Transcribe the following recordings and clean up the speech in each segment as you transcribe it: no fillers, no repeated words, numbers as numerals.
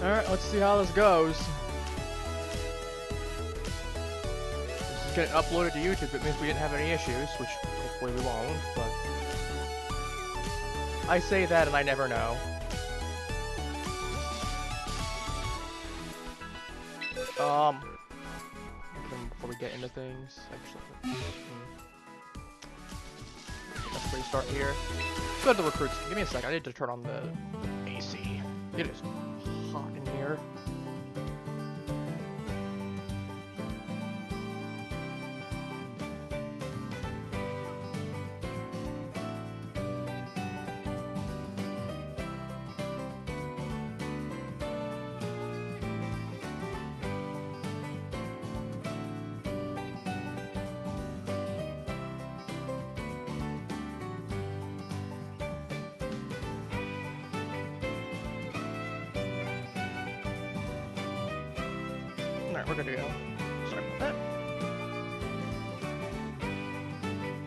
Alright, let's see how this goes. This is getting uploaded to YouTube. It means we didn't have any issues, which hopefully we won't, but... I say that and I never know. Before we get into things, actually, let's restart here. Go to the recruits. Give me a sec. I need to turn on the AC. It is hot in here. Alright, we're good to go. Sorry about that.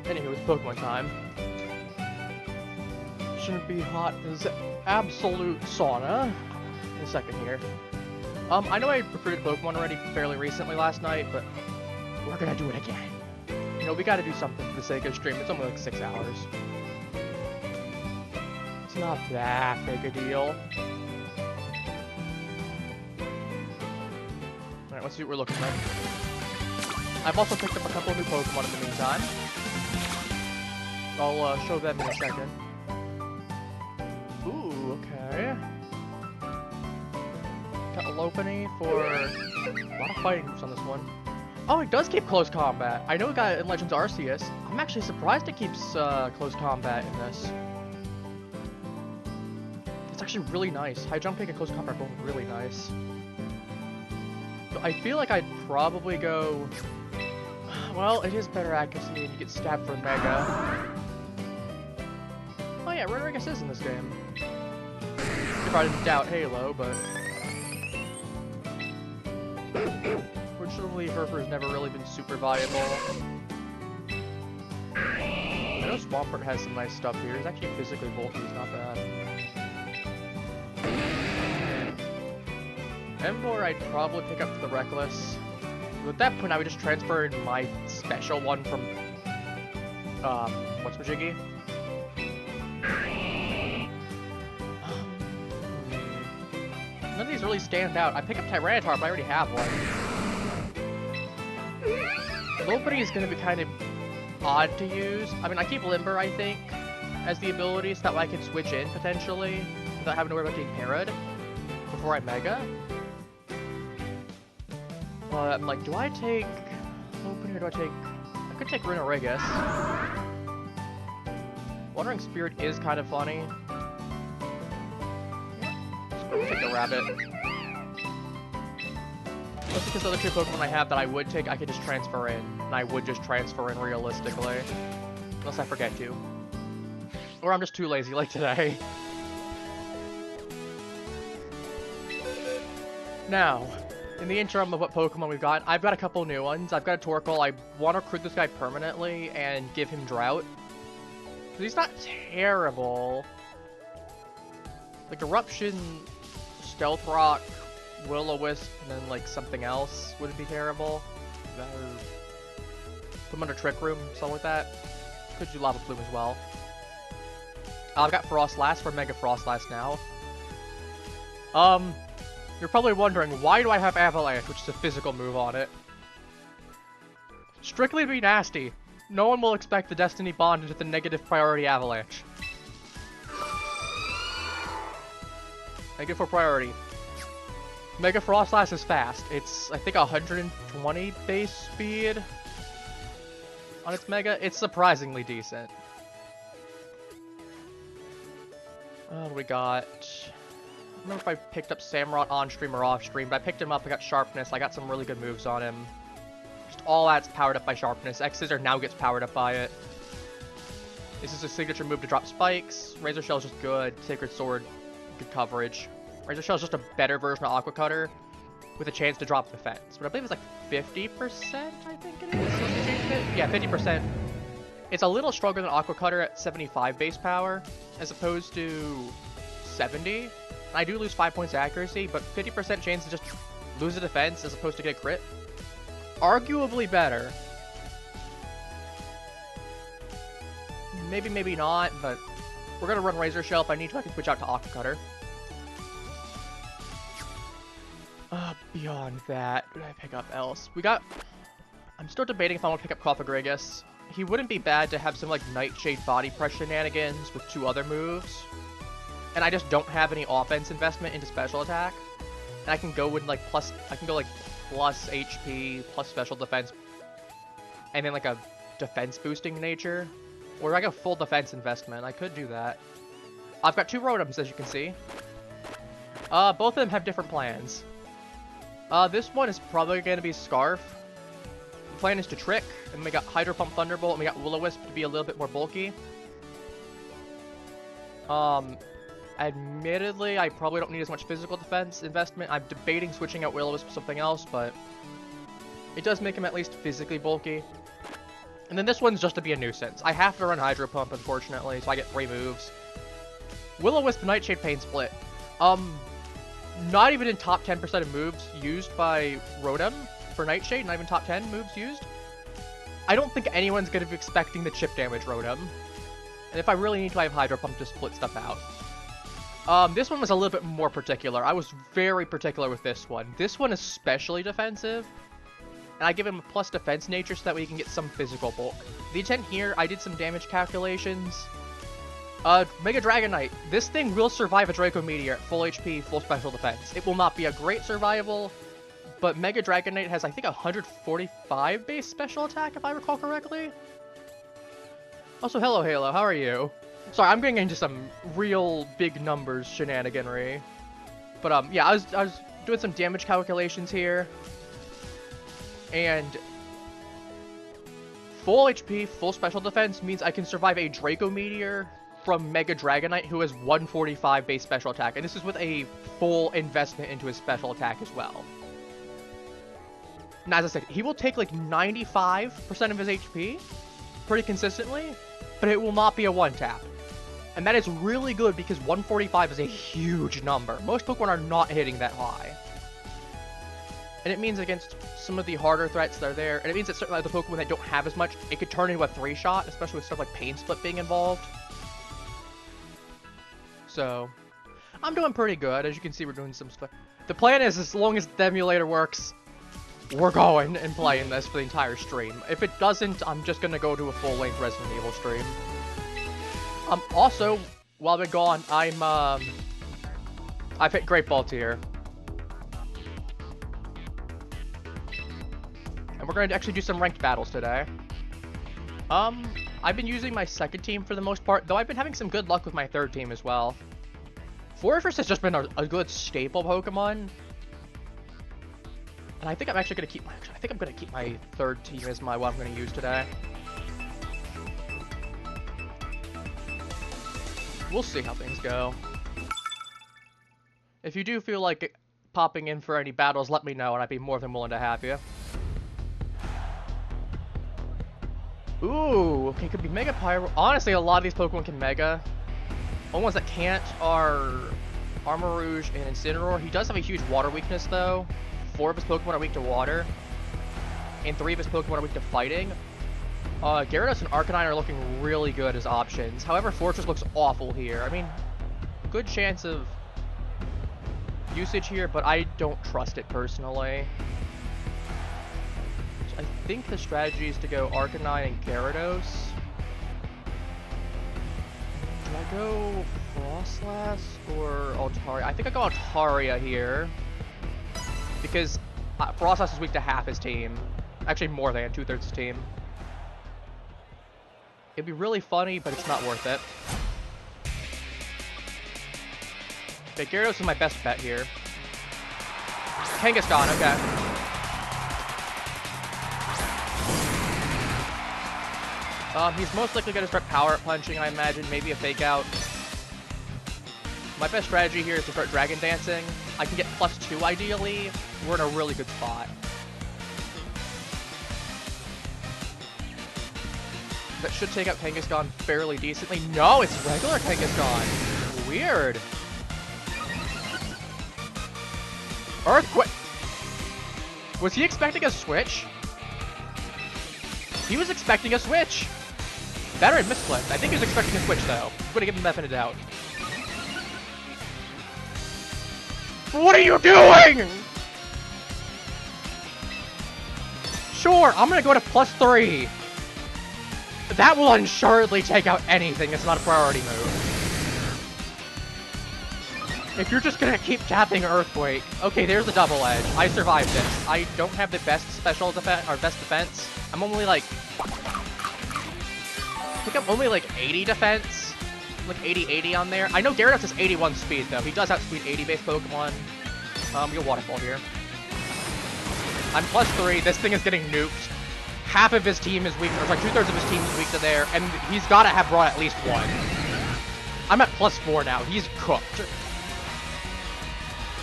Anywho, it's Pokemon time. Shouldn't be hot as absolute sauna. In a second here. I know I recruited Pokemon already fairly recently last night, but we're gonna do it again. You know, we gotta do something for the sake of stream. It's only like 6 hours. It's not that big a deal. Alright, let's see what we're looking like. I've also picked up a couple of new Pokemon in the meantime. I'll show them in a second. Ooh, okay. Got Lopunny for a lot of fighting moves on this one. Oh, it does keep close combat. I know it got it in Legends Arceus. I'm actually surprised it keeps close combat in this. It's actually really nice. High jumping and close combat are both really nice. I feel like I'd probably go... Well, it is better accuracy and you get stabbed for Mega. Oh yeah, Rodriguez is in this game. If I didn't doubt Halo, but... Fortunately, Herfer's never really been super viable. I know Swampert has some nice stuff here. It's actually physically bulky, it's not bad. Emvor I'd probably pick up for the Reckless. At that point I would just transfer in my special one from what's Majiggy? None of these really stand out. I pick up Tyranitar, but I already have one. Lopunny is gonna be kind of odd to use. I mean, I keep Limber, I think, as the ability, so that way I can switch in potentially without having to worry about getting parried before I Mega. I'm like, do I take Lopunny or do I take... I could take Runerigus. Wandering Spirit is kind of funny. Let's take the Rabbit. Just because the other two Pokemon I have that I would take, I could just transfer in. And I would just transfer in realistically. Unless I forget to. Or I'm just too lazy like today. Now... in the interim of what Pokemon we've got, I've got a couple new ones. I've got a Torkoal. I want to recruit this guy permanently and give him Drought. Because he's not terrible. Like Eruption, Stealth Rock, Will-O-Wisp, and then like something else wouldn't be terrible. Put him under Trick Room, something like that. Could do Lava Plume as well. I've got Froslass for Mega Froslass now. You're probably wondering, why do I have Avalanche, which is a physical move on it? Strictly to be nasty. No one will expect the Destiny Bond into the negative priority Avalanche. Negative priority. Mega Froslass is fast. It's, I think, 120 base speed on its Mega. It's surprisingly decent. What do we got? I don't know if I picked up Samurott on stream or off stream, but I picked him up, I got Sharpness, I got some really good moves on him. Just all that's powered up by Sharpness. X-Scissor now gets powered up by it. This is a signature move to drop spikes. Razor Shell is just good. Sacred Sword, good coverage. Razor Shell is just a better version of Aqua Cutter with a chance to drop defense. But I believe it's like 50%, I think it is? Yeah, 50%. It's a little stronger than Aqua Cutter at 75 base power, as opposed to 70. I do lose 5 points accuracy, but 50% chance to just lose a defense as opposed to get a crit. Arguably better. Maybe, maybe not, but we're gonna run Razor Shell. If I need to, I can switch out to Aqua Cutter. Beyond that, what did I pick up else? I'm still debating if I want to pick up Cofagrigus. He wouldn't be bad to have some, like, Nightshade body press shenanigans with 2 other moves. And I just don't have any offense investment into special attack. And I can go with, like, plus HP, plus special defense, and then, like, a defense boosting nature. Or like a full defense investment. I could do that. I've got 2 Rotoms, as you can see. Both of them have different plans. This one is probably going to be Scarf. The plan is to Trick, and we got Hydro Pump Thunderbolt, and we got Will-O-Wisp to be a little bit more bulky. Admittedly, I probably don't need as much physical defense investment. I'm debating switching out Will-O-Wisp for something else, but it does make him at least physically bulky. And then this one's just to be a nuisance. I have to run Hydro Pump, unfortunately, so I get 3 moves. Will-O-Wisp, Nightshade, Pain Split. Not even in top 10% of moves used by Rotom for Nightshade, not even top 10 moves used. I don't think anyone's going to be expecting the chip damage Rotom. And if I really need to, I have Hydro Pump to split stuff out. This one was a little bit more particular. I was very particular with this one. This one is especially defensive. And I give him a plus defense nature so that way he can get some physical bulk. The intent here, I did some damage calculations. Mega Dragonite. This thing will survive a Draco Meteor at full HP, full special defense. It will not be a great survival, but Mega Dragonite has, I think, 145 base special attack, if I recall correctly. Also, hello, Halo. How are you? Sorry, I'm getting into some real big numbers shenaniganry. But, yeah, I was doing some damage calculations here. And full HP, full special defense means I can survive a Draco Meteor from Mega Dragonite, who has 145 base special attack. And this is with a full investment into his special attack as well. And as I said, he will take like 95% of his HP pretty consistently, but it will not be a one-tap. And that is really good because 145 is a huge number. Most Pokemon are not hitting that high. And it means against some of the harder threats that are there, and it means that certain other Pokemon that don't have as much, it could turn into a 3-shot, especially with stuff like Pain Split being involved. So, I'm doing pretty good. As you can see, we're doing some stuff. The plan is, as long as the emulator works, we're going and playing this for the entire stream. If it doesn't, I'm just going to go to a full-length Resident Evil stream. Also, while I've been gone, I've hit Great Ball tier. And we're going to actually do some ranked battles today. I've been using my second team for the most part, though I've been having some good luck with my third team as well. Fortress has just been a good staple Pokemon. And I think I'm actually going to keep my third team as what I'm going to use today. We'll see how things go. If you do feel like popping in for any battles, let me know and I'd be more than willing to have you. Ooh, okay, could be Mega Pyro. Honestly, a lot of these Pokemon can Mega. Only ones that can't are Armarouge and Incineroar. He does have a huge water weakness, though. 4 of his Pokemon are weak to water. And 3 of his Pokemon are weak to fighting. Gyarados and Arcanine are looking really good as options. However, Fortress looks awful here. I mean, good chance of usage here, but I don't trust it personally. I think the strategy is to go Arcanine and Gyarados. Do I go Froslass or Altaria? I think I go Altaria here. Because Froslass is weak to half his team. Actually, more than 2/3 his team. It'd be really funny, but it's not worth it. Okay, Gyarados is my best bet here. Kangaskhan, okay. He's most likely going to start power punching, I imagine, maybe a fake out. My best strategy here is to start Dragon Dancing. I can get +2 ideally. We're in a really good spot. That should take out Kangaskhan fairly decently. No, it's regular Kangaskhan. Weird. Earthquake! Was he expecting a switch? He was expecting a switch! Better at misplay. I think he was expecting a switch, though. I'm gonna give him the benefit of the doubt. What are you doing?! Sure, I'm gonna go to +3. That will unassuredly take out anything that's not a priority move. If you're just gonna keep tapping Earthquake... Okay, there's the double edge. I survived this. I don't have the best special defense, or best defense. I'm only like... I think I'm only like 80 defense. Like 80-80 on there. I know Gyarados is 81 speed, though. He does outspeed 80-based Pokemon. You'll Waterfall here. I'm +3. This thing is getting nuked. Half of his team is weak, or like 2/3 of his team is weak to there, and he's gotta have brought at least one. I'm at +4 now. He's cooked.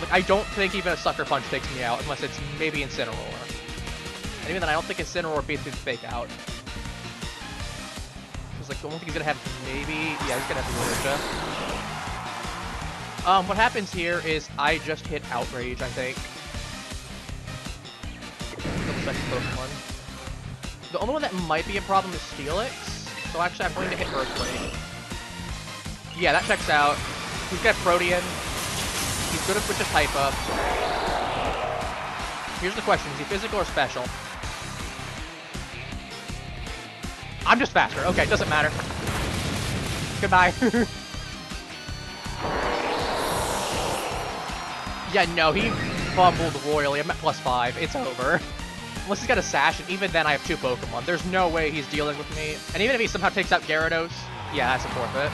Like, I don't think even a Sucker Punch takes me out, unless it's maybe Incineroar. And even then, I don't think Incineroar beats his Fake Out. Because, like, the only thing he's gonna have maybe... Yeah, he's gonna have Lugia. What happens here is I just hit Outrage, I think. Second Pokemon. The only one that might be a problem is Steelix. So actually, I'm going to hit Earthquake. Yeah, that checks out. He's got Protean. He's good at switch his type up. Here's the question, is he physical or special? I'm just faster. Okay, doesn't matter. Goodbye. Yeah, no, he fumbled royally. I'm at +5. It's over. Unless he's got a Sash, and even then I have 2 Pokemon. There's no way he's dealing with me. And even if he somehow takes out Gyarados, yeah, that's a forfeit.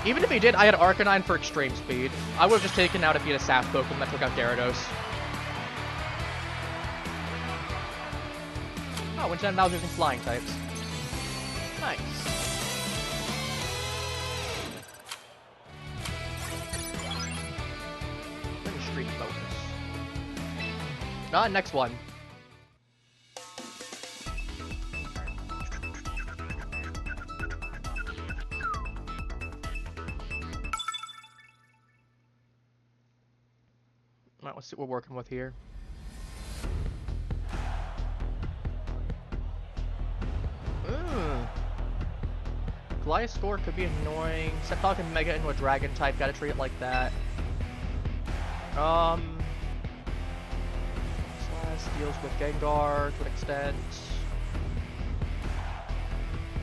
Even if he did, I had Arcanine for extreme speed. I would have just taken out if he had a Sash Pokemon that took out Gyarados. Oh, Winston now using flying types. Nice. Streak bonus. Next one. Alright, let's see what we're working with here. Gliscor could be annoying. Except talking Mega into a Dragon type, gotta treat it like that. Slash deals with Gengar to an extent.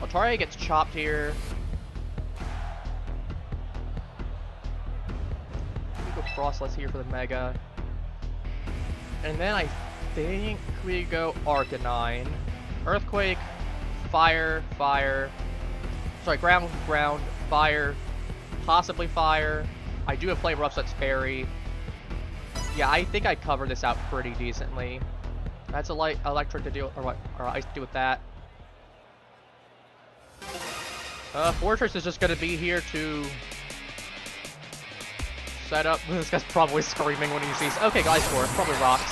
Altaria gets chopped here. We go Froslass here for the Mega. And then I think we go Arcanine. Earthquake, Fire, Fire. Sorry, Ground, Ground, Fire, possibly Fire. I do have Flavor Up, so that's Fairy. Yeah, I think I covered this out pretty decently. That's a light electric to deal, or what? Or ice to do with that. Fortress is just gonna be here to set up. This guy's probably screaming when he sees. Okay, Gliscor, probably rocks.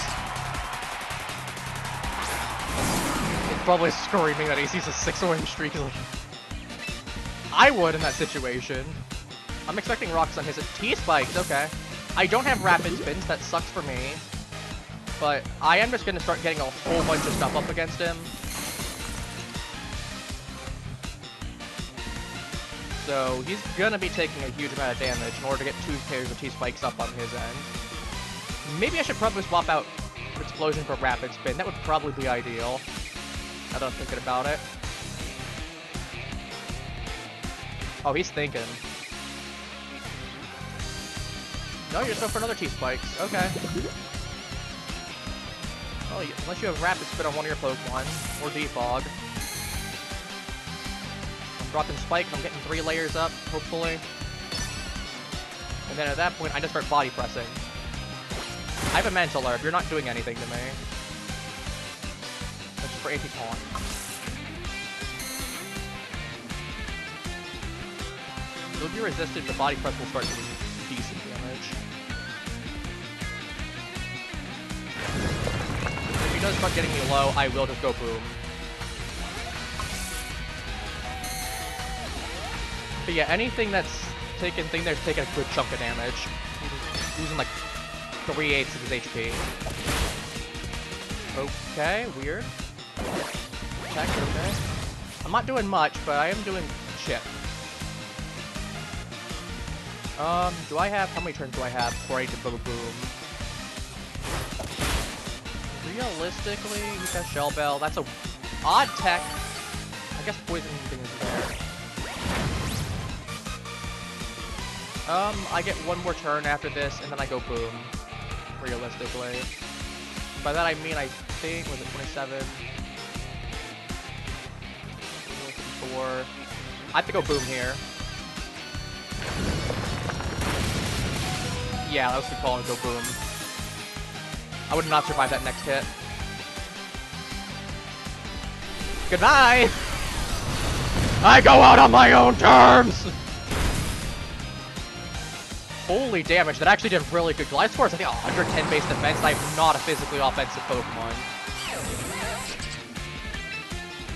He's probably screaming that he sees a 6-win streak. He's like, I would in that situation. I'm expecting rocks on his T-Spikes. Okay. I don't have Rapid Spins, that sucks for me. But I am just going to start getting a whole bunch of stuff up against him. So he's going to be taking a huge amount of damage in order to get 2 pairs of T-Spikes up on his end. Maybe I should probably swap out Explosion for Rapid Spin. That would probably be ideal. Now that I'm thinking about it. Oh, he's thinking. No, you're just going for another T-Spikes. Okay. Well, unless you have Rapid Spin on one of your Pokemon, or Defog. I'm dropping Spike, I'm getting 3 layers up, hopefully. And then at that point, I just start Body Pressing. I have a Mental Herb, you're not doing anything to me. That's just for anti-taunt. You'll be resisted, but Body Press will start doing decent damage. If he does start getting me low, I will just go boom. But yeah, anything that's taking a good chunk of damage. Losing like 3/8 of his HP. Okay, weird. Check, okay. I'm not doing much, but I am doing shit. Do I have, how many turns do I have before I need to boom boom? Realistically, he's got Shell Bell. That's a odd tech. I guess poison thing is there. I get one more turn after this, and then I go boom. Realistically. By that I mean, I think, was it 27? 54. I have to go boom here. Yeah, that was the call and go boom. I would not survive that next hit. Goodbye! I go out on my own terms! Holy damage, that actually did really good. Glide Spore is, I think, 110 base defense, and I'm not a physically offensive Pokemon.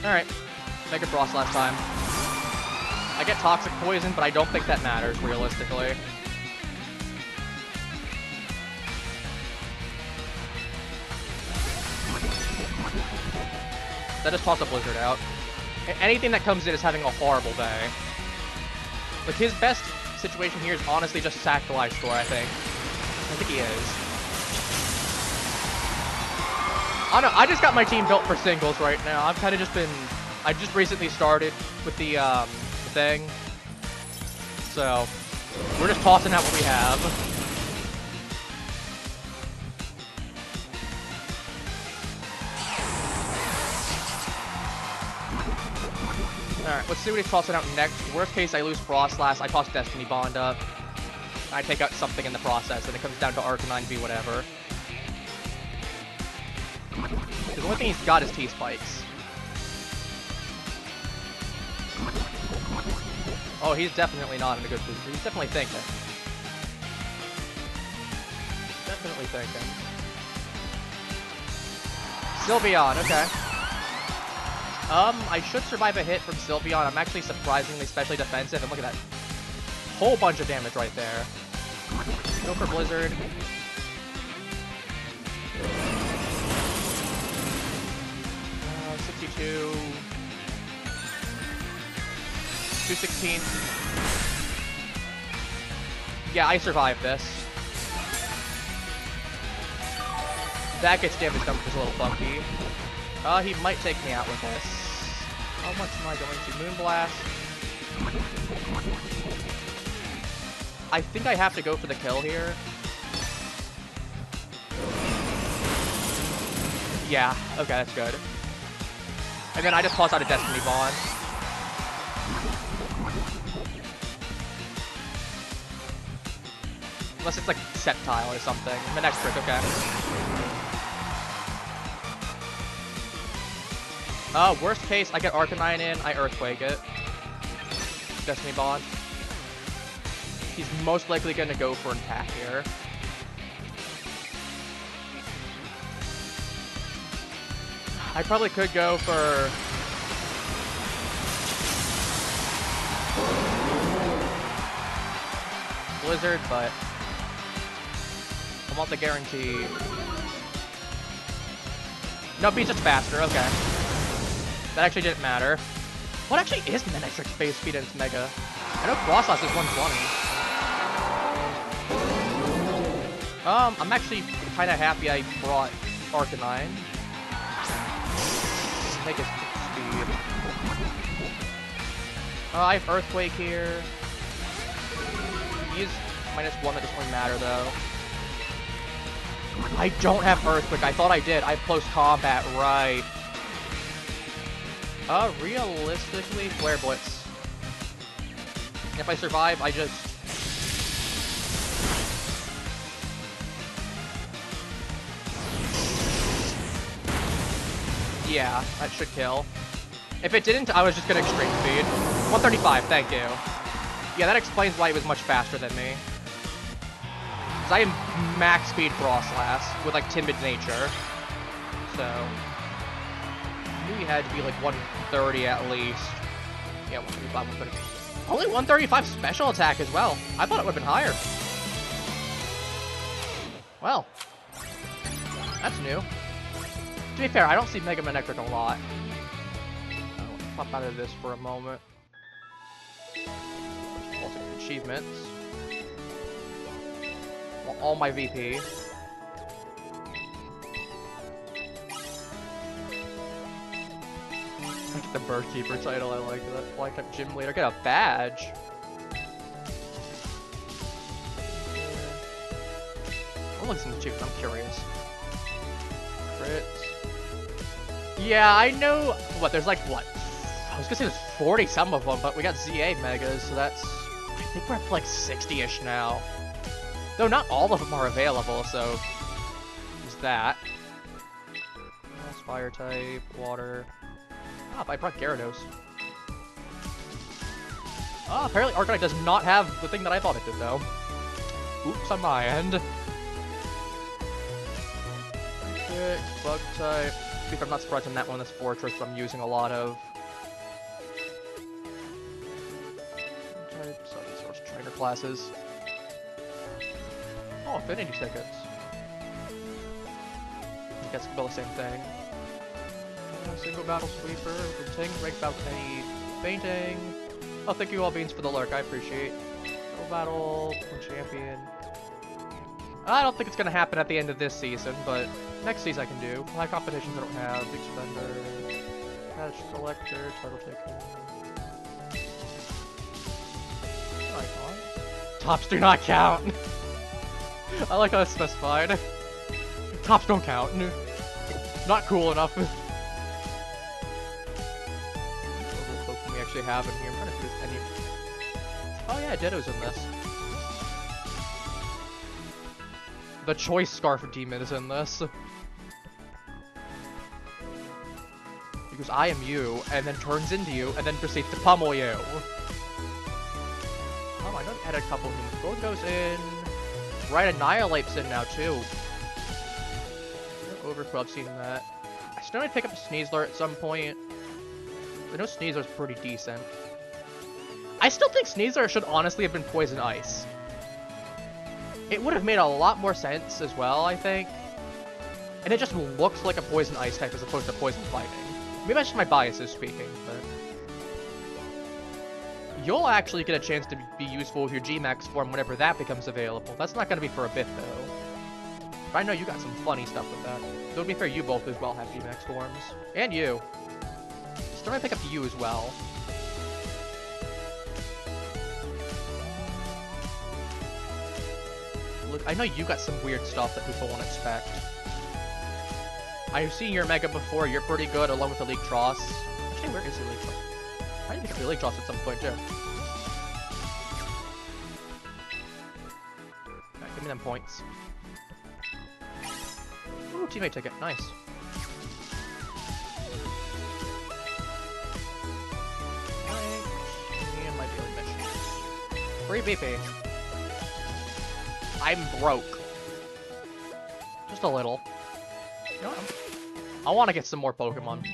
Alright, Mega Frost last time. I get Toxic Poison, but I don't think that matters, realistically. That just toss a Blizzard out. Anything that comes in is having a horrible day. Like, his best situation here is honestly just sack the life score, I think. I think he is. I don't know, I just got my team built for singles right now. I've kind of just been... I just recently started with the thing. So, we're just tossing out what we have. Alright, let's see what he's tossing out next. Worst case, I lose Froslass, I toss Destiny Bond up. I take out something in the process, and it comes down to Arcanine v whatever. The only thing he's got is T-Spikes. Oh, he's definitely not in a good position. He's definitely thinking. Definitely thinking. Sylveon, okay. I should survive a hit from Sylveon. I'm actually surprisingly specially defensive, and look at that. Whole bunch of damage right there. Go for Blizzard. Uh, 62. 216. Yeah, I survived this. That gets damage done, which is a little funky. He might take me out with this. How much am I going to? Moonblast. I think I have to go for the kill here. Yeah, okay, that's good. And then I just toss out a Destiny Bond. Unless it's like Sceptile or something. The next trick, okay. Worst case, I get Arcanine in, I Earthquake it. Destiny Bond. He's most likely gonna go for an attack here. I probably could go for... Blizzard, but... I want the guarantee. Nope, he's just faster, okay. That actually didn't matter. What actually is Miniature base speed in its Mega? I know Froslass is 120. I'm actually kind of happy I brought Arcanine. Make his speed. I have Earthquake here. He's -1, that doesn't really matter though. I don't have Earthquake. I thought I did. I have Close Combat, right. Realistically, Flare Blitz. If I survive, I just... Yeah, that should kill. If it didn't, I was just gonna Extreme Speed. 135, thank you. Yeah, that explains why he was much faster than me. Because I am max speed Froslass with, like, Timid Nature. So... he had to be like 130 at least. Yeah, 135, 130. Only 135 special attack as well. I thought it would have been higher. Well, that's new. To be fair, I don't see Mega Manectric a lot. I'll pop out of this for a moment. I'll take achievements. Well, all my VP. I get the Bird Keeper title, I like that. Flying type gym leader. Get a badge. I'll look at some achievements, I'm curious. Crits. Yeah, I know. What, there's like, what? I was gonna say there's 40 some of them, but we got ZA Megas, so that's. I think we're up to like 60-ish now. Though not all of them are available, so. There's that. That's fire type, water. Ah, I brought Gyarados. Ah, apparently Arcanine does not have the thing that I thought it did, though. Oops, on my end. Okay, bug type. I'm not surprised on that one. This Fortress I'm using a lot of. Type, so these are trainer classes. Oh, affinity tickets. I guess we'll the same thing. Single battle sweeper, ting, break bout any fainting. Oh, thank you all beans for the lurk, I appreciate. Double battle, champion. I don't think it's gonna happen at the end of this season, but next season I can do. High competitions I don't have. Big spender, patch collector, title taker. Icons. Tops do not count. I like how it's specified. Tops don't count. Not cool enough. We actually have in here. I'm trying to see if any. Oh yeah, Ditto's in this. The Choice Scarf Demon is in this. Because I am you, and then turns into you, and then proceeds to pummel you. Oh, I know they added a couple new. Gold goes in. Right, Annihilate's in now too. Overqu, I've seen that. I still need to pick up a Sneasler at some point. I know Sneasler's pretty decent. I still think Sneasler should honestly have been Poison Ice. It would have made a lot more sense as well, I think. And it just looks like a Poison Ice type as opposed to Poison Fighting. Maybe that's just my biases speaking, but... You'll actually get a chance to be useful with your G-Max form whenever that becomes available. That's not going to be for a bit, though. But I know you got some funny stuff with that. So to be fair, you both as well have G-Max forms. And you. Still gonna pick up you as well. Look, I know you got some weird stuff that people won't expect. I've seen your Mega before, you're pretty good along with Elite Tross. Actually, where is Elite Tross? I need to pick up Elite Tross at some point, too. Alright, give me them points. Ooh, teammate ticket, nice. My daily missions. Free BP. I'm broke. Just a little. You know what? I want to get some more Pokemon.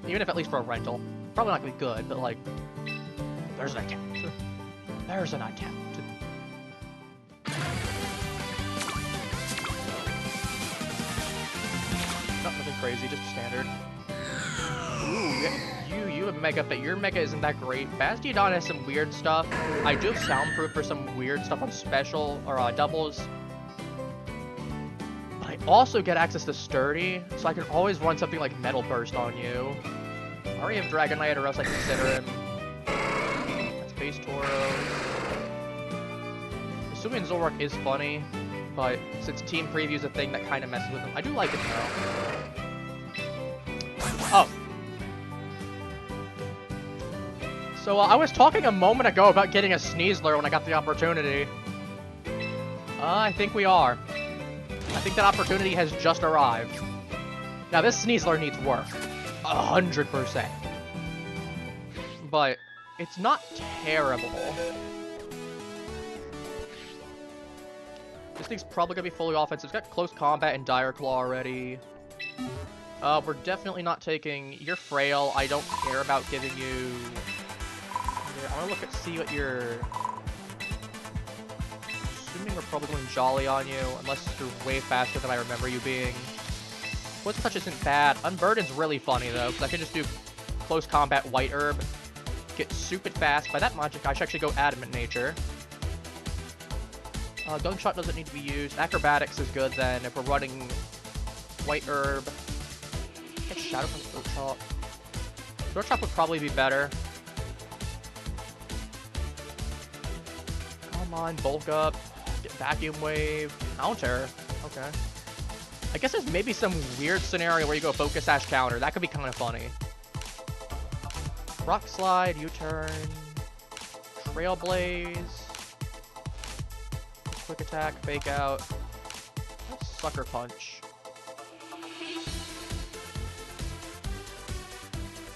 Even if at least for a rental. Probably not gonna be good, but like... There's an attempt. There's an attempt. Nothing crazy, just standard. Ooh, you have Mega, but your Mega isn't that great. Bastiodon has some weird stuff. I do have Soundproof for some weird stuff on special, or doubles. But I also get access to Sturdy, so I can always run something like Metal Burst on you. I already have Dragonite, or else I consider him. That's Base Tauros. Assuming Zoroark is funny, but since Team Preview is a thing that kind of messes with him, I do like it though. Oh. So I was talking a moment ago about getting a Sneasler when I got the opportunity. I think we are. I think that opportunity has just arrived. Now this Sneasler needs work. 100%. But it's not terrible. This thing's probably gonna be fully offensive. It's got close combat and Dire Claw already. We're definitely not taking... You're frail. I don't care about giving you... I want to look at see what your assuming we're probably going Jolly on you, unless you're way faster than I remember you being. Quick Touch isn't bad. Unburden's really funny, though, because I can just do close combat White Herb, get stupid fast. By that logic, I should actually go Adamant Nature. Gunshot doesn't need to be used. Acrobatics is good, then, if we're running White Herb. Get Shadow from Throat Chop. Throat Chop would probably be better. Come on, Bulk Up. Get Vacuum Wave. Counter. Okay. I guess there's maybe some weird scenario where you go Focus Sash Counter. That could be kind of funny. Rock Slide, U-Turn. Trailblaze. Quick Attack, Fake Out. Sucker Punch.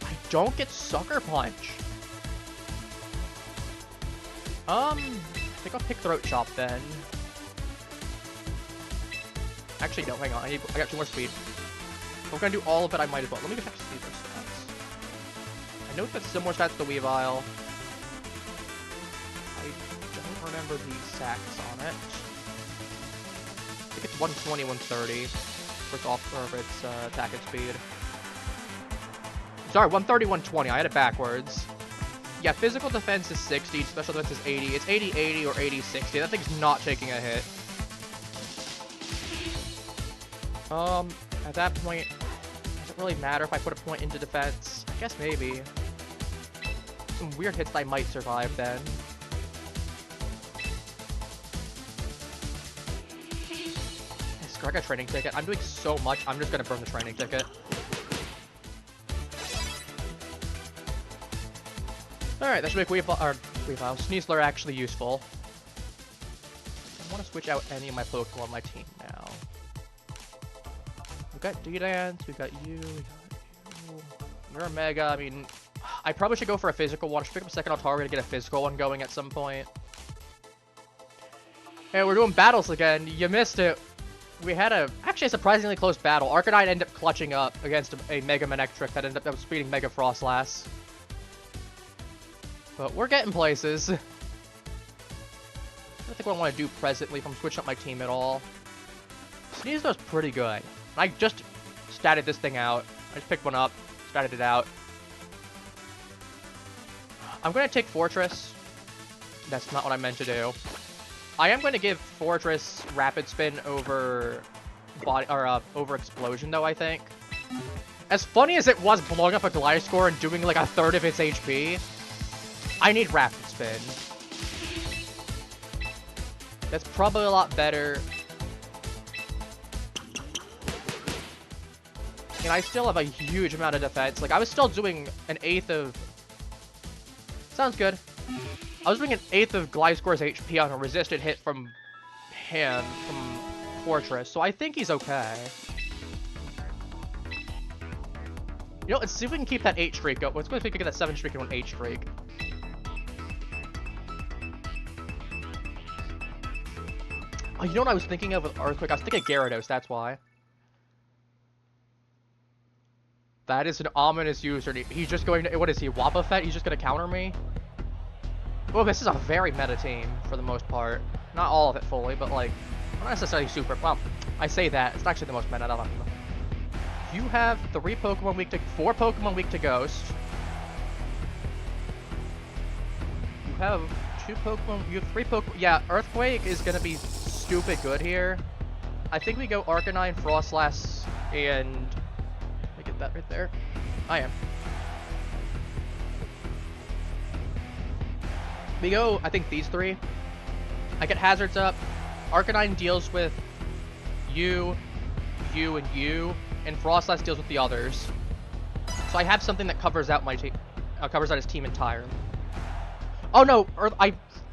I don't get Sucker Punch. I think I'll pick Throat Chop then. Actually, no, hang on. I got 2 more speed. If we're gonna do all of it, I might as well. Let me just check speed for stats. I know it's similar stats to Weavile. I don't remember the exacts on it. I think it's 120, 130 for its attack and speed. Sorry, 130, 120. I had it backwards. Yeah, physical defense is 60, special defense is 80. It's 80, 80 or 80, 60. That thing's not taking a hit. At that point, does it really matter if I put a point into defense? I guess maybe. Some weird hits that I might survive then. I got a training ticket. I'm doing so much, I'm just gonna burn the training ticket. Alright, that should make Weavile, Sneasler actually useful. I want to switch out any of my Pokemon on my team now. We've got D-Dance, we've got you, You're a Mega. I mean, I probably should go for a physical one. I should pick up a second Altaria to get a physical one going at some point. Hey, we're doing battles again. You missed it. We had actually a surprisingly close battle. Arcanine ended up clutching up against a Mega Manectric that ended up speeding Mega Froslass. But we're getting places. I don't think what I want to do presently if I'm switching up my team at all. Sneasler's pretty good. I just statted this thing out. I just picked one up, statted it out. I'm going to take Fortress. That's not what I meant to do. I am going to give Fortress Rapid Spin over over Explosion, though, I think. As funny as it was blowing up a Gliscor and doing like a third of its HP, I need Rapid Spin. That's probably a lot better. And I still have a huge amount of defense. Like, I was still doing an 1/8 of... Sounds good. I was doing an 1/8 of Gliscor's HP on a resisted hit from him, from Fortress, so I think he's okay. You know, let's see if we can keep that 8 streak going. Let's go see if we can get that 7 streak into an 8 streak. Oh, you know what I was thinking of with Earthquake? I was thinking of Gyarados, that's why. That is an ominous username. He's just going to... What is he, Wobbuffet? He's just going to counter me? Well, this is a very meta team, for the most part. Not all of it fully, but, like, not necessarily super... Well, I say that. It's actually the most meta. You have 4 Pokemon weak to Ghost. You have 2 Pokemon... You have 3 Pokemon... Yeah, Earthquake is going to be stupid good here. I think we go Arcanine, Froslass, and... Let me get that right there. I am. We go, I think, these 3. I get Hazards up. Arcanine deals with you, and you, and Froslass deals with the others. So I have something that covers out my team, covers out his team entirely. Oh no,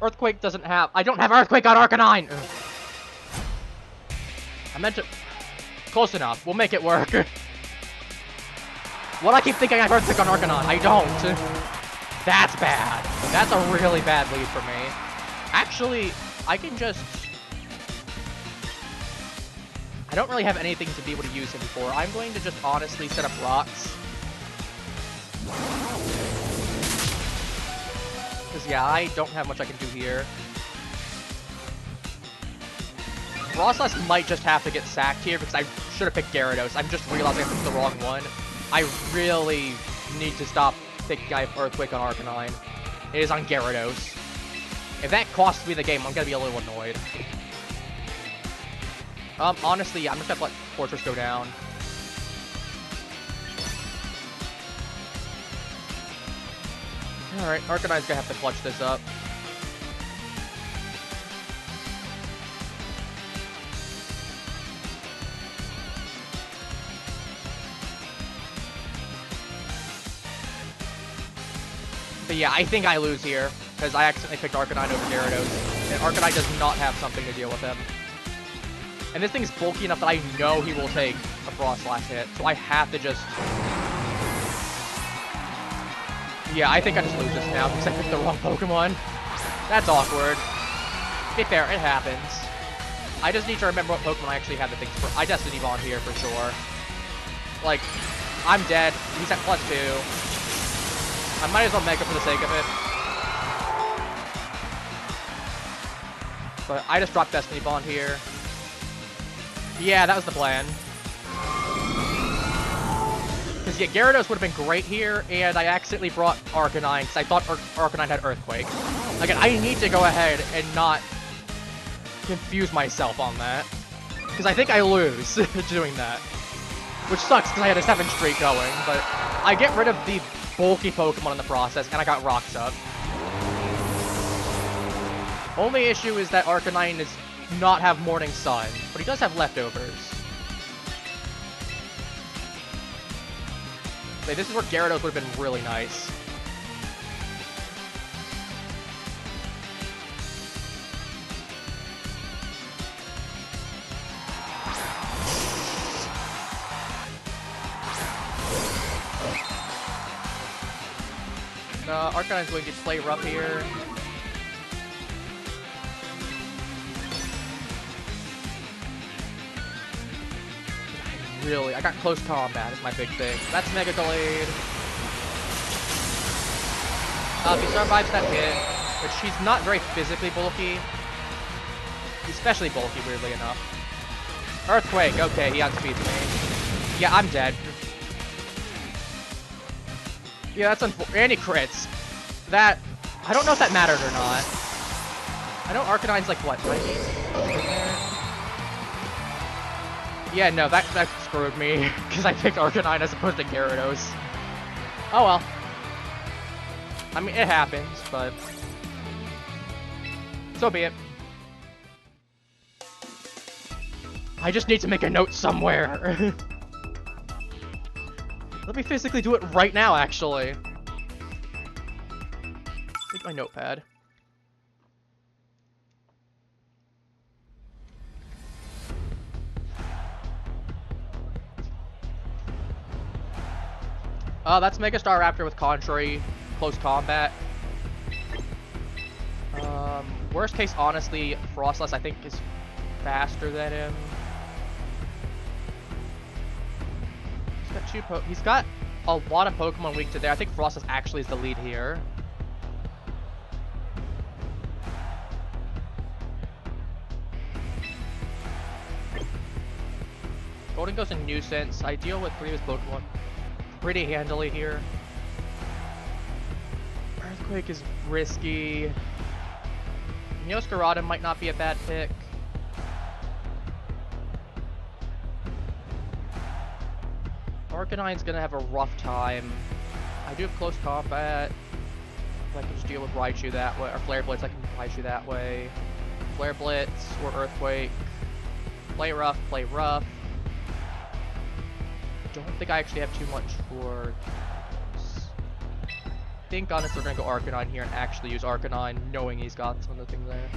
Earthquake doesn't have. I don't have Earthquake on Arcanine. Ugh. I meant to. Close enough. We'll make it work. What I keep thinking I have Earthquake on Arcanine. I don't. That's bad. That's a really bad lead for me. Actually, I can just... I don't really have anything to be able to use him for. I'm going to just honestly set up rocks. Because, yeah, I don't have much I can do here. Froslass might just have to get sacked here because I should have picked Gyarados. I'm just realizing I picked the wrong one. I really need to stop thinking I have Earthquake on Arcanine. It is on Gyarados. If that costs me the game, I'm gonna be a little annoyed. Honestly, I'm just gonna let Fortress go down. Alright, Arcanine's gonna have to clutch this up. But yeah, I think I lose here, because I accidentally picked Arcanine over Gyarados, and Arcanine does not have something to deal with him. And this thing is bulky enough that I know he will take a Froslass hit, so I have to just... Yeah, I think I just lose this now, because I picked the wrong Pokemon. That's awkward. To be fair, it happens. I just need to remember what Pokemon I actually have the things for. I Destiny Bond here, for sure. Like, I'm dead. He's at +2. I might as well Mega for the sake of it. But I just dropped Destiny Bond here. Yeah, that was the plan. Because, yeah, Gyarados would have been great here, and I accidentally brought Arcanine, because I thought Arcanine had Earthquake. Again, I need to go ahead and not confuse myself on that. Because I think I lose doing that. Which sucks, because I had a 7 streak going, but I get rid of the bulky Pokemon in the process, and I got Rocks up. Only issue is that Arcanine does not have Morning Sun, but he does have Leftovers. Okay, this is where Gyarados would have been really nice. Arcanine's going to play rough here. Really, I got close combat is my big thing. That's Mega Gallade. If he survives that hit, which he's not very physically bulky. He's especially bulky, weirdly enough. Earthquake, okay, he outspeeds me. Yeah, I'm dead. Yeah, that's unfortunate. And he crits. That, I don't know if that mattered or not. I know Arcanine's like, what, 90? Yeah, no, that screwed me, because I picked Arcanine as opposed to Gyarados. Oh well. I mean, it happens, but... so be it. I just need to make a note somewhere. Let me physically do it right now, actually. Take my notepad. That's Megastar Raptor with Contrary, close combat. Worst case, honestly, Froslass I think is faster than him. He's got a lot of Pokemon weak to there. I think Froslass actually is the lead here. Golden goes a Nuisance. I deal with previous Pokemon pretty handily here. Earthquake is risky. Neoscarada might not be a bad pick. Arcanine's gonna have a rough time. I do have close combat. I can just deal with Raichu that way, or Flare Blitz, I can Raichu that way. Flare Blitz or Earthquake. Play rough, play rough. Don't think I actually have too much for this. I think honestly we're gonna go Arcanine here and actually use Arcanine, knowing he's got some of the things there.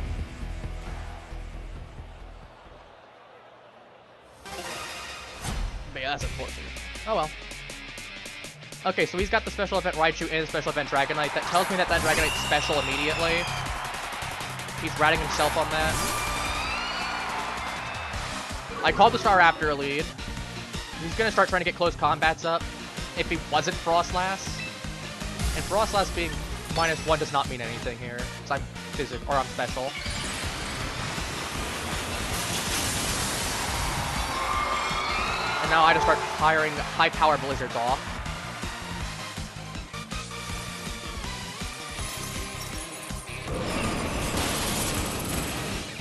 But yeah, that's unfortunate. Oh well. Okay, so he's got the special event Raichu and the special event Dragonite. That tells me that Dragonite's special immediately. He's ratting himself on that. I called the Staraptor a lead. He's gonna start trying to get close combats up if he wasn't Froslass. And Froslass being -1 does not mean anything here, because I'm special. And now I just start firing high-power blizzards off.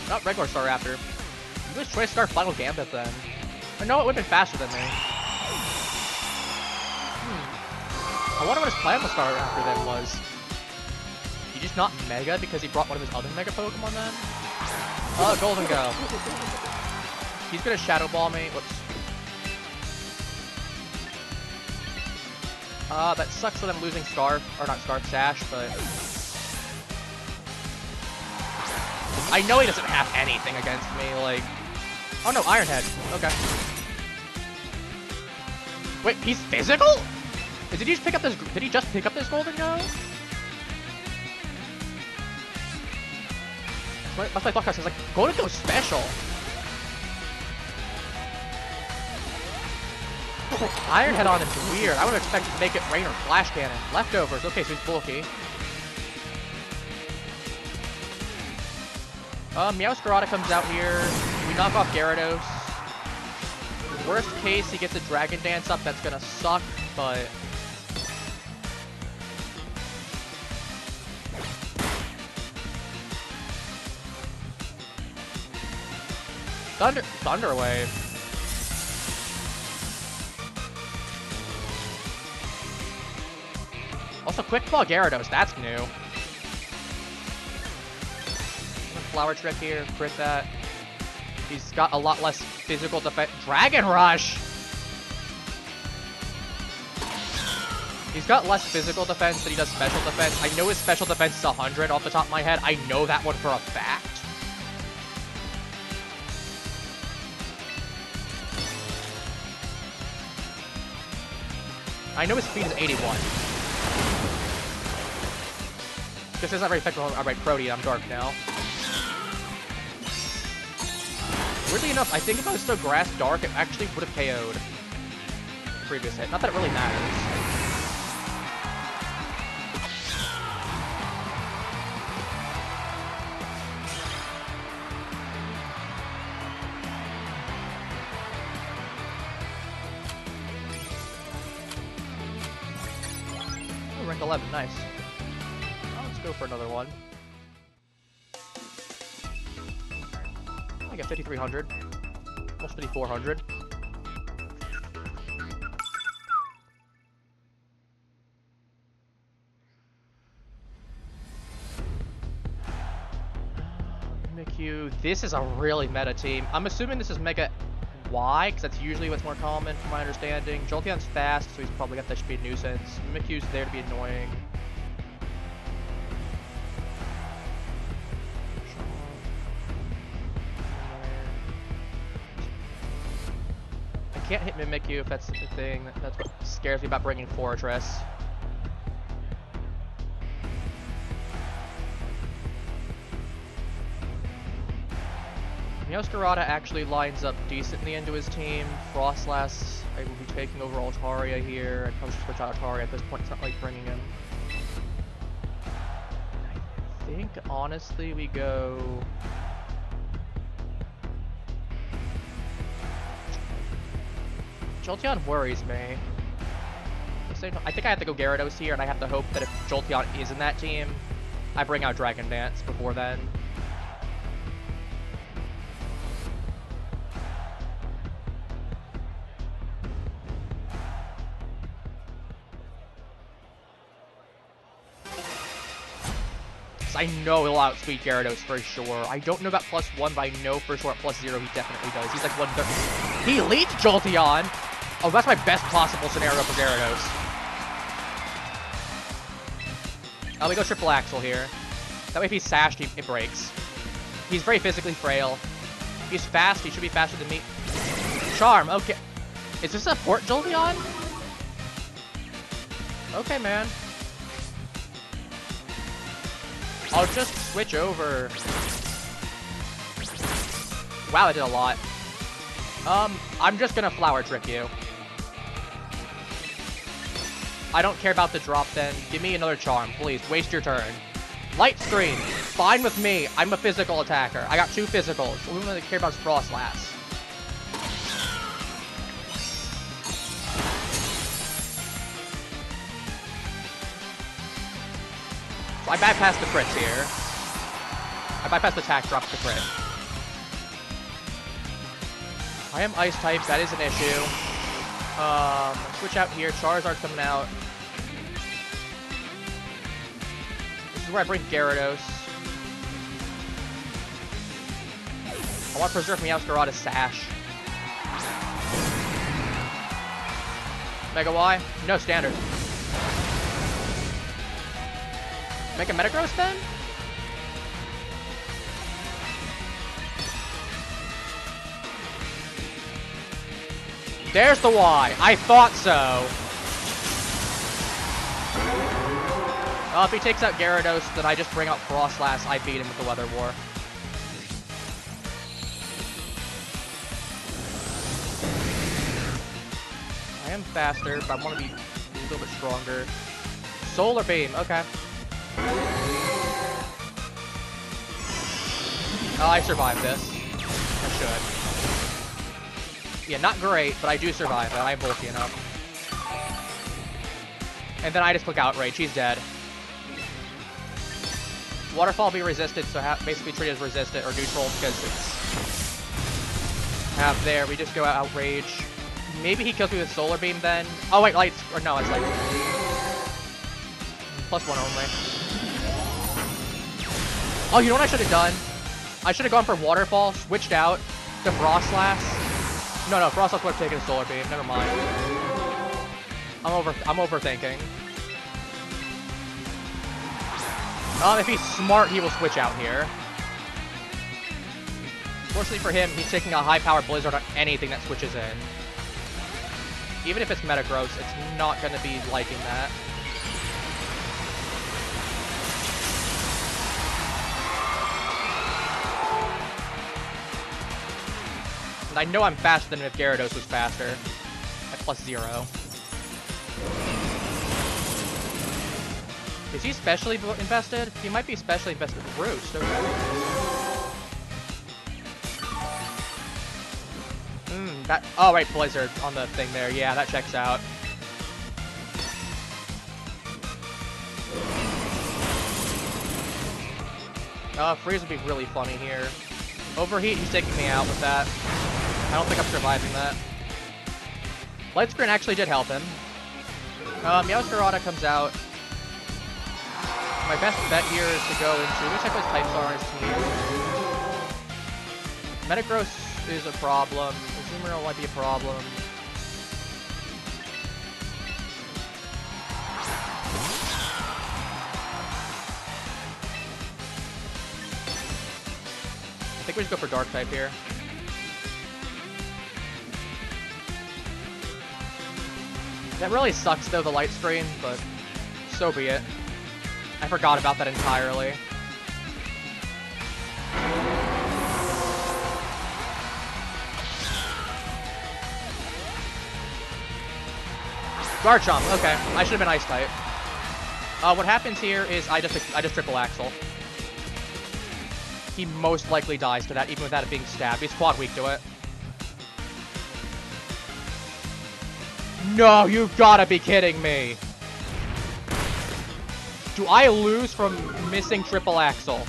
Not regular Staraptor. You just try to start Final Gambit then. I know it would have been faster than me. I wonder what his plan with Staraptor then was. He just not Mega because he brought one of his other Mega Pokemon then? Oh, Golden Go. He's gonna Shadow Ball me. Whoops. That sucks for them losing Scarf, or not Scarf, Sash, but... I know he doesn't have anything against me, like... Oh no, Iron Head. Okay. Wait, he's physical? Did he just pick up this? Did he just pick up this Golden Go? That's what I thought. I was like, Golden Go special. Iron Head on him's weird. I would expect to make it rain or Flash Cannon. Leftovers. Okay, so he's bulky. Meowscarada comes out here. We knock off Gyarados. Worst case, he gets a Dragon Dance up. That's gonna suck, but... Thunder Wave. Also, Quick Claw Gyarados. That's new. Flower Trick here, crit that. He's got a lot less physical defense. Dragon Rush! He's got less physical defense than he does special defense. I know his special defense is 100 off the top of my head. I know that one for a fact. I know his speed is 81. This isn't very effective. Alright, Crody, I'm dark now. Weirdly enough, I think if I was still Grass Dark, it actually would have KO'd the previous hit. Not that it really matters. Oh, rank 11, nice. Oh, let's go for another one. I got 5,300. Almost 5,400. Mimikyu. This is a really meta team. I'm assuming this is Mega Y, because that's usually what's more common from my understanding. Jolteon's fast, so he's probably got that should be a nuisance. Mimikyu's there to be annoying. Can't hit Mimikyu if that's the thing. That's what scares me about bringing Fortress. Meowscarada actually lines up decently into his team. Froslass, I will be taking over Altaria here. I'd probably switch out Altaria at this point. It's not like bringing him. I think, honestly, we go... Jolteon worries me. I think I have to go Gyarados here, and I have to hope that if Jolteon is in that team, I bring out Dragon Dance before then. I know he'll outspeed Gyarados for sure. I don't know about +1, but I know for sure at +0 he definitely does. He's like 1/3. He leads Jolteon! Oh, that's my best possible scenario for Gyarados. We go Triple Axle here. That way if he's sashed, it breaks. He's very physically frail. He's fast, he should be faster than me. Charm, okay. Is this a Port Jolteon? Okay, man. I'll just switch over. Wow, I did a lot. I'm just gonna Flower Trick you. I don't care about the drop then. Give me another Charm, please. Waste your turn. Light Screen. Fine with me. I'm a physical attacker. I got 2 physicals. The only one that I care about is Froslass. I bypassed the crits here. I bypassed the attack, dropped the crit. I am ice type, that is an issue. Switch out here, Charizard coming out. This is where I bring Gyarados. I want to preserve Meowscarada Sash. Mega Y? No, standard. Make a Metagross then? There's the Y. I thought so. If he takes out Gyarados, then I just bring out Froslass. I beat him with the Weather War. I am faster, but I want to be a little bit stronger. Solar Beam. Okay. I survived this. I should. Yeah, not great, but I do survive it. I'm bulky enough. And then I just click Outrage. He's dead. Waterfall be resisted, so basically treat it as resistant or neutral because it's half there. We just go out Outrage. Maybe he kills me with Solar Beam then. Oh wait, Lights. Or no, it's Lights. +1 only. Oh, you know what I should have done? I should have gone for Waterfall, switched out to Froslass. No, Froslass would have taken a Solar Beam. Never mind. I'm overthinking. If he's smart, he will switch out here. Fortunately for him, he's taking a high-powered Blizzard on anything that switches in. Even if it's Metagross, it's not going to be liking that. And I know I'm faster than if Gyarados was faster. At +0. Is he specially invested? He might be specially invested with Roost. Okay. Oh, right, Blizzard on the thing there. Yeah, that checks out. Freeze would be really funny here. Overheat, he's taking me out with that. I don't think I'm surviving that. Light Screen actually did help him. Meowscarada comes out. My best bet here is to go into... Which type his types are on his team. Metagross is a problem. Azumarill might be a problem. I think we just go for Dark type here. That really sucks though, the light screen, but so be it. I forgot about that entirely. Garchomp, okay. I should have been Ice type. What happens here is I just triple axle. He most likely dies to that, even without it being stabbed. He's quad weak to it. No, you've gotta be kidding me. Do I lose from missing triple axle?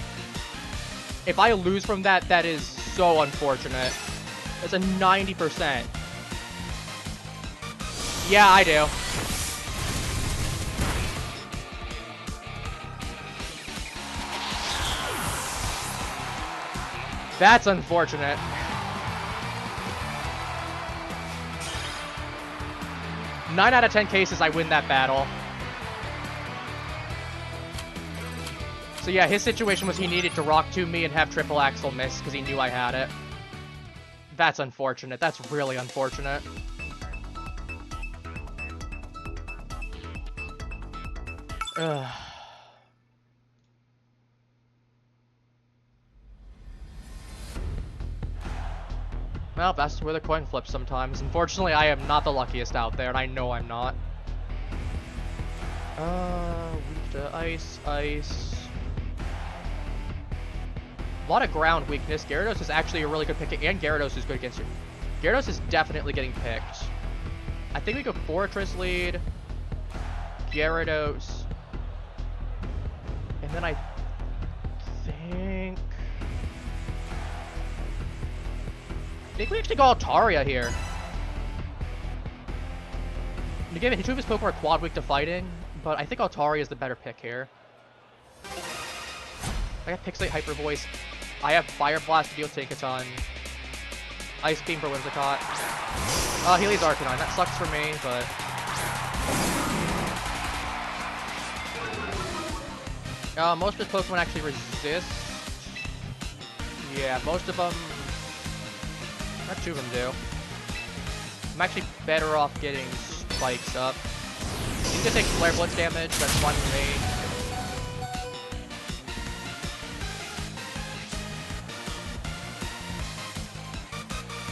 If I lose from that, that is so unfortunate. It's a 90%. Yeah, I do. That's unfortunate. Nine out of 10 cases, I win that battle. So yeah, his situation was he needed to Rock Tomb me and have triple axle miss because he knew I had it. That's unfortunate. That's really unfortunate. Ugh. Well, that's where the coin flips sometimes. Unfortunately, I am not the luckiest out there, and I know I'm not. Weak to ice, ice. A lot of ground weakness. Gyarados is actually a really good pick, and Gyarados is good against you. Gyarados is definitely getting picked. I think we go Fortress lead. Gyarados. And then I think we actually go Altaria here. Again, two of his Pokemon are quad weak to fighting, but I think Altaria is the better pick here. I got Pixelate Hyper Voice. I have Fire Blast to deal take a ton. Ice Beam for Whimsicott. Healy's Arcanine. That sucks for me, but most of his Pokemon actually resist. Yeah, most of them. Not two of them do. I'm actually better off getting Spikes up. He's gonna take Flare Blitz damage. That's fine for me.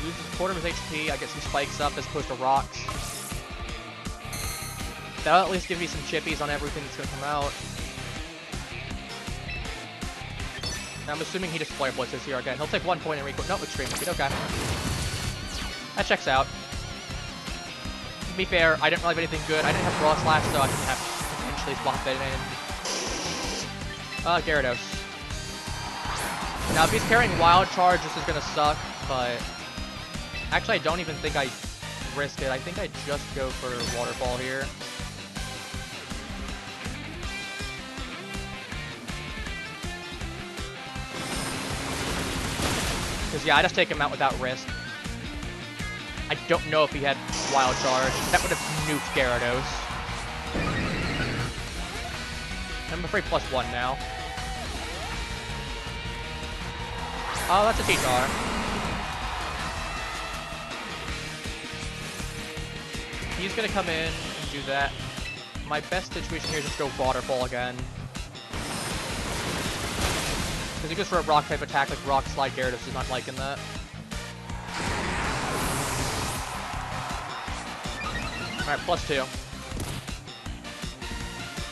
Loses a quarter of his HP. I get some Spikes up as opposed to Rocks. That'll at least give me some chippies on everything that's gonna come out. I'm assuming he just Flare Blitzes here again. He'll take 1 point and recoil. No, Extreme Speed. Okay. That checks out. To be fair, I didn't really have anything good. I didn't have Froslass, so I didn't have to potentially swap it in. Gyarados. Now, if he's carrying Wild Charge, this is gonna suck, but actually, I don't even think I risk it. I think I just go for Waterfall here. Because, yeah, I just take him out without risk. I don't know if he had Wild Charge. That would have nuked Gyarados. I'm afraid +1 now. Oh, that's a T-Tar. He's gonna come in and do that. My best situation here is just go Waterfall again. Because he goes for a Rock type attack like Rock Slide. Gyarados is not liking that. Alright, +2.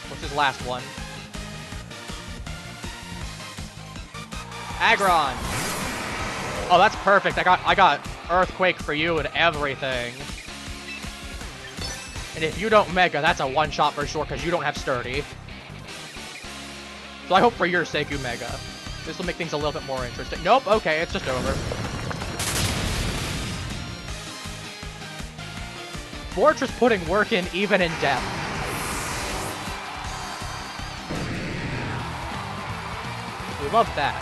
What's his last one? Aggron! Oh, that's perfect. I got Earthquake for you and everything. And if you don't Mega, that's a one-shot for sure, because you don't have Sturdy. So I hope for your sake you Mega. This will make things a little bit more interesting. Nope, okay, it's just over. Fortress putting work in even in depth. We love that.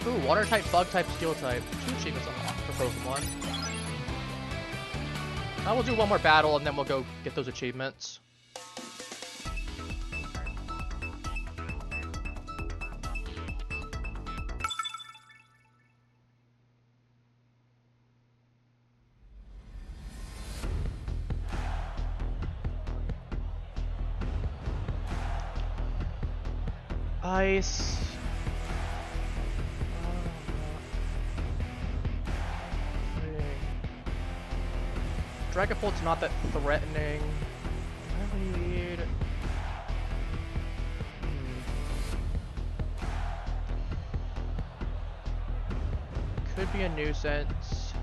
Ooh, Water type, Bug type, Steel type. 2 achievements unlocked for Pokemon. Now we'll do one more battle and then we'll go get those achievements. Ice. Dragapult's not that threatening. I need... Could be a nuisance.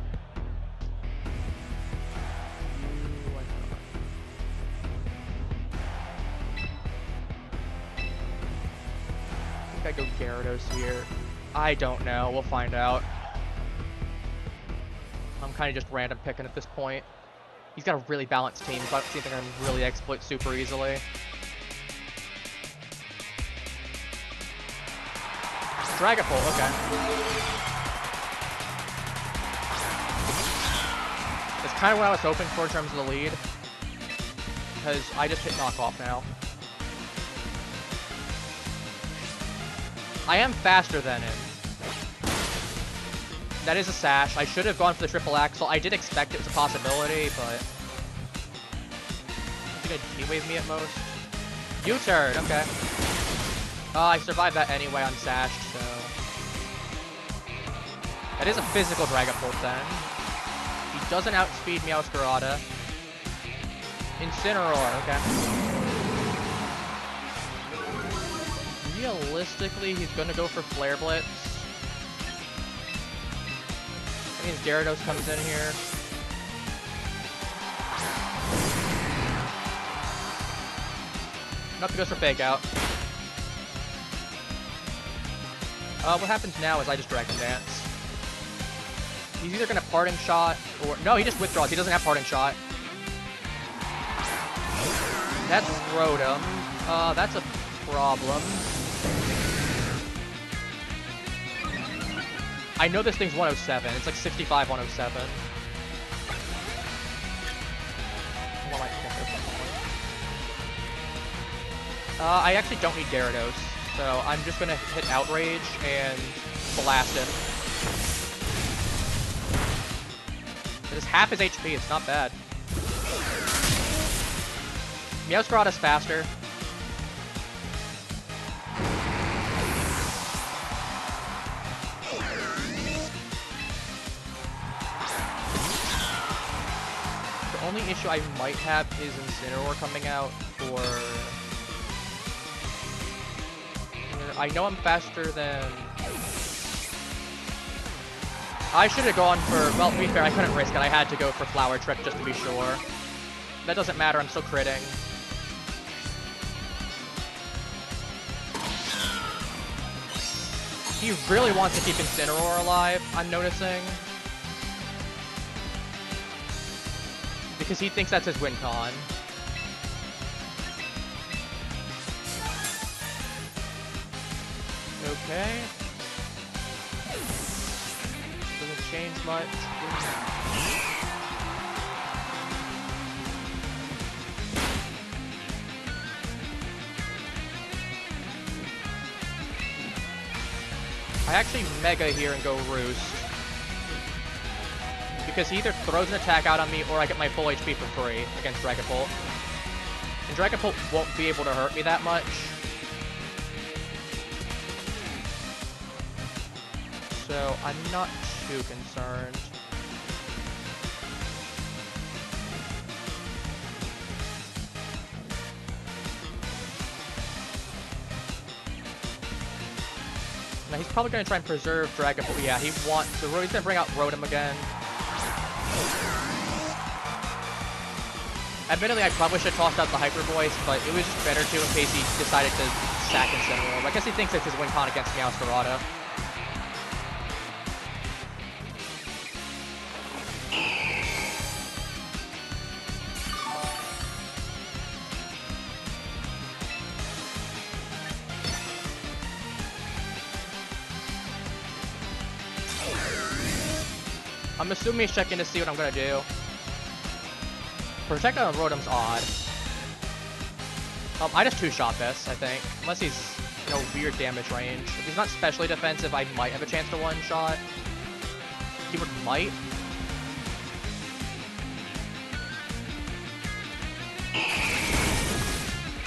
I go Gyarados here. I don't know. We'll find out. I'm kind of just random picking at this point. He's got a really balanced team, so I don't think they're going to really exploit super easily. Dragapult, okay. That's kind of what I was hoping for in terms of the lead. Because I just hit knockoff now. I am faster than him. That is a Sash. I should have gone for the Triple Axle. I did expect it was a possibility, but... I think I'd T-Wave me at most. U-turn, okay. I survived that anyway on Sash, so... That is a physical Dragapult then. He doesn't outspeed Meowscarada. Incineroar, okay. Realistically, he's gonna go for Flare Blitz. That means Gyarados comes in here. Nothing goes for fake out. What happens now is I just Dragon Dance. He's either gonna Parting Shot or... No, he just withdraws. He doesn't have Parting Shot. That's Rotom. That's a problem. I know this thing's 107. It's like 65, 107. I actually don't need Gyarados, so I'm just gonna hit Outrage and blast him. It is half his HP, it's not bad. Meowscarada's faster. The only issue I might have is Incineroar coming out, or... I know I'm faster than... I should have gone for... Well, to be fair, I couldn't risk it. I had to go for Flower Trick just to be sure. That doesn't matter, I'm still critting. He really wants to keep Incineroar alive, I'm noticing. Because he thinks that's his win con. Okay. Doesn't change much. I actually Mega here and go Roost. Because he either throws an attack out on me or I get my full HP for free against Dragapult. And Dragapult won't be able to hurt me that much. So I'm not too concerned. Now he's probably going to try and preserve Dragapult. Yeah, he's going to bring out Rotom again. Admittedly, I probably should have tossed out the Hyper Voice, but it was just better to in case he decided to sack Incineroar. I guess he thinks it's his win con against Meowscarada. I'm assuming he's checking to see what I'm gonna do. Protect on Rotom's odd. I just two-shot this, I think. Unless he's in a weird damage range. If he's not specially defensive, I might have a chance to one-shot. Keyword might.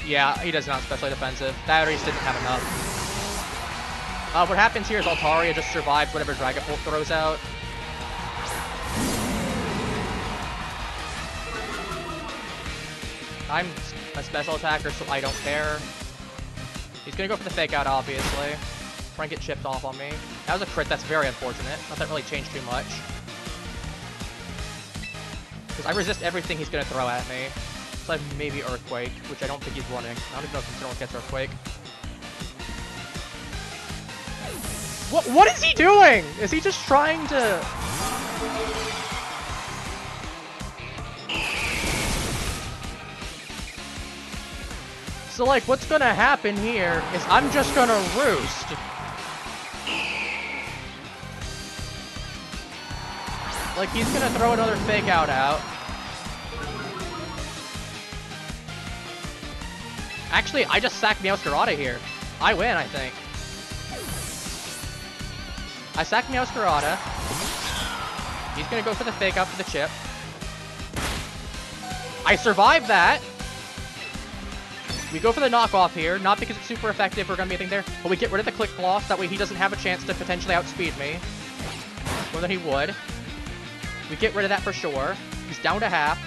Yeah, he does not specially defensive. That or he just didn't have enough. What happens here is Altaria just survives whatever Dragapult throws out. I'm a special attacker, so I don't care. He's gonna go for the fake out, obviously. Try and get chipped off on me. That was a crit, that's very unfortunate. Not that really changed too much. Because I resist everything he's gonna throw at me. So I have maybe Earthquake, which I don't think he's running. I don't even know if Incineroar gets Earthquake. What is he doing? Is he just trying to... So, like, what's gonna happen here is I'm just gonna Roost. Like, he's gonna throw another fake out. Actually, I just sacked Meowscarada here. I win, I think. I sacked Meowscarada. He's gonna go for the fake out for the chip. I survived that. We go for the knockoff here, not because it's super effective or gonna be anything there, but we get rid of the click floss, that way he doesn't have a chance to potentially outspeed me. More than he would. We get rid of that for sure. He's down to half.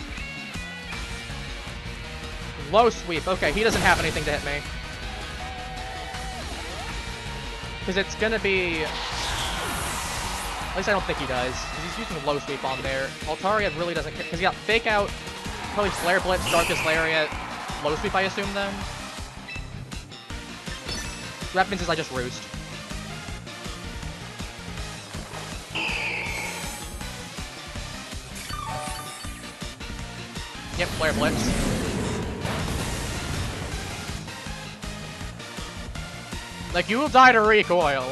Low sweep. Okay, he doesn't have anything to hit me. Because it's gonna be... At least I don't think he does, because he's using low sweep on there. Altaria really doesn't care, because he got fake out, probably Flare Blitz, Darkest Lariat, low sweep I assume then. That means I just roost. Yep, Flare Blitz. Like, you will die to recoil.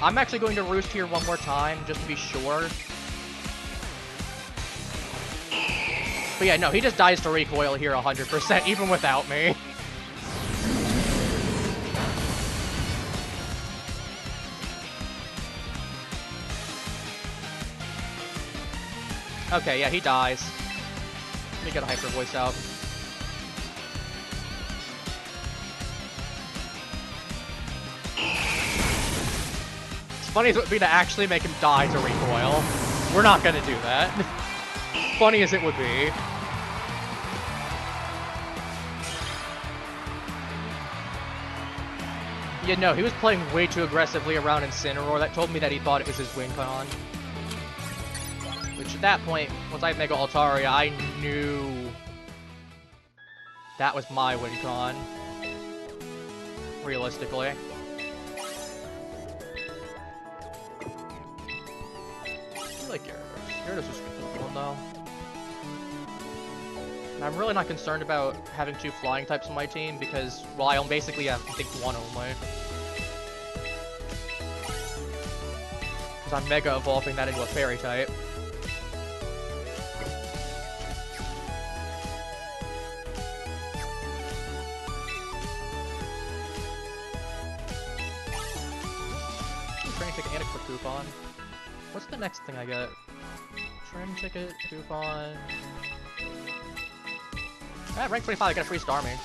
I'm actually going to roost here one more time, just to be sure. But yeah, no, he just dies to recoil here 100%, even without me. Okay, yeah, he dies. Let me get a Hyper Voice out. It's funny as it would be to actually make him die to recoil. We're not gonna do that. Funny as it would be. Yeah, no, he was playing way too aggressively around Incineroar. That told me that he thought it was his win con. Which at that point, once I had Mega Altaria, I knew that was my win con. Realistically. I like Gyarados. Gyarados is a cool one though. And I'm really not concerned about having 2 flying types on my team because, well, I basically have, I think, 1 only. Because I'm Mega Evolving that into a Fairy type. Training ticket and a quick coupon. What's the next thing I get? Training ticket, coupon. At rank 25, I get a free Starmie.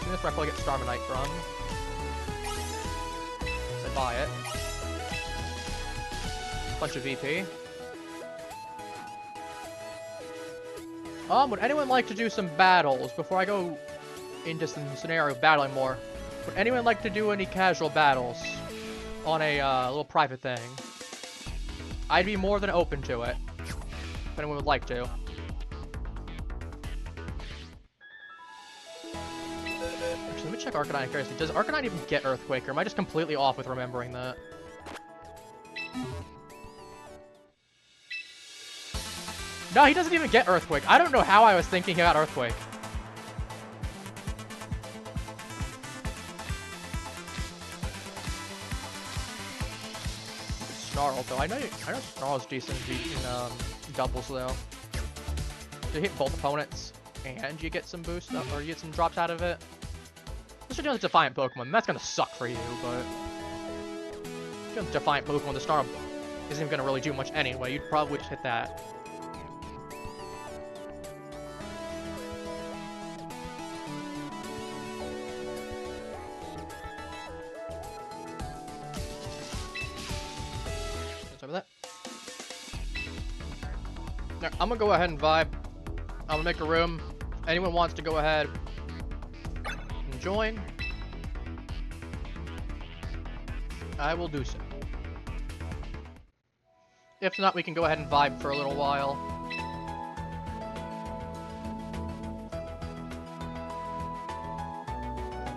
So that's where I probably get Starmanite from. So I buy it. Bunch of VP. Would anyone like to do some battles before I go into some scenario battling more? Would anyone like to do any casual battles on a little private thing? I'd be more than open to it, if anyone would like to. Actually, let me check Arcanine curiously. Does Arcanine even get Earthquake, or am I just completely off with remembering that? No, he doesn't even get Earthquake. I don't know how I was thinking about Earthquake. Snarl, though. I know Snarl's decent in doubles, though. You hit both opponents, and you get some boost, or you get some drops out of it. Unless you're doing a Defiant Pokemon, that's gonna suck for you, but... If you're doing a Defiant Pokemon, the Snarl isn't gonna really do much anyway. You'd probably just hit that. I'm gonna go ahead and vibe. I'm gonna make a room. Anyone wants to go ahead and join, I will do so. If not, we can go ahead and vibe for a little while.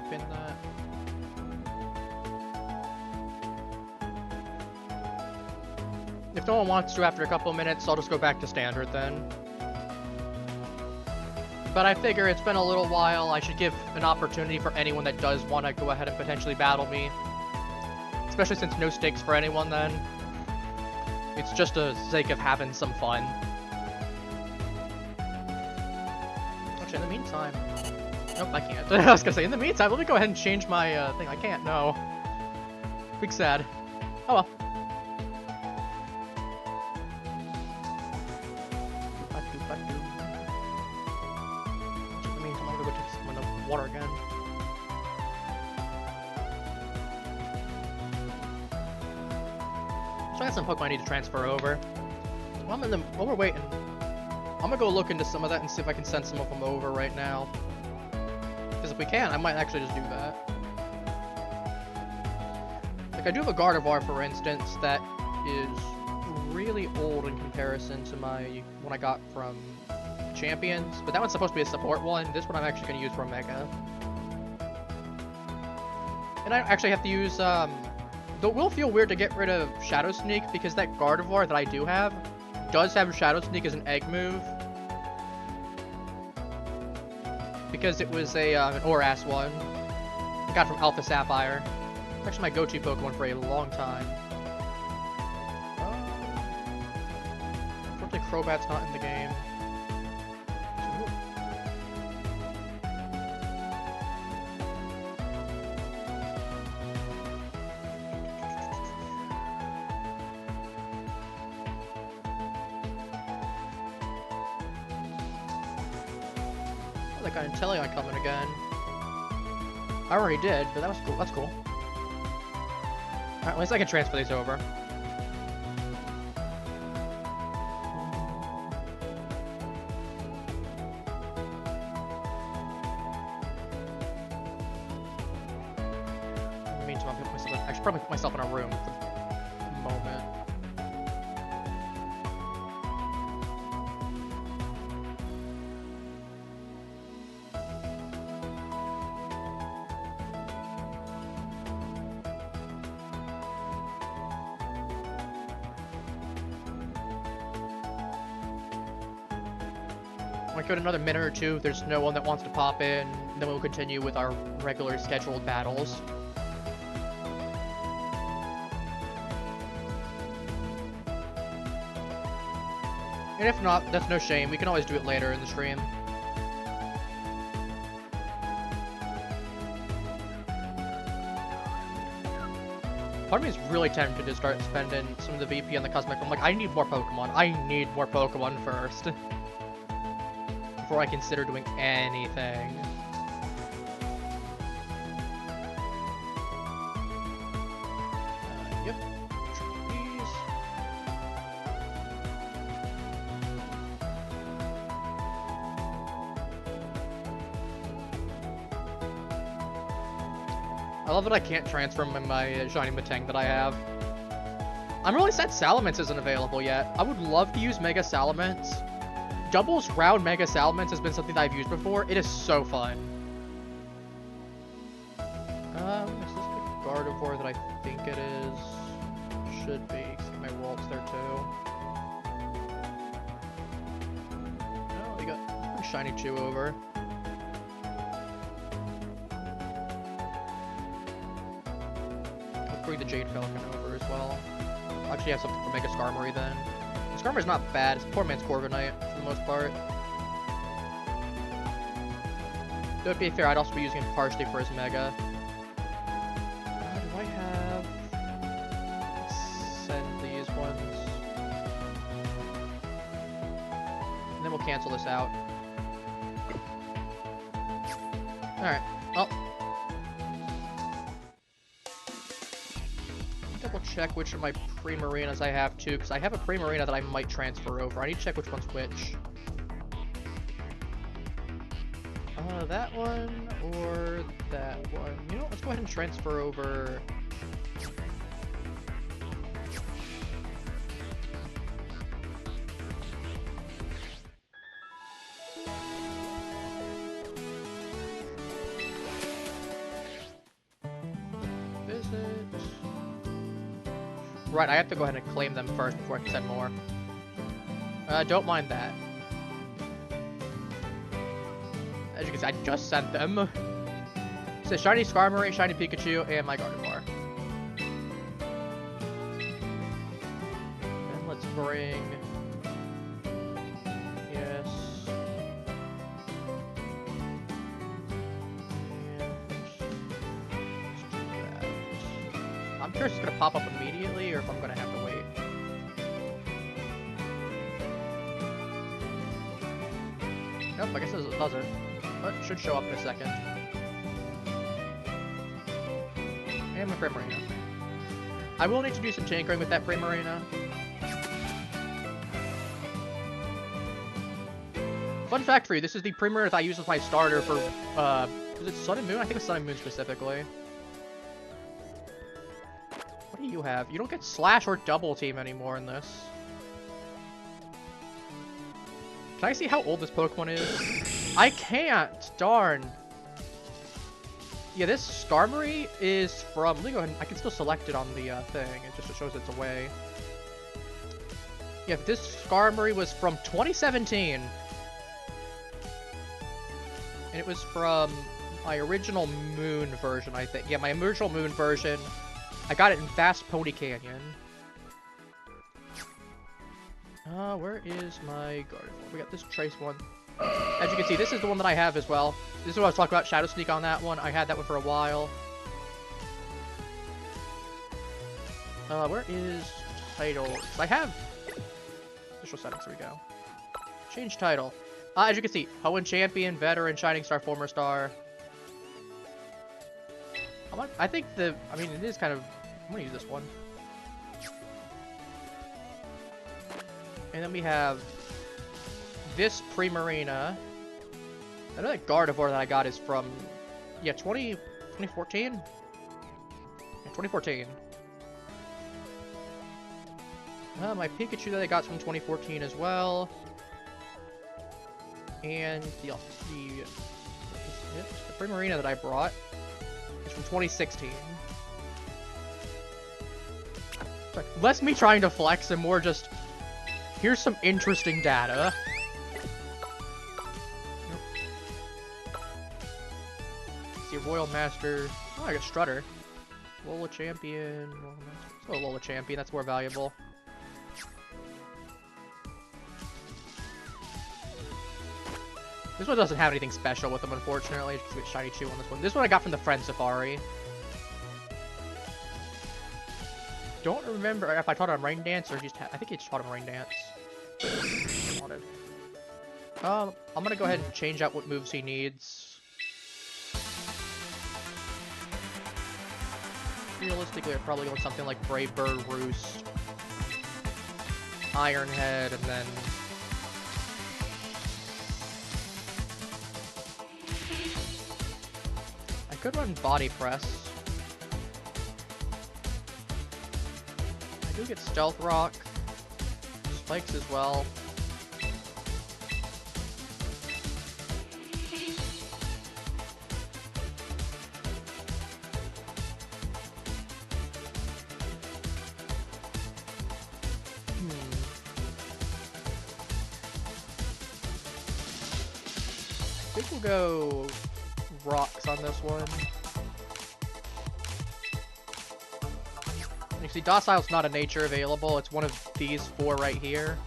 Pin that. If no one wants to after a couple of minutes, I'll just go back to standard then. But I figure it's been a little while, I should give an opportunity for anyone that does want to go ahead and potentially battle me. Especially since no stakes for anyone then. It's just a sake of having some fun. Actually, in the meantime... Nope, I can't. I was gonna say, in the meantime, let me go ahead and change my thing. I can't, no. Big sad. Oh well. Water again. So I got some Pokemon I need to transfer over. While we're waiting, I'm gonna go look into some of that and see if I can send some of them over right now. Because if we can, I might actually just do that. Like, I do have a Gardevoir, for instance, that is really old in comparison to my one I got from champions, but that one's supposed to be a support one. This one I'm actually going to use for Mega. And I actually have to use, though it will feel weird to get rid of Shadow Sneak, because that Gardevoir that I do have does have Shadow Sneak as an egg move. Because it was an Oras one. I got it from Alpha Sapphire. It's actually my go-to Pokemon for a long time. Unfortunately, Crobat's not in the game. Like Inteleon coming again. I already did, but that was cool. That's cool. Alright, at least I can transfer these over. In the meantime, I should probably put myself in a room for the moment. Might give it another minute or two if there's no one that wants to pop in, then we'll continue with our regular scheduled battles. And if not, that's no shame. We can always do it later in the stream. Part of me is really tempted to start spending some of the VP on the Cosmic. I'm like, I need more Pokemon. I need more Pokemon first. Before I consider doing anything. Yep. Please. I love that I can't transfer my Shiny Metang that I have. I'm really sad Salamence isn't available yet. I would love to use Mega Salamence. Doubles round Mega Salamence has been something that I've used before. It is so fun. Is this the Gardevoir that I think it is? Should be, because my Walt's there too. Oh, we got Shiny Chew over. I'll bring the Jade Falcon over as well. I'll actually have something for Mega Skarmory then. Skarmory's not bad, it's poor man's Corviknight for the most part. Though to be fair, I'd also be using him partially for his Mega. Do I have... Let's send these ones. And then we'll cancel this out. Alright, well. Double check which of my Primarinas I have too, because I have a Primarina that I might transfer over. I need to check which one's which. That one or that one. You know, let's go ahead and transfer over. Right, I have to go ahead and claim them first before I can send more. Don't mind that. As you can see, I just sent them. It says Shiny Skarmory, Shiny Pikachu, and my Gardevoir. And let's bring... Yes. I'm curious if it's going to pop up immediately or if I'm going to have to wait. Nope, I guess it doesn't. But it should show up in a second. And my Primarina. I will need to do some tinkering with that Primarina. Fun fact for you, this is the Primarina that I use as my starter for, is it Sun and Moon? I think it's Sun and Moon specifically. What do you have? You don't get Slash or Double Team anymore in this. Can I see how old this Pokemon is? I can't! Darn! Yeah, this Skarmory is from... Let me go ahead and... I can still select it on the thing. It just shows it's away. Yeah, this Skarmory was from 2017. And it was from my original Moon version, I think. Yeah, my original Moon version. I got it in Fast Pony Canyon. Where is my Gardevoir? We got this Trace one. As you can see, this is the one that I have as well. This is what I was talking about, Shadow Sneak on that one. I had that one for a while. Where is title? 'Cause I have official settings. Here we go. Change title. As you can see, Hoenn Champion, Veteran, Shining Star, Former Star. I think I mean, it is kind of... I'm gonna use this one. And then we have this Primarina. I know that Gardevoir that I got is from, yeah, 2014? Yeah, 2014. My Pikachu that I got from 2014 as well. And the Primarina that I brought is from 2016. Sorry, less me trying to flex and more just, here's some interesting data. See, Royal Master. Oh, I got Strutter. Lola Champion. So Lola Champion, that's more valuable. This one doesn't have anything special with them, unfortunately. Just get Shiny Chew on this one. This one I got from the Friend Safari. Don't remember if I taught him Rain Dance or just I think he just taught him Rain Dance. I'm gonna go ahead and change out what moves he needs. Realistically, I'd probably go with something like Brave Bird, Roost, Iron Head, and then I could run Body Press. I do get Stealth Rock, Spikes as well. I think we'll go Rocks on this one. You see, Docile's not a nature available. It's one of these four right here.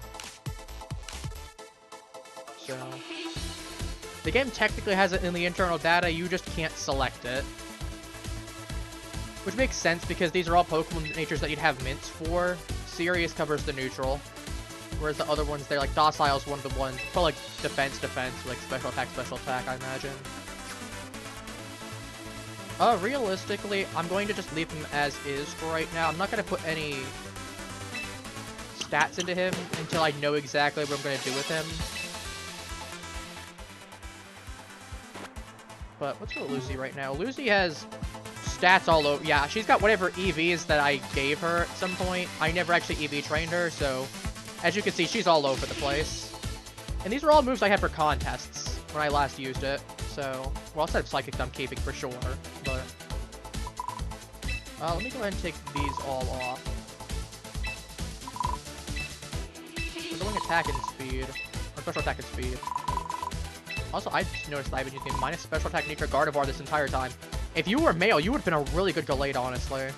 So, the game technically has it in the internal data, you just can't select it. Which makes sense because these are all Pokemon natures that you'd have mints for. Sirius covers the neutral. Whereas the other ones, they're like, Docile's one of the ones, probably like defense, like special attack, I imagine. Realistically, I'm going to just leave him as is for right now. I'm not going to put any stats into him until I know exactly what I'm going to do with him. But let's go with Lucy right now. Lucy has stats all over. Yeah, she's got whatever EVs that I gave her at some point. I never actually EV trained her, so as you can see, she's all over the place. And these are all moves I had for contests when I last used it. So, well, outside of Psychic, I'm keeping for sure, but let me go ahead and take these all off. We're going attack and speed, or special attack and speed. Also, I just noticed that I've been using minus special attack nature Gardevoir this entire time. If you were male, you would have been a really good Gallade, honestly.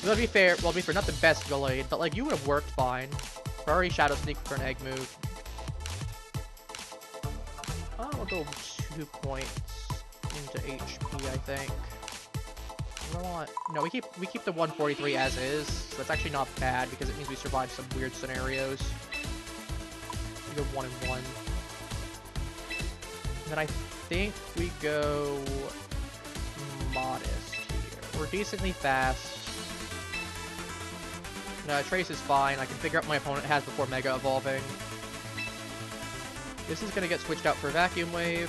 To be fair, well, not the best Gallade, but like you would have worked fine. Already Shadow Sneak for an egg move. I'll go 2 points into HP, I think. No, we keep the 143 as is. So that's actually not bad because it means we survive some weird scenarios. We go 1 and 1. And then I think we go Modest here. We're decently fast. No, Trace is fine. I can figure out what my opponent has before Mega Evolving. This is going to get switched out for Vacuum Wave.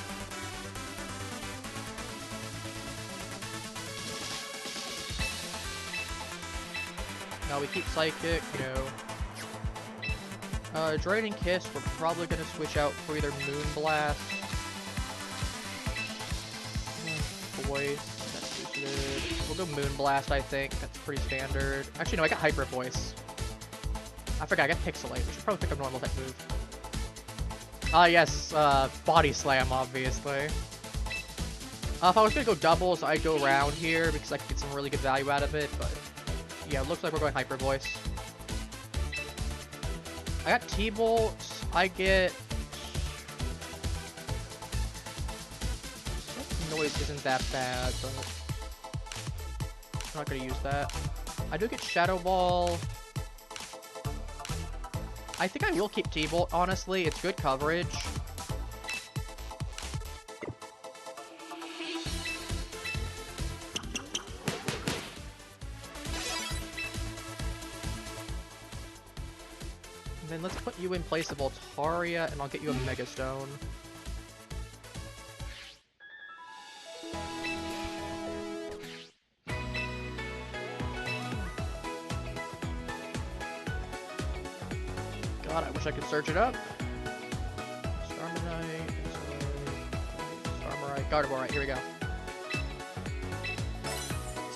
Now we keep Psychic, you know. Draining Kiss, we're probably gonna switch out for either Moonblast. Voice, that's boosted. We'll go Moonblast, I think. That's pretty standard. Actually, no, I got Hyper Voice. I forgot, I got Pixelate. We should probably pick a normal type move. Yes, Body Slam, obviously. If I was gonna go doubles, I'd go around here because I could get some really good value out of it, but yeah, it looks like we're going Hyper Voice. I got T-Bolt, I get... Noise isn't that bad, but I'm not gonna use that. I do get Shadow Ball. I think I will keep T-Bolt, honestly. It's good coverage. And then let's put you in place of Altaria, and I'll get you a Mega Stone. God, I wish I could search it up. Starmanite, Starmarite, Gardevoir, here we go.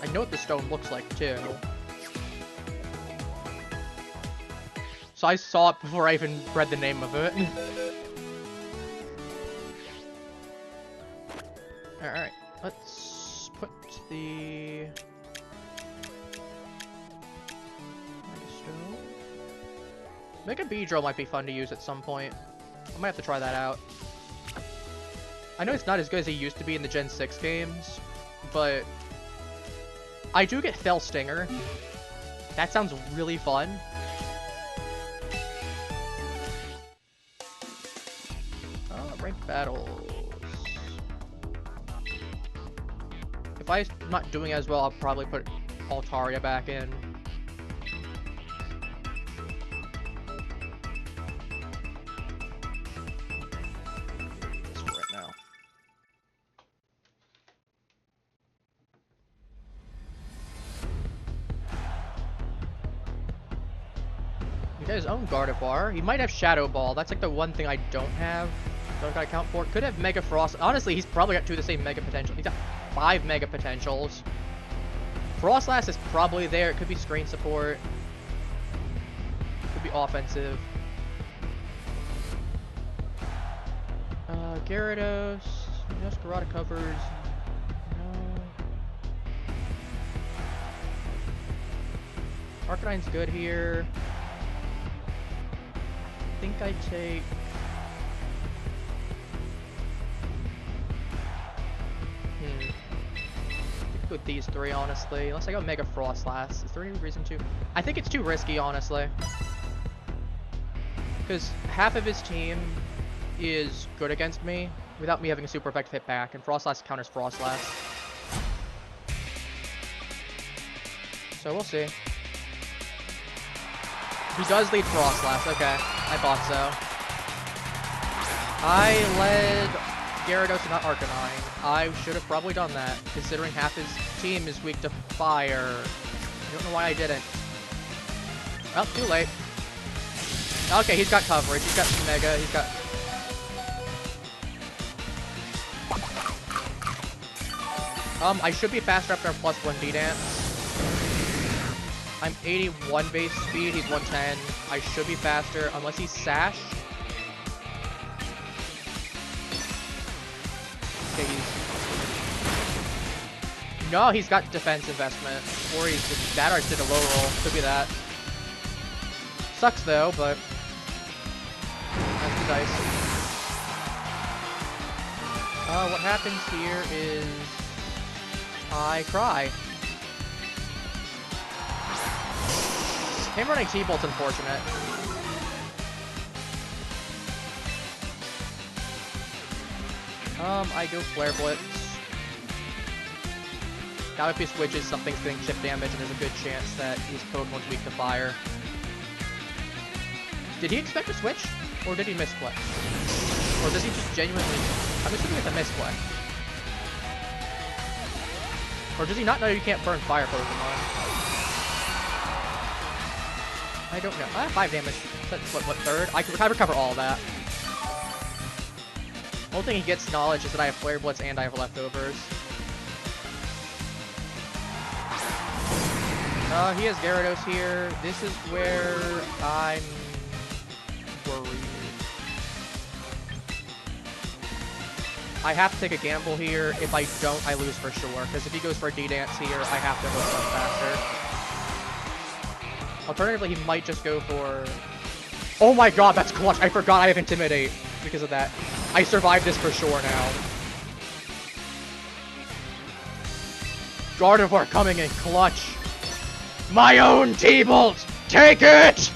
I know what the stone looks like, too. So I saw it before I even read the name of it. Alright, let's put the... Mega Beedrill might be fun to use at some point. I might have to try that out. I know it's not as good as it used to be in the Gen 6 games, but I do get Fell Stinger. That sounds really fun. Ranked battles. If I'm not doing as well, I'll probably put Altaria back in. His own Gardevoir. He might have Shadow Ball. That's like the one thing I don't have. Don't gotta count for. Could have Mega Frost. Honestly, he's probably got 2 of the same Mega Potential. He's got 5 Mega Potentials. Froslass is probably there. It could be screen support. Could be offensive. Gyarados. Desperado covers. No. Arcanine's good here. I think I take... with these 3, honestly. Unless I go Mega Froslass. Is there any reason to? I think it's too risky, honestly. Because half of his team is good against me without me having a super effective hit back, and Froslass counters Froslass. So we'll see. He does lead Froslass, okay. I thought so. I led Gyarados and not Arcanine. I should have probably done that, considering half his team is weak to fire. I don't know why I didn't. Well, too late. Okay, he's got coverage. He's got Mega. He's got... I should be faster after a +1 D-Dance. I'm 81 base speed, he's 110. I should be faster, unless he's Sash. Okay, no, he's got defense investment. Or he's that, or I did a low roll. Could be that. Sucks though, but that's the dice. What happens here is I cry. Him running T-Bolt's unfortunate. I go Flare Blitz. Now if he switches, something's doing chip damage, and there's a good chance that his Pokemon's weak to fire. Did he expect a switch? Or did he misplay? Or does he just genuinely... I'm assuming it's a misplay. Or does he not know you can't burn fire Pokemon? I don't know. 5 damage. That's what, third? I can recover all of that. Only thing he gets knowledge is that I have Flare Blitz and I have leftovers. He has Gyarados here. This is where I'm worried. I have to take a gamble here. If I don't, I lose for sure. Because if he goes for a D-Dance here, I have to go faster. Alternatively, he might just go for... Oh my god, that's clutch! I forgot I have Intimidate because of that. I survived this for sure now. Gardevoir coming in clutch. My own T-Bolt! Take it!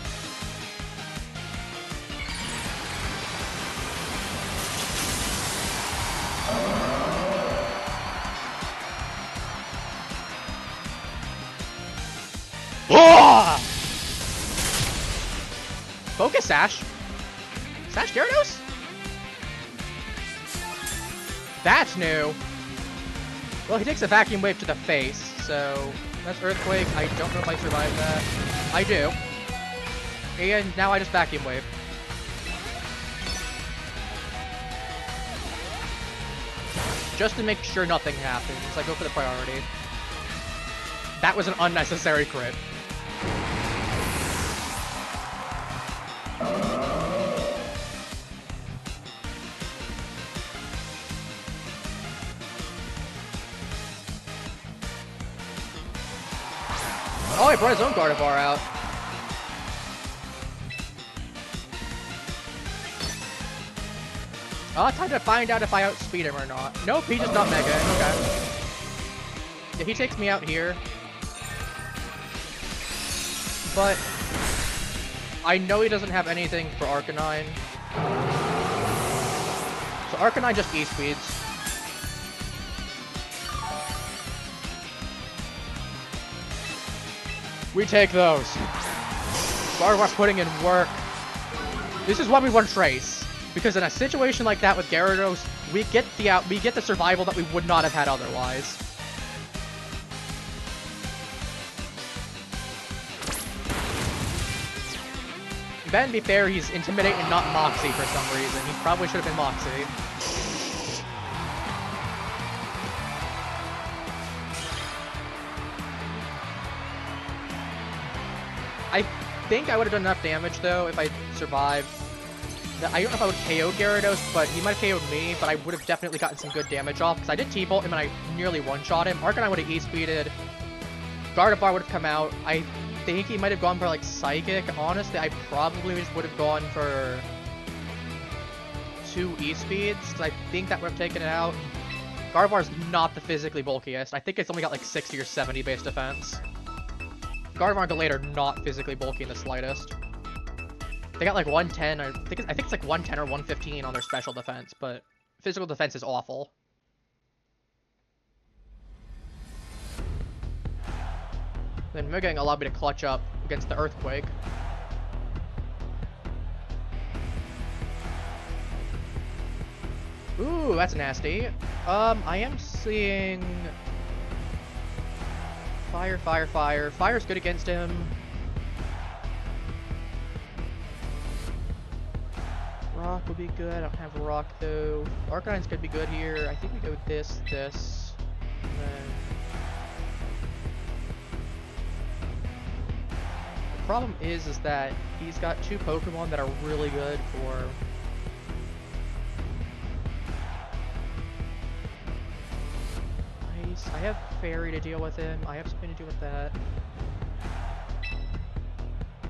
Focus Sash. Sash Gyarados? That's new. Well, he takes a Vacuum Wave to the face, so that's Earthquake. I don't know if I survive that. I do. And now I just Vacuum Wave. Just to make sure nothing happens, I go for the priority. That was an unnecessary crit. Oh, he brought his own Gardevoir out. Time to find out if I outspeed him or not. Nope, he just got Mega. Okay. Yeah, he takes me out here. But I know he doesn't have anything for Arcanine. So Arcanine just E-speeds. We take those. Gardevoir's putting in work. This is why we run Trace. Because in a situation like that with Gyarados, we get the survival that we would not have had otherwise. Ben, to be fair, he's Intimidate and not Moxie for some reason. He probably should have been Moxie. I think I would have done enough damage, though, if I survived. I don't know if I would KO Gyarados, but he might have KO'd me, but I would have definitely gotten some good damage off, because I did T-Bolt him and I nearly one-shot him. Arcanine would have E-speeded. Gardevoir would have come out. I think he might have gone for, like, Psychic. Honestly, I probably just would have gone for 2 E-speeds, because I think that would have taken it out. Gardevoir's not the physically bulkiest. I think it's only got, like, 60 or 70 base defense. Gardevoir and Gallade are not physically bulky in the slightest. They got like 110, or I think it's like 110 or 115 on their special defense, but physical defense is awful. Then Megang allowed me to clutch up against the Earthquake. Ooh, that's nasty. I am seeing fire, fire, fire. Fire's good against him. Rock would be good. I don't have Rock though. Arcanine's gonna be good here. I think we go this, this, and then... The problem is that he's got 2 Pokemon that are really good for... Ice. I have Fairy to deal with him. I have something to do with that.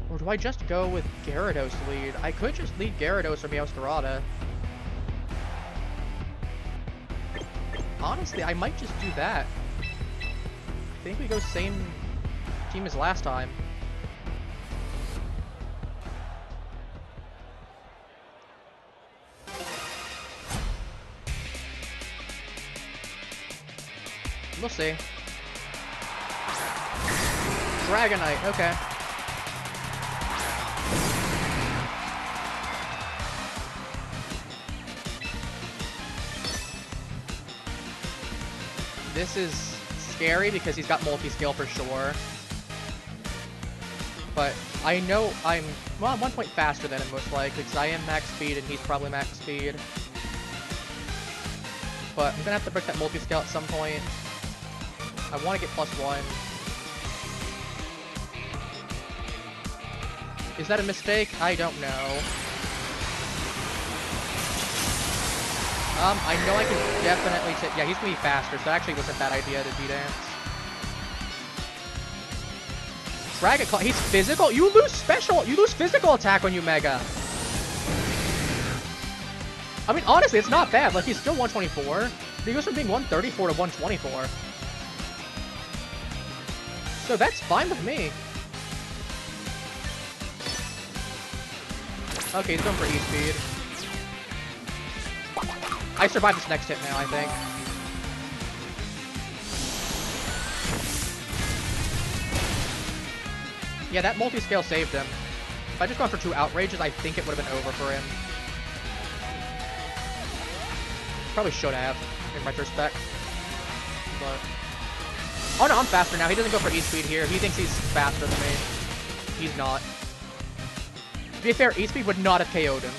Or do I just go with Gyarados lead? I could just lead Gyarados from Meowscarada. Honestly, I might just do that. I think we go same team as last time. We'll see. Dragonite, okay. This is scary because he's got multi-scale for sure. But I know I'm, well, I'm 1 point faster than him most likely, because I am max speed and he's probably max speed. But I'm gonna have to break that multi-scale at some point. I want to get +1. Is that a mistake? I don't know. I know I can definitely take... Yeah, he's gonna be faster, so that actually wasn't a bad idea to D-Dance. Dragon Claw, he's physical? You lose physical attack when you Mega. I mean, honestly, it's not bad. Like, he's still 124. He goes from being 134 to 124. So that's fine with me. Okay, he's going for E-Speed. I survived this next hit now, I think. Yeah, that multi-scale saved him. If I just gone for 2 outrages, I think it would have been over for him. Probably should have, in retrospect. But... Oh no, I'm faster now. He doesn't go for E-Speed here. He thinks he's faster than me. He's not. To be fair, E-Speed would not have KO'd him.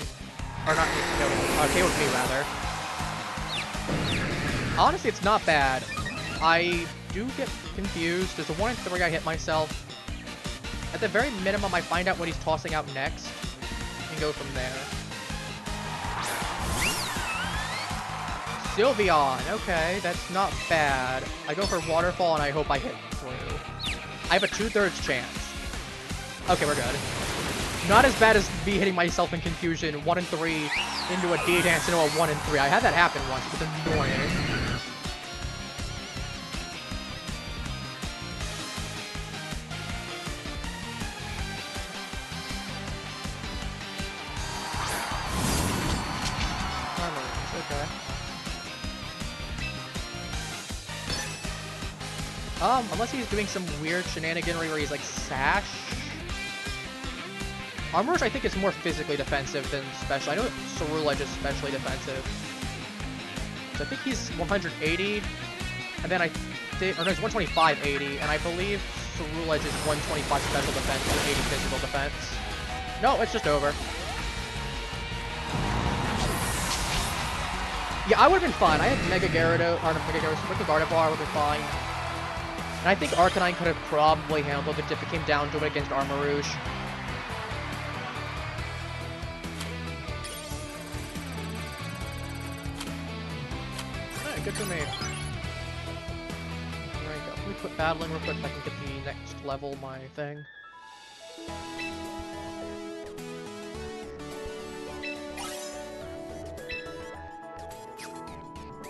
Or not KO'd him. KO'd me, rather. Honestly, it's not bad. I do get confused. There's a 1 in 3 I hit myself. At the very minimum, I find out what he's tossing out next. And go from there. Sylveon. Okay, that's not bad. I go for Waterfall, and I hope I hit through. I have a 2/3 chance. Okay, we're good. Not as bad as me hitting myself in confusion 1 in 3 into a D-Dance into a 1 in 3. I had that happen once. It was annoying. Okay. Unless he's doing some weird shenaniganry where he's like Sash. Armor Rush, I think, is more physically defensive than special. I know Cerulege is specially defensive. So I think he's 180, and then I think, or no, he's 125, 80, and I believe Cerulege is 125 special defense and 80 physical defense. No, it's just over. Yeah, I would have been fine. I had Mega Gyarados, or Mega Gyarados, Mega Gardevoir would have been fine. And I think Arcanine could have probably handled it if it came down to it against Armor Rouge. Alright, good for me. There we go. Let me quit battling real quick so I can get the next level, my thing.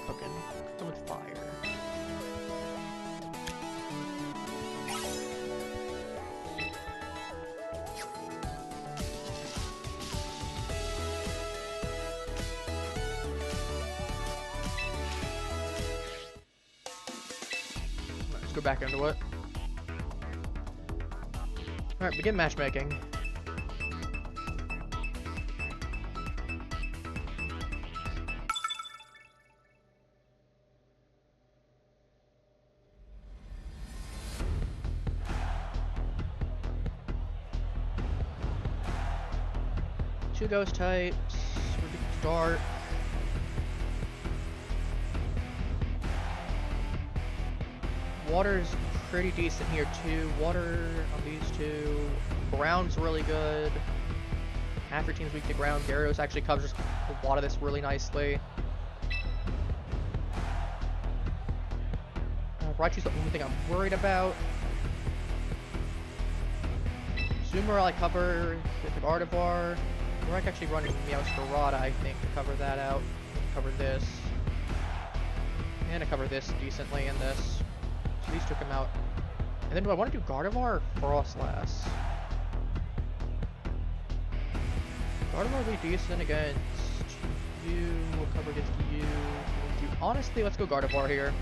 Cooking. Done with fire. Let's go back into it. Alright, begin matchmaking. Two ghost types. We're good to start. Water's pretty decent here too. Water on these two. Ground's really good. Half your team's weak to ground. Gyarados actually covers a lot of this really nicely. Raichu's the only thing I'm worried about. Zoomer I cover with the Gardevoir. We're actually running Meowscarada, I think, to cover that out. Cover this. And I cover this decently in this. So these took him out. And then do I want to do Gardevoir or Froslass? Gardevoir will be decent against you. We'll cover against you. Honestly, let's go Gardevoir here.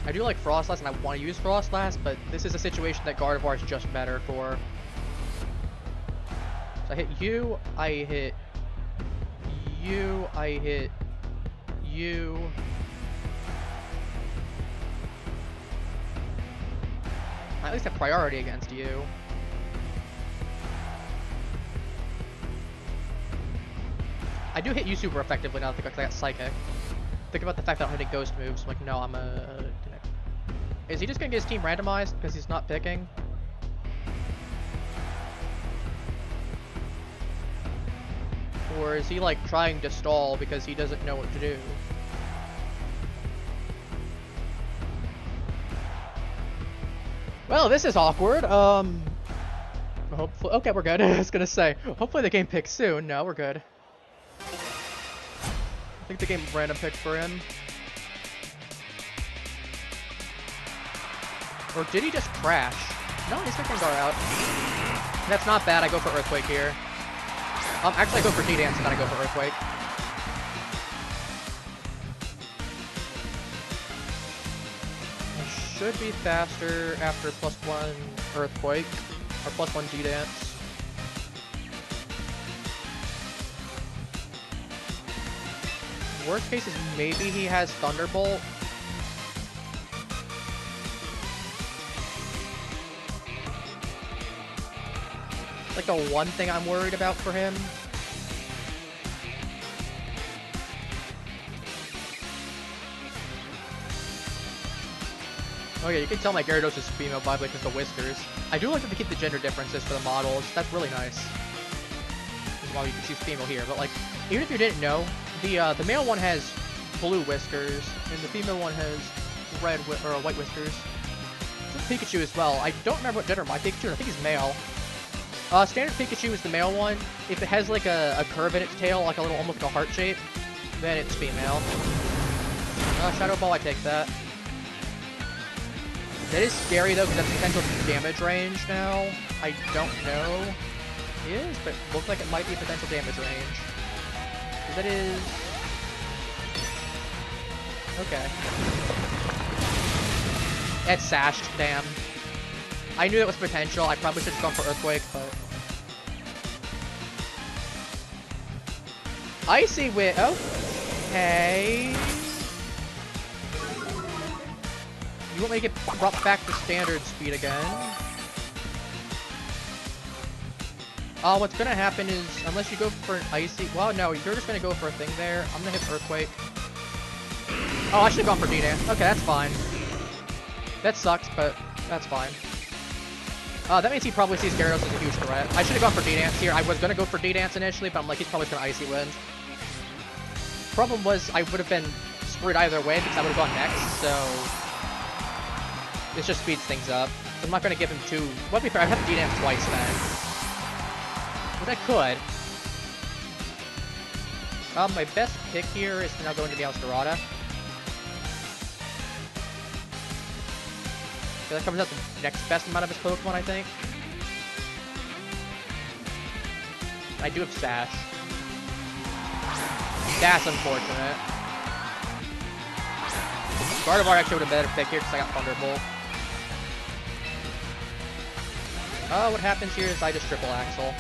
I do like Froslass and I want to use Froslass, but this is a situation that Gardevoir is just better for. So I hit you, I hit you, I hit you. I at least have priority against you. I do hit you super effectively now because I got Psychic. Think about the fact that I'm hitting Ghost moves. I'm like, no, I'm a... Is he just gonna get his team randomized because he's not picking? Or is he like trying to stall because he doesn't know what to do? Well, this is awkward. Hopefully, okay, we're good. I was gonna say, hopefully the game picks soon. No, we're good. I think the game random picked for him. Or did he just crash? No, he's picking Gar out. That's not bad. I go for Earthquake here. Actually, I go for D-Dance and then I go for Earthquake. I should be faster after +1 Earthquake. Or +1 D-Dance. Worst case is maybe he has Thunderbolt. Like the one thing I'm worried about for him. Oh yeah, you can tell my Gyarados is female by because the whiskers. I do like that they keep the gender differences for the models. That's really nice. While you can choose female here, but like, even if you didn't know, the male one has blue whiskers, and the female one has red or white whiskers. It's Pikachu as well. I don't remember what gender my Pikachu is. I think he's male. Standard Pikachu is the male one. If it has like a curve in its tail, like a little, almost like a heart shape, then it's female. Shadow Ball, I take that. That is scary though, because that's potential damage range now. I don't know. It is, but it looks like it might be potential damage range. That is... Okay. It's sashed, damn. I knew that was potential. I probably should have gone for Earthquake, but... Icy Wind. Okay. You want me to get brought back to standard speed again? What's gonna happen is, unless you go for an Icy... Well, no, you're just gonna go for a thing there. I'm gonna hit Earthquake. Oh, I should have gone for D-Dance. Okay, that's fine. That sucks, but that's fine. That means he probably sees Gyarados as a huge threat. I should have gone for D-Dance here. I was gonna go for D-Dance initially, but I'm like, he's probably gonna Icy Wind. Problem was, I would have been screwed either way because I would have gone next, so... This just speeds things up. So I'm not gonna give him two... Well, to be fair, I have to D-Dance twice then. But I could. My best pick here is to now go into the Alstarada. So that covers out the next best amount of his Pokemon, I think. I do have Sash. That's unfortunate. Gardevoir actually would have been a better pick here because I got Thunderbolt. What happens here is I just Triple Axle.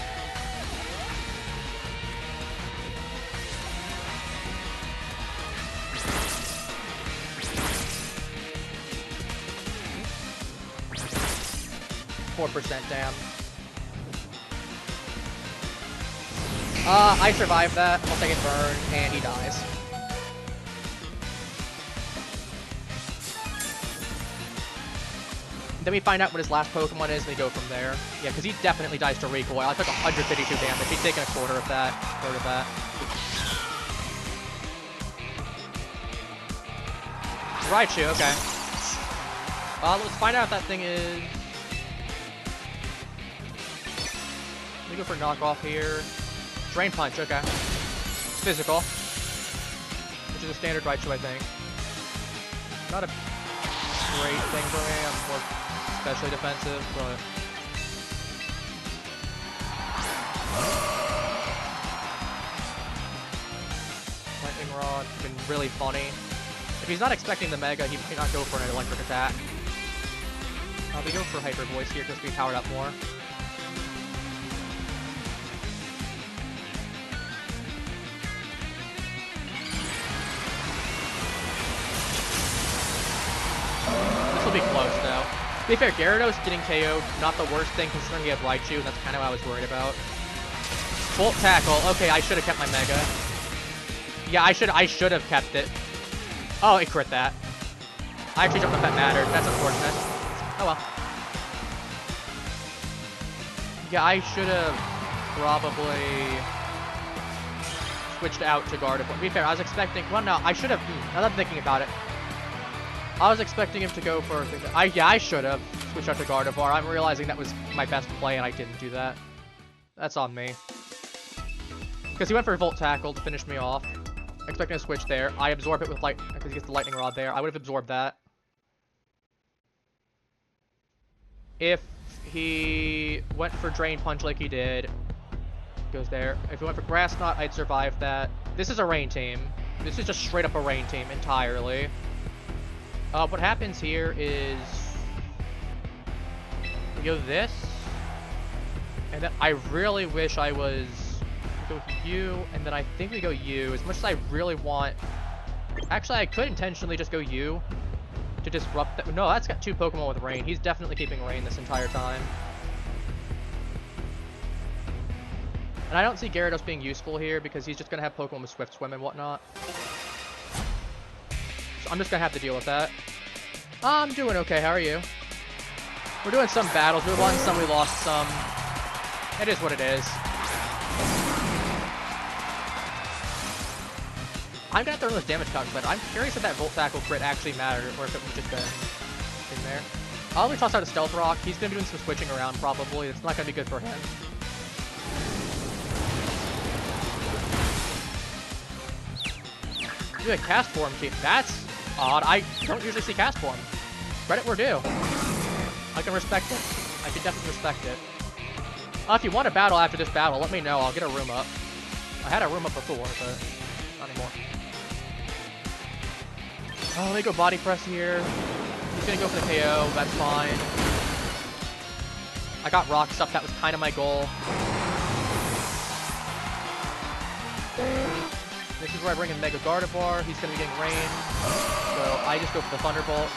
%, damn. I survived that. I'll take it burn, and he dies. Then we find out what his last Pokemon is, and we go from there. Yeah, because he definitely dies to Recoil. I took 152 damage. He's taking a quarter of that. Raichu, okay. Let's find out if that thing is... Let me go for knockoff here. Drain Punch, okay. It's physical. Which is a standard Raichu, I think. Not a great thing for me. I'm more especially defensive, but... Lightning Rod has been really funny. If he's not expecting the Mega, he might not go for an electric attack. We go for Hyper Voice here because we powered up more. Be close though. To be fair, Gyarados getting KO'd, not the worst thing considering he had Raichu, and that's kind of what I was worried about. Bolt Tackle. Okay, I should have kept my Mega. Yeah, I should have kept it. Oh, it crit that. I actually jumped if that mattered. That's unfortunate. Oh well. Yeah, I should have probably switched out to Gardevoir. To be fair, I was expecting... Well, no, I should have... Now that I'm thinking about it. I was expecting him to go for... Yeah, I should have switched out to Gardevoir. I'm realizing that was my best play, and I didn't do that. That's on me. Because he went for a Volt Tackle to finish me off. Expecting to switch there. I absorb it with light... Because he gets the Lightning Rod there. I would have absorbed that. If he went for Drain Punch like he did... Goes there. If he went for Grass Knot, I'd survive that. This is a Rain team. This is just straight up a Rain team entirely. What happens here is... We go this. And then I really wish I was... Go U, and then I think we go U. As much as I really want... Actually, I could intentionally just go U. To disrupt that. No, that's got 2 Pokemon with Rain. He's definitely keeping Rain this entire time. And I don't see Gyarados being useful here because he's just going to have Pokemon with Swift Swim and whatnot. So I'm just going to have to deal with that. I'm doing okay. How are you? We're doing some battles. We won some, we lost some. It is what it is. I'm going to have to run this damage calculator. I'm curious if that Volt Tackle crit actually mattered or if it would just been in there. I'll probably toss out a Stealth Rock. He's going to be doing some switching around probably. It's not going to be good for him. A Cast Form team. That's odd. I don't usually see Cast Form. Credit where due. I can respect it. I can definitely respect it. If you want a battle after this battle, let me know. I'll get a room up. I had a room up before, but not anymore. Oh, let me go Body Press here. He's gonna go for the KO. That's fine. I got Rock Stuff. That was kind of my goal. This is where I bring in Mega Gardevoir. He's going to be getting Rain. So I just go for the Thunderbolt.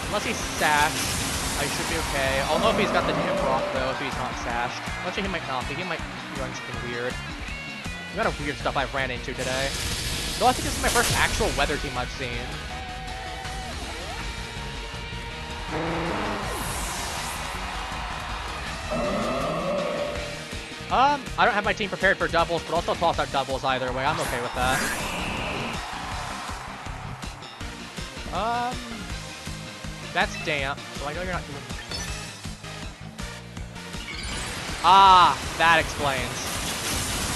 Unless he's sashed, I should be okay. I'll know if he's got the Jump Rock though, if he's not sashed. Actually, he might not be. He might be running something weird. A lot of weird stuff I've ran into today. No, I think this is my first actual weather team I've seen. I don't have my team prepared for doubles, but I'll still toss out doubles either way. I'm okay with that. That's damp, so I know you're not doing... Ah, that explains. I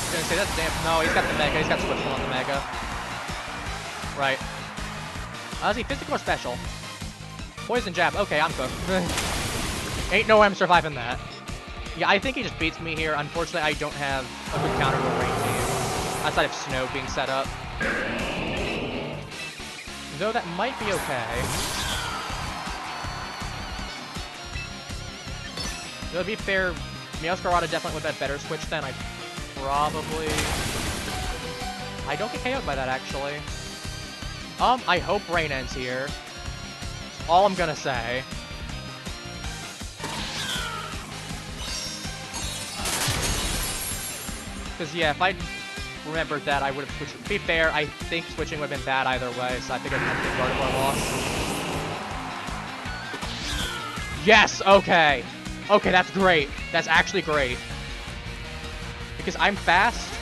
was gonna say that's damp. No, he's got the Mega. He's got Swift on the Mega. Right. Is he physical or special? Poison Jab. Okay, I'm cooked. Ain't no way I'm surviving that. Yeah, I think he just beats me here. Unfortunately, I don't have a good counter to a Rain team. Outside of Snow being set up. Though that might be okay. Though to be fair, Meowscarada definitely would have better switch than I probably... I don't get KO'd by that, actually. I hope Rain ends here. That's all I'm gonna say. Because, yeah, if I remembered that, I would have switched. To be fair, I think switching would have been bad either way, so I figured I'd take Gardevoir loss. Yes! Okay! Okay, that's great. That's actually great. Because I'm fast.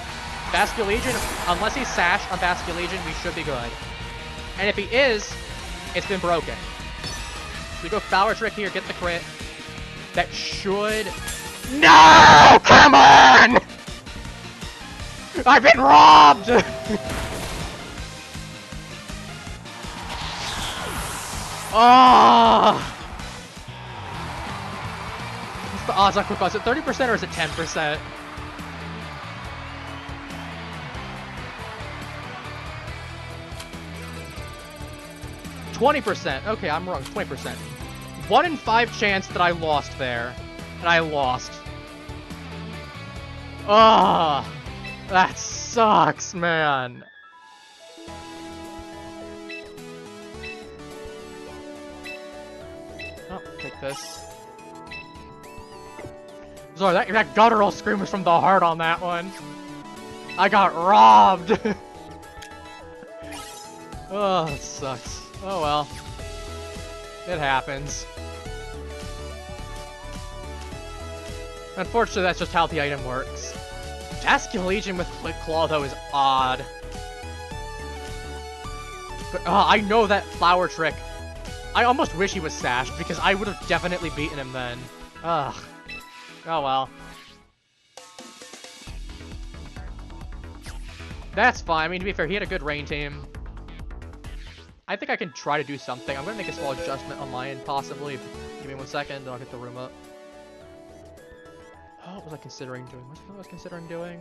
Basculegion, unless he's sashed on Basculegion, we should be good. And if he is, it's been broken. So we go Power Trick here, get the crit. That should... No! Come on! I've been robbed! Oh! What's the odds on quick loss? Is it 30% or is it 10%? %. Okay, I'm wrong. 20%. 1 in 5 chance that I lost there. And I lost. Ah, that sucks, man. take this. Sorry, that guttural scream was from the heart on that one. I got robbed! Oh, that sucks. Oh well. It happens. Unfortunately, that's just how the item works. Jasculegion with Quick Claw, though, is odd. But, I know that flower trick. I almost wish he was sashed, because I would have definitely beaten him then. Ugh. Oh well. That's fine. I mean, to be fair, he had a good rain team. I think I can try to do something. I'm going to make a small adjustment on my end, possibly. Give me 1 second, I'll get the room up. Oh, what was I considering doing? What was I considering doing?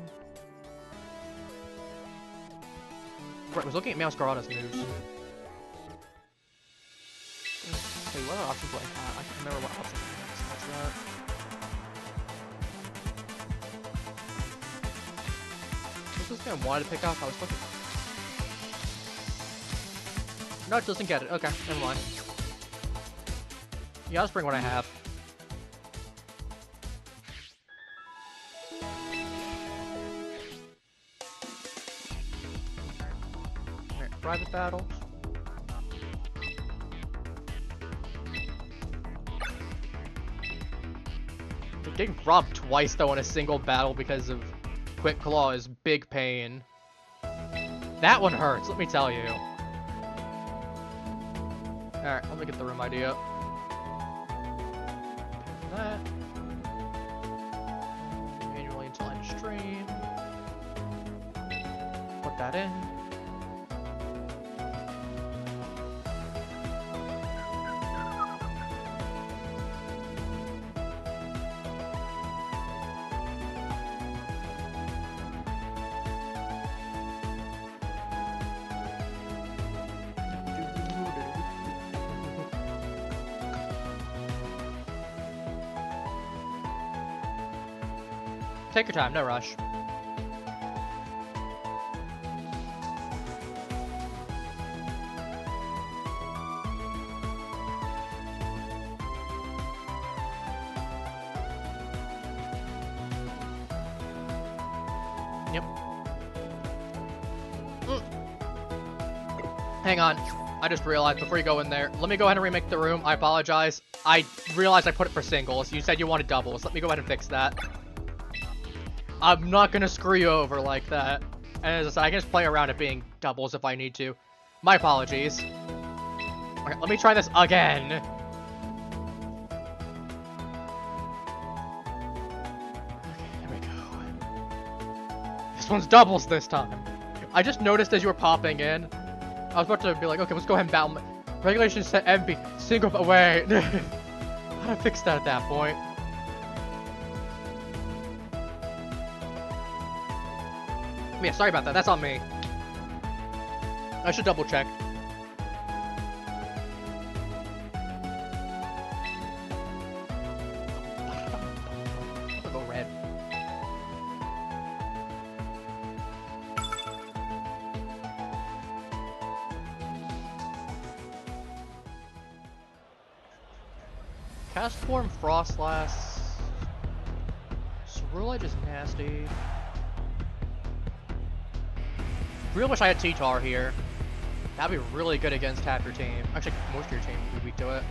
Right, I was looking at Mouse Gyarados moves. Wait, what other options do I have? I can't remember what options I have. What's that? Was this game I wanted to pick up? I was looking. No, it doesn't get it. Okay, never mind. Yeah, I'll just bring what I have. Alright, private battles. Getting robbed twice though in a single battle because of Quick Claw is big pain. That one hurts, let me tell you. Alright, let me get the room ID up. Pick that. Manually until end of stream. Put that in. Take your time, no rush. Yep. Hang on. I just realized before you go in there, let me go ahead and remake the room. I apologize. I realized I put it for singles. You said you wanted doubles. Let me go ahead and fix that. I'm not gonna screw you over like that. And as I said, I can just play around it being doubles if I need to. My apologies. Okay, let me try this again. Okay, there we go. This one's doubles this time. I just noticed as you were popping in, I was about to be like, okay, let's go ahead and battle. Regulation set MB. Single, but wait. How do I fix that at that point? Yeah, sorry about that. That's on me. I should double check. I'll go red. Cast form Froslass. Ceruledge is nasty. Really wish I had T-Tar here. That'd be really good against half your team. Actually, most of your team would be weak to it.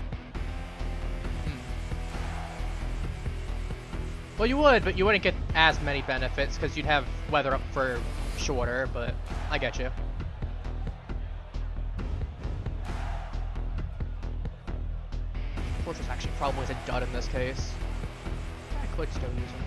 Well, you would, but you wouldn't get as many benefits because you'd have weather up for shorter, but I get you. Fortress actually probably is a dud in this case. I could still use him.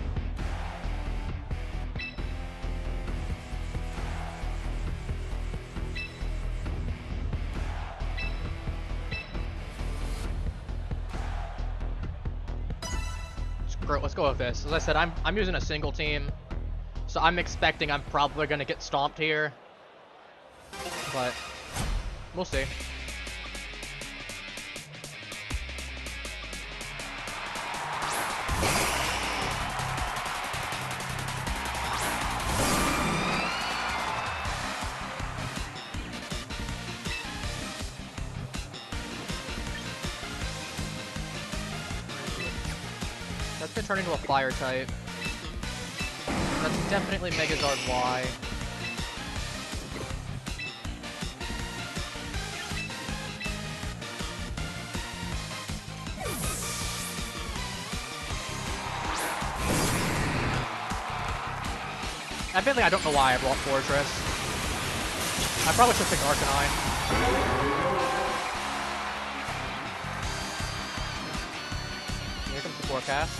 Let's go with this. As I said, I'm using a single team, so I'm expecting I'm probably gonna get stomped here, but we'll see. gonna turn into a fire type. That's definitely Megazord Y. Admittedly, I don't know why I brought Fortress. I probably should pick Arcanine. Here comes the forecast.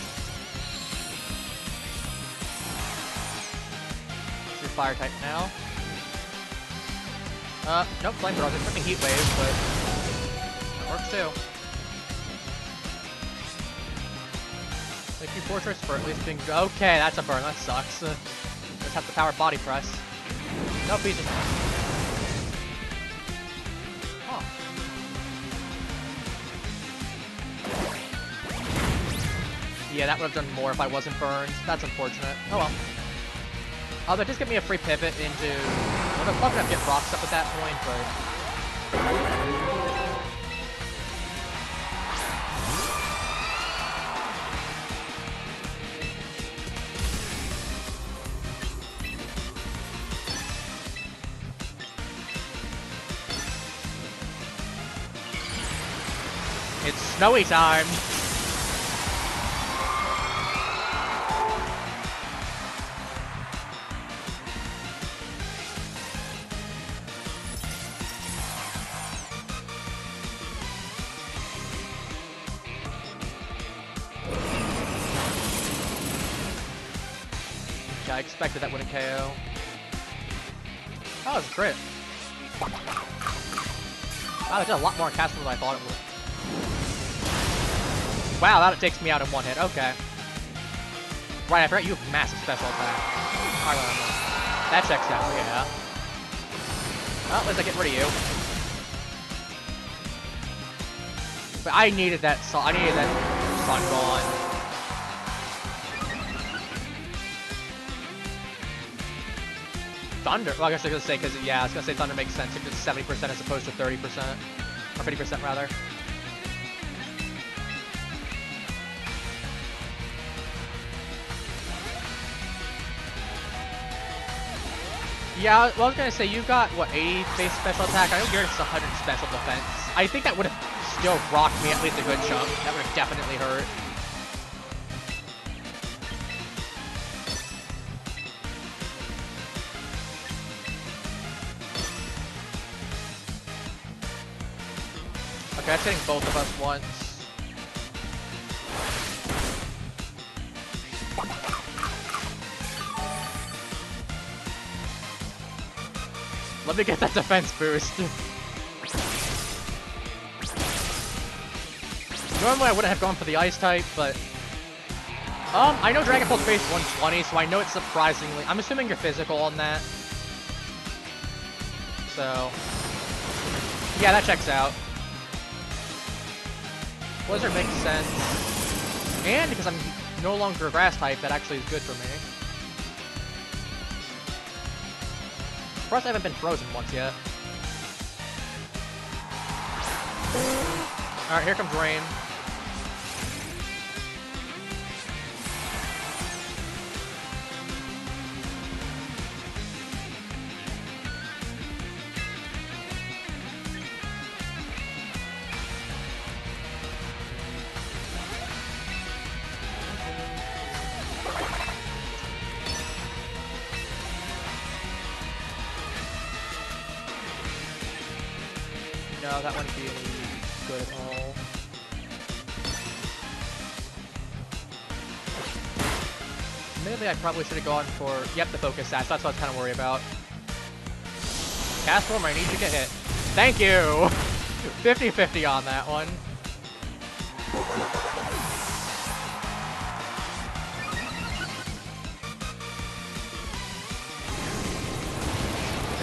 Let's do fire type now. Nope, flamethrower. I was expecting heat wave, but that works too. Thank you, Fortress, for at least being. Okay, that's a burn. That sucks. Just have to power body press. Nope, he's just. Oh. Yeah, that would have done more if I wasn't burned. That's unfortunate. Oh well. Oh, that does give me a free pivot into. I'm probably gonna get rocks up at that point, but. It's snowy time! Yeah, I expected that wouldn't KO. Oh, it's a crit. Wow, it did a lot more casting than I thought it would. Wow, that takes me out in one hit. Okay. Right, I forgot you have massive special attack. Alright, that checks out, yeah. Well, at least I get rid of you. But I needed that sun. I needed that sun gone. Thunder. Well, I guess I was gonna say because yeah, I was gonna say Thunder makes sense if it's 70% as opposed to 30% or 50% rather. Yeah, well, I was gonna say, you got, what, 80 base special attack? I know Gyarados is 100 special defense. I think that would have still rocked me at least a good chunk. That would have definitely hurt. Okay, that's hitting both of us once. Let me get that defense boost. Normally I wouldn't have gone for the ice type, but I know Dragon Pulse base 120, so I know it's surprisingly. I'm assuming you're physical on that. So yeah, that checks out. Blizzard makes sense, and because I'm no longer a grass type, that actually is good for me. Plus, I haven't been frozen once yet. Alright, here comes rain. No, that wouldn't be good at all. Admittedly, I probably should have gone for, yep, the focus sash. That's what I was kind of worried about. Cast form, I need to get hit. Thank you! 50-50 on that one.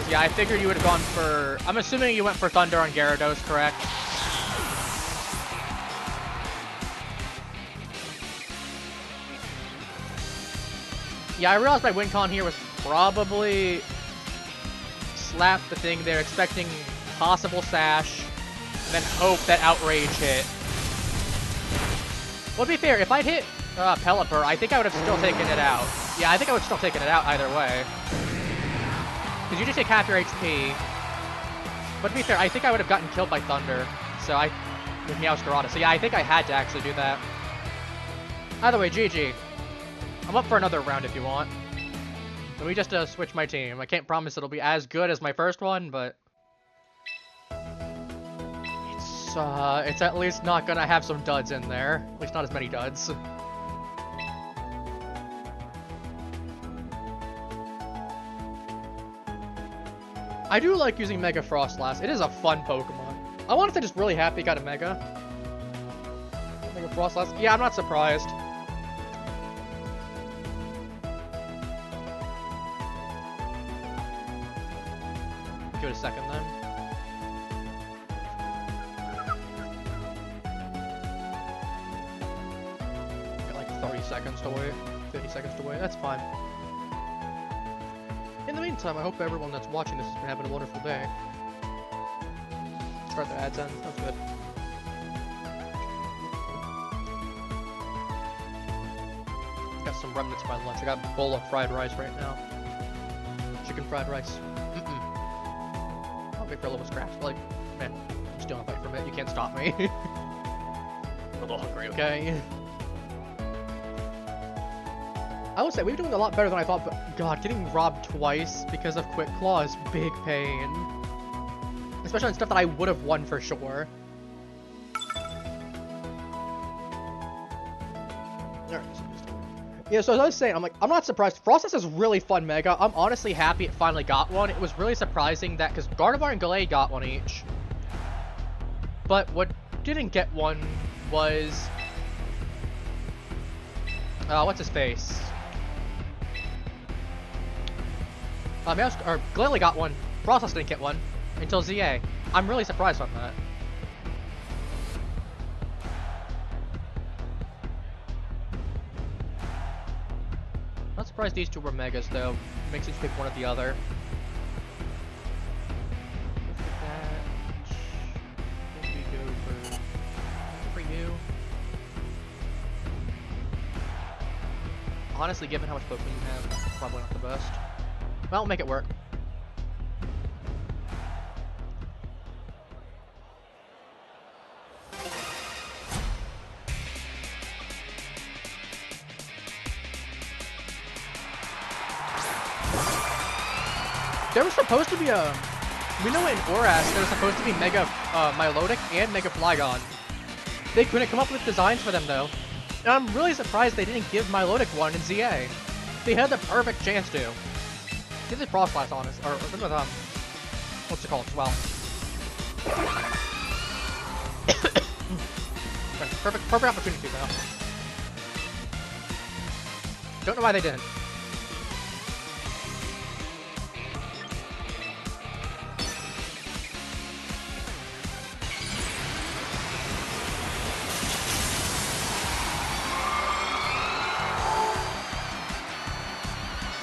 Yeah, I figured you would have gone for... I'm assuming you went for Thunder on Gyarados, correct? Yeah, I realized my win con here was probably... slap the thing there, expecting possible sash, and then hope that Outrage hit. Well, to be fair, if I'd hit Pelipper, I think I would have still taken it out. Yeah, I think I would still taken it out either way. Because you just take half your HP. But to be fair, I think I would have gotten killed by Thunder. So with Meow's Gyarados. So yeah, I think I had to actually do that. Either way, GG. I'm up for another round if you want. Let me just switch my team. I can't promise it'll be as good as my first one, but... It's at least not gonna have some duds in there. At least not as many duds. I do like using Mega Froslass. It is a fun Pokemon. I want to say just really happy got a Mega. Mega Froslass. Yeah, I'm not surprised. Give it a second then. Got like 30 seconds to wait. 50 seconds to wait. That's fine. In the meantime, I hope everyone that's watching this has been having a wonderful day. Start the ads end. That's good. Got some remnants by lunch. I got a bowl of fried rice right now. Chicken fried rice. I'll make for a little scratch. Like, man, I'm still in a fight for a minute. You can't stop me. I'm a little hungry, okay? I would say we're doing a lot better than I thought, but god, getting robbed twice because of Quick Claw is big pain. Especially on stuff that I would have won for sure. Yeah, so as I was saying, I'm not surprised. Froslass is really fun Mega. I'm honestly happy it finally got one. It was really surprising that, because Gardevoir and Gallade got one each. But what didn't get one was... what's his face? Gallade got one. Froslass didn't get one until ZA. I'm really surprised on that. Not surprised these two were Megas though. Makes sense to pick one or the other. For you. Honestly, given how much Pokemon you have, probably not the best. Well, make it work. There was supposed to be a... We know in Oras, there was supposed to be Mega Milotic and Mega Flygon. They couldn't come up with designs for them, though. And I'm really surprised they didn't give Milotic one in ZA. They had the perfect chance to. Give the Froslass on us, or with, what's it called, as well. perfect opportunity, though. Don't know why they didn't.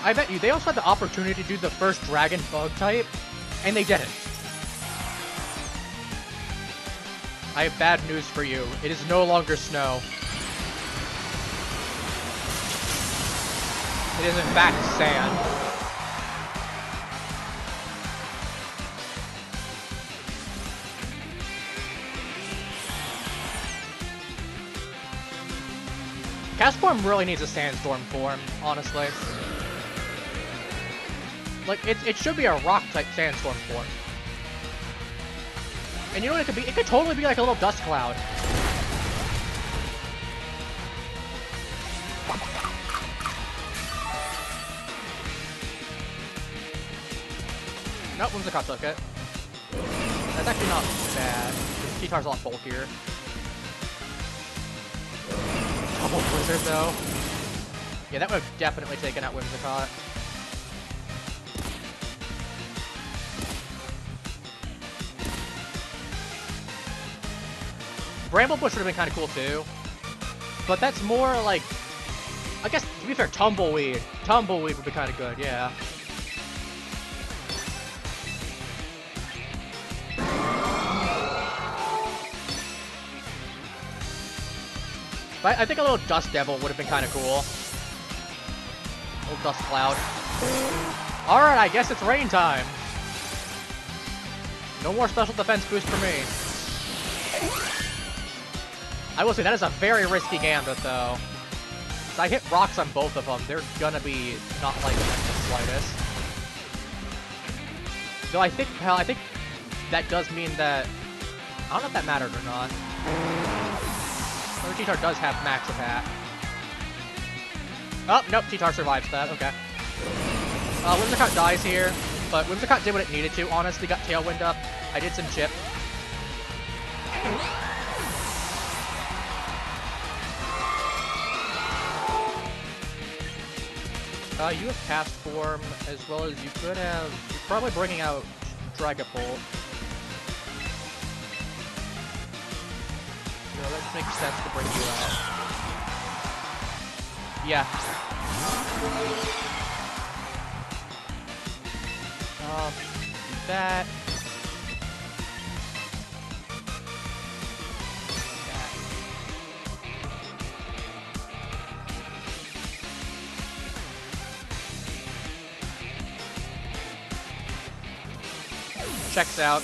I bet you, they also had the opportunity to do the first Dragon Bug type, and they didn't. I have bad news for you. It is no longer snow. It is in fact sand. Castform really needs a Sandstorm form, honestly. Like, it should be a Rock-type Sandstorm form. And you know what it could be? It could totally be like a little dust cloud. Nope, Whimsicott took it. That's actually not bad. T-Tar's a lot bulkier. Double Blizzard, though. Yeah, that would have definitely taken out Whimsicott. Bramble Bush would have been kind of cool too, but that's more like, I guess, to be fair, Tumbleweed. Tumbleweed would be kind of good, yeah. But I think a little Dust Devil would have been kind of cool. A little Dust Cloud. Alright, I guess it's rain time. No more special defense boost for me. I will say, that is a very risky Gambit, though. If I hit rocks on both of them, they're gonna be not like the slightest. Though I think that does mean that... I don't know if that mattered or not. T-Tar does have max attack. Oh, nope, T-Tar survives that, okay. Whimsicott dies here, but Whimsicott did what it needed to, honestly, got Tailwind up. I did some chip. You have Cast Form, as well as you could have... You're probably bringing out Dragapult. You know, that makes sense to bring you out. Yeah. That. Checks out.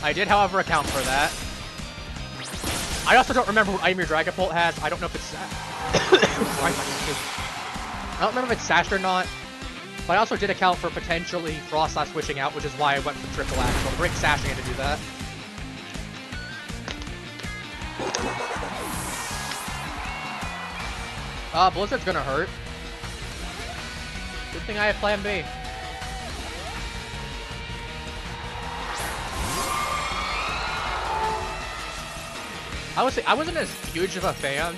I did, however, account for that. I also don't remember what item your Dragapult has. I don't know if it's... I don't remember if it's sashed or not. But I also did account for potentially Froslass switching out, which is why I went for Triple Axle. Brick sashing it to do that. Blizzard's gonna hurt. Good thing I have Plan B. I would say I wasn't as huge of a fan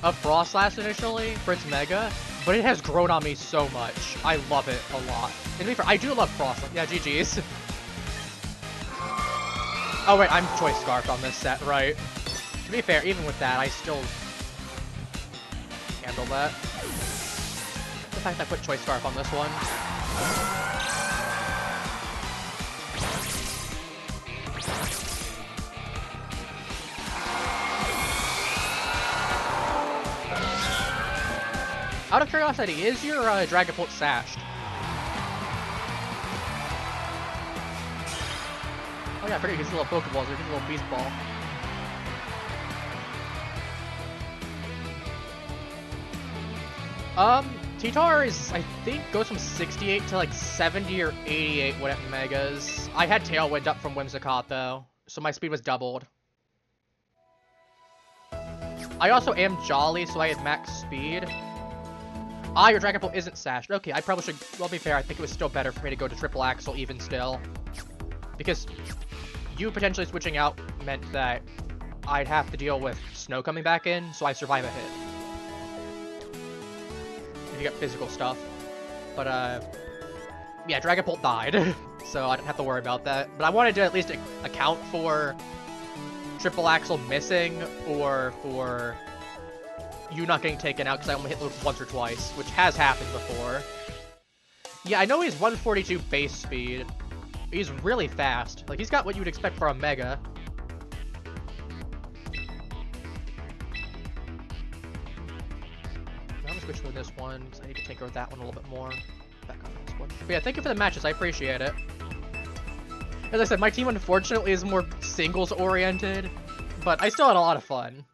of Froslass initially for its Mega, but it has grown on me so much. I love it a lot. And to be fair, I do love Froslass. Yeah, GG's. Oh wait, I'm Choice Scarfed on this set, right? To be fair, even with that, I still handle that. The fact I put Choice Scarf on this one. Out of curiosity, is your Dragapult sashed? Oh yeah, I forget, he gets a little Pokeballs, or he gets a little Beast Ball. T-Tar is, I think, goes from 68 to like 70 or 88 when it Megas. I had Tailwind up from Whimsicott though, so my speed was doubled. I also am Jolly, so I had max speed. Ah, your Dragapult isn't sashed. Okay, I probably should... Well, be fair, I think it was still better for me to go to Triple Axle even still. Because you potentially switching out meant that I'd have to deal with Snow coming back in, so I survive a hit. If you got physical stuff. But, yeah, Dragapult died, so I didn't have to worry about that. But I wanted to at least account for Triple Axle missing, or for... you not getting taken out because I only hit Luke once or twice, which has happened before. Yeah, I know he's 142 base speed. He's really fast. Like, he's got what you would expect for a Mega. I'm gonna switch with this one because I need to tinker with that one a little bit more. Back on this one. But yeah, thank you for the matches. I appreciate it. As I said, my team unfortunately is more singles oriented, but I still had a lot of fun.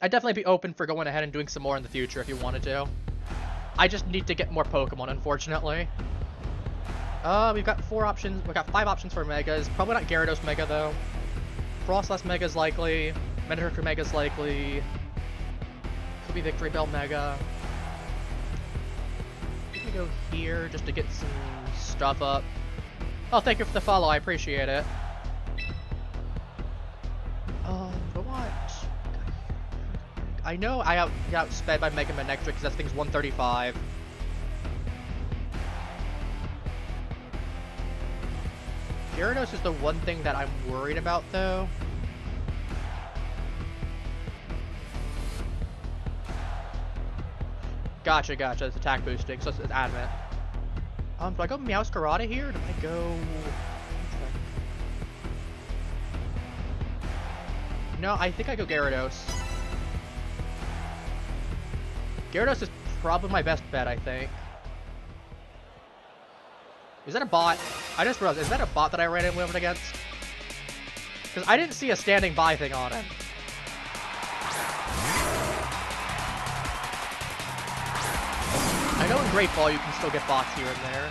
I'd definitely be open for going ahead and doing some more in the future if you wanted to. I just need to get more Pokemon, unfortunately. We've got 4 options. We've got 5 options for Megas. Probably not Gyarados Mega, though. Froslass Mega is likely. Metagame Mega is likely. Could be Victory Bell Mega. I'm gonna go here just to get some stuff up. Oh, thank you for the follow. I appreciate it. What? I know I got outsped by Mega Man Extra because that thing's 135. Gyarados is the one thing that I'm worried about, though. Gotcha, gotcha. It's attack boosting, so it's adamant. Do I go Meowscarada here? Or do I go... No, I think I go Gyarados. Gyarados is probably my best bet, I think. Is that a bot? I just realized, is that a bot that I ran in with against? Because I didn't see a standing by thing on it. I know in Great Ball you can still get bots here and there.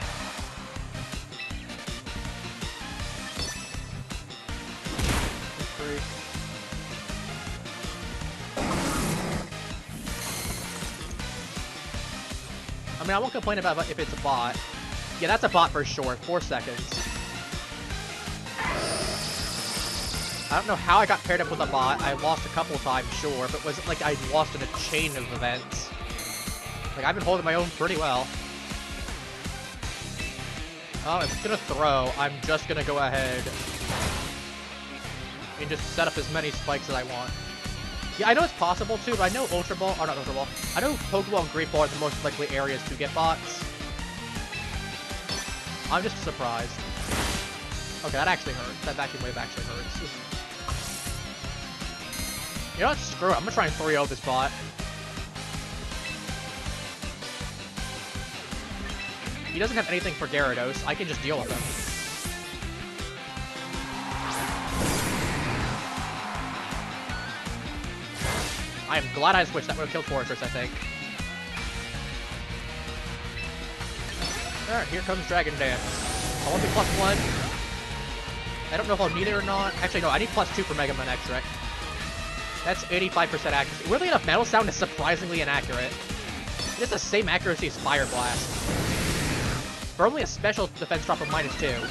I mean, I won't complain about if it's a bot. Yeah, that's a bot for sure. 4 seconds. I don't know how I got paired up with a bot. I lost a couple times, sure, but it wasn't like I lost in a chain of events. Like, I've been holding my own pretty well. Oh, if it's gonna throw, I'm just gonna go ahead and just set up as many spikes as I want. Yeah, I know it's possible too, but I know Ultra Ball, or not Ultra Ball, I know Pokeball and Great Ball are the most likely areas to get bots. I'm just surprised. Okay, that actually hurts. That vacuum wave actually hurts. You know what? Screw it. I'm gonna try and 3-0 this bot. He doesn't have anything for Gyarados. I can just deal with him. I am glad I switched. That would have killed Fortress, I think. Alright, here comes Dragon Dance. I want the +1. I don't know if I'll need it or not. Actually, no, I need +2 for Mega Man X-Ray. That's 85% accuracy. Weirdly enough, Metal Sound is surprisingly inaccurate. It has the same accuracy as Fire Blast. For only a special defense drop of -2.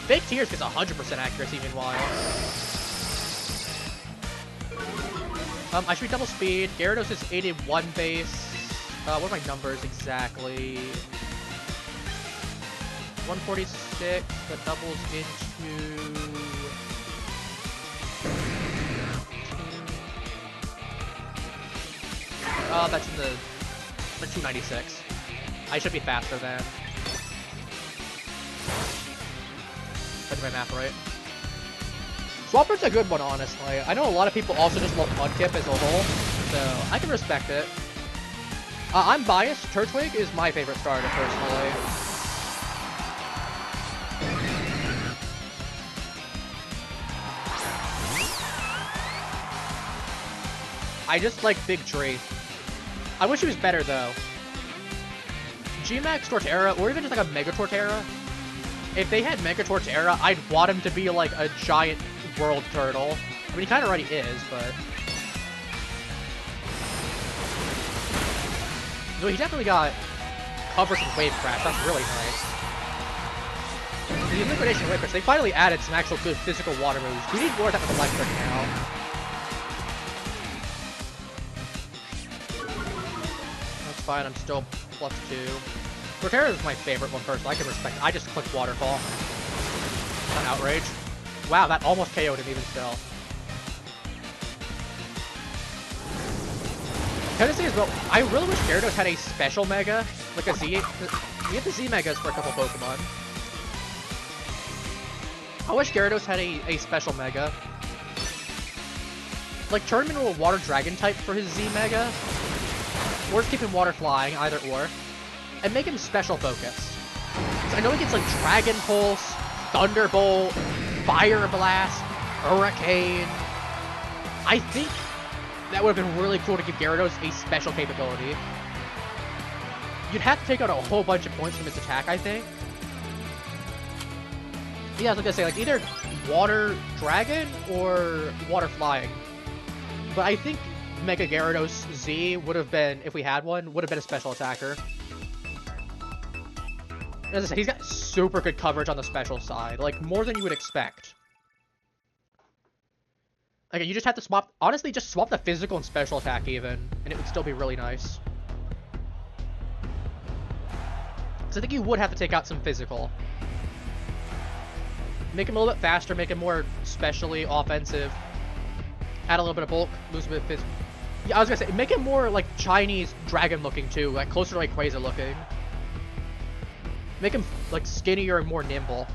Fake Tears gets 100% accuracy, meanwhile. I should be double speed. Gyarados is 81 base. What are my numbers exactly? 146, that doubles into... that's in the 296. I should be faster than. Did my math right? Swapper's a good one, honestly. I know a lot of people also just love Mudkip as a whole, so I can respect it. I'm biased. Turtwig is my favorite starter, personally. I just like Big Tree. I wish he was better, though. G-Max Torterra, or even just like a Mega Torterra. If they had Mega Torterra, I'd want him to be like a giant world turtle. I mean, he kind of already is, but... No, he definitely got cover from Wave Crash. That's really nice. The Liquidation Wave Crash, they finally added some actual good physical water moves. We need more of that with Electric now. That's fine, I'm still +2. Torterra is my favorite one personally. I can respect it. I just clicked Waterfall. Not Outrage. Wow, that almost KO'd him even still. Tennessee as well. I really wish Gyarados had a special Mega, like a Z. We have the Z Megas for a couple Pokemon. I wish Gyarados had a special Mega. Like, turn him into a Water Dragon type for his Z Mega. Or just keep him Water Flying, either or. And make him special focused. I know he gets like Dragon Pulse, Thunderbolt, Fire Blast, Hurricane. I think that would have been really cool to give Gyarados a special capability. You'd have to take out a whole bunch of points from his attack, I think. Yeah, I was gonna say, like, either Water Dragon or Water Flying. But I think Mega Gyarados Z would have been, if we had one, would have been a special attacker. As I said, he's got super good coverage on the special side, like, more than you would expect. Like, you just have to swap, honestly, just swap the physical and special attack even, and it would still be really nice. So I think you would have to take out some physical. Make him a little bit faster, make him more specially offensive. Add a little bit of bulk, lose a bit of Yeah, I was gonna say, make it more like Chinese dragon looking too, like closer to like Quasar looking. Make him like skinnier and more nimble.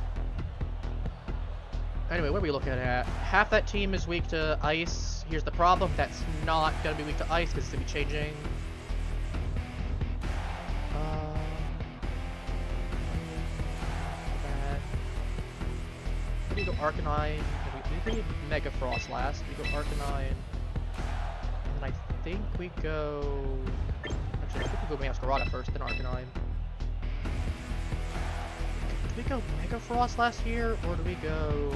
Anyway, what are we looking at? Half that team is weak to ice. Here's the problem, that's not gonna be weak to ice because it's gonna be changing. We go Arcanine. We need Mega Froslass. We go Arcanine. And I think we go... Actually, I think we go Masquerada first, then Arcanine. Do we go Mega Froslass here, or do we go...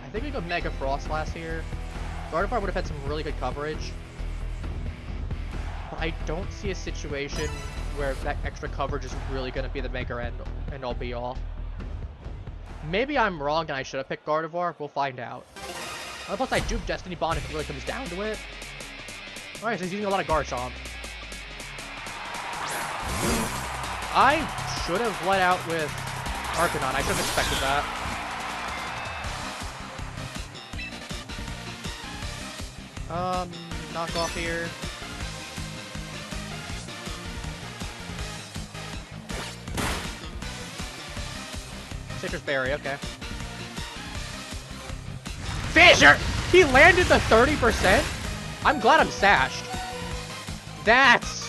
I think we go Mega Froslass here. Gardevoir would have had some really good coverage. But I don't see a situation where that extra coverage is really going to be the maker end all be all. Maybe I'm wrong and I should have picked Gardevoir. We'll find out. Plus, I do Destiny Bond if it really comes down to it. Alright, so he's using a lot of Garchomp. I should have let out with Arcanine. I should have expected that. Knock off here. Citrus Berry, okay. Fissure! He landed the 30%? I'm glad I'm sashed. That's...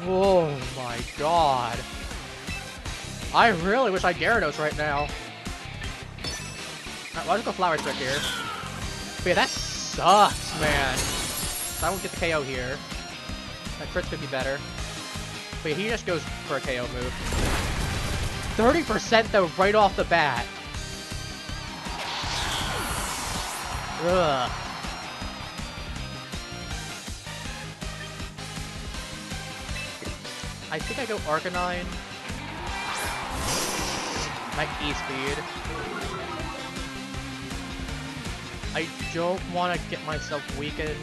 Oh my god. I really wish I had Gyarados right now. Alright, well, I'll just go Flower Trick here. But yeah, that sucks, man. So I won't get the KO here. That crit could be better. But he just goes for a KO move. 30% though, right off the bat. Ugh. I think I go Arcanine. My E-Speed. I don't want to get myself weakened.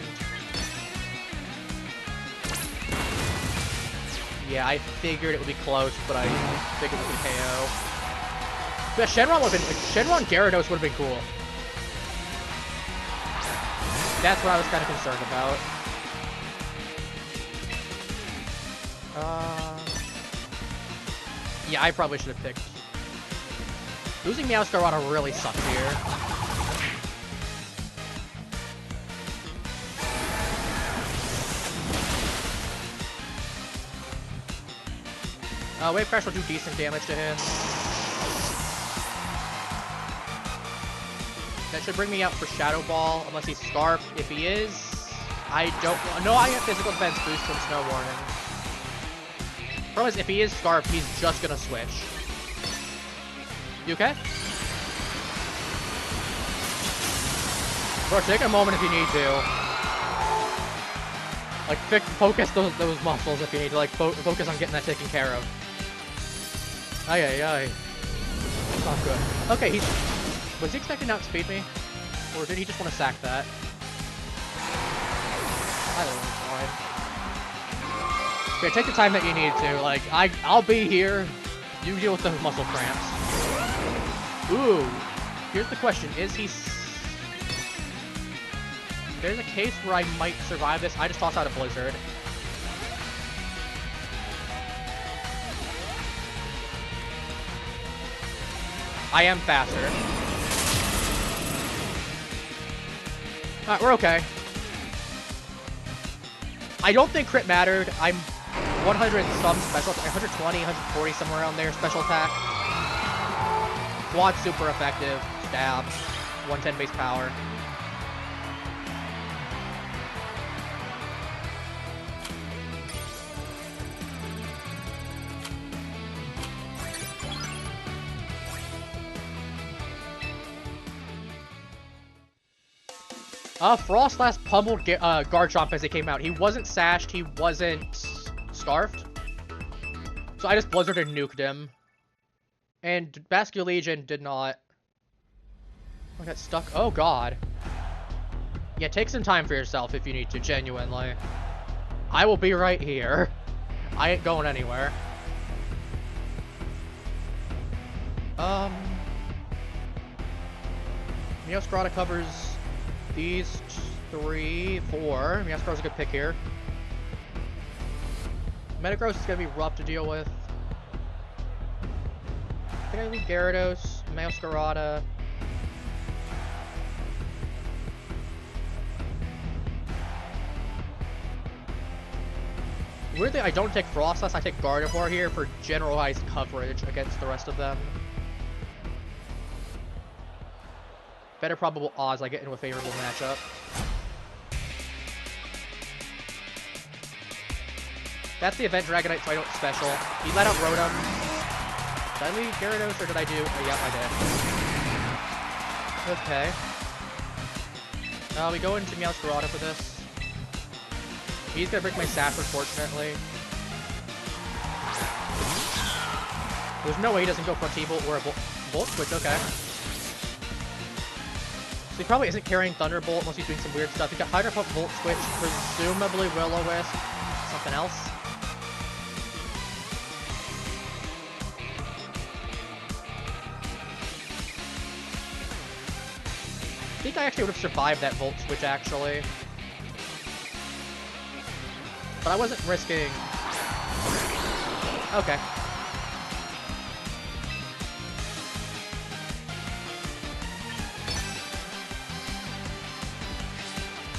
Yeah, I figured it would be close, but I figured it would be KO. But Shenron would have been, Shenron Gyarados would have been cool. That's what I was kind of concerned about. Yeah, I probably should have picked. Losing Meowscarada really sucks here. Wave Crash will do decent damage to him. That should bring me out for Shadow Ball, unless he's Scarf. If he is, I don't... No, I have Physical Defense boost from Snow Warning. Problem is, if he is Scarf, he's just gonna switch. You okay? Bro, take a moment if you need to. Like, focus those muscles if you need to, like, focus on getting that taken care of. Ay, ay, ay. That's not good. Okay, was he expecting to outspeed me? Or did he just want to sack that? I don't know, it's fine. Okay, take the time that you need to. Like, I'll be here. You deal with the muscle cramps. Ooh. Here's the question. Is he... There's a case where I might survive this. I just toss out a Blizzard. I am faster. Alright, we're okay. I don't think crit mattered. I'm 100 and some special, 120, 140, somewhere around there, special attack. Quad super effective. Stab. 110 base power. Froslass pummeled Garchomp as it came out. He wasn't sashed, he wasn't scarfed. So I just Blizzard and nuked him. And Basculegion did not. I got stuck. Oh god. Yeah, take some time for yourself if you need to, genuinely. I will be right here. I ain't going anywhere. Meowscarada covers these 3, 4. Meowscarada's a good pick here. Metagross is going to be rough to deal with. I think I leave Gyarados, Meowscarada. Weirdly, I don't take Froslass, I take Gardevoir here for generalized coverage against the rest of them. Better probable odds I get into a favorable matchup. That's the event Dragonite, so I don't special. He let out Rotom. Did I leave Gyarados or did I do? Oh, yeah, I did. Okay. We go into Meowscarada for this. He's gonna break my Sash, unfortunately. There's no way he doesn't go for a T-Bolt or a Volt Switch, okay. So he probably isn't carrying Thunderbolt unless he's doing some weird stuff. He's got Hydro Pump, Volt Switch, presumably Will-O-Wisp, something else. I think I actually would have survived that Volt Switch, actually. But I wasn't risking... Okay.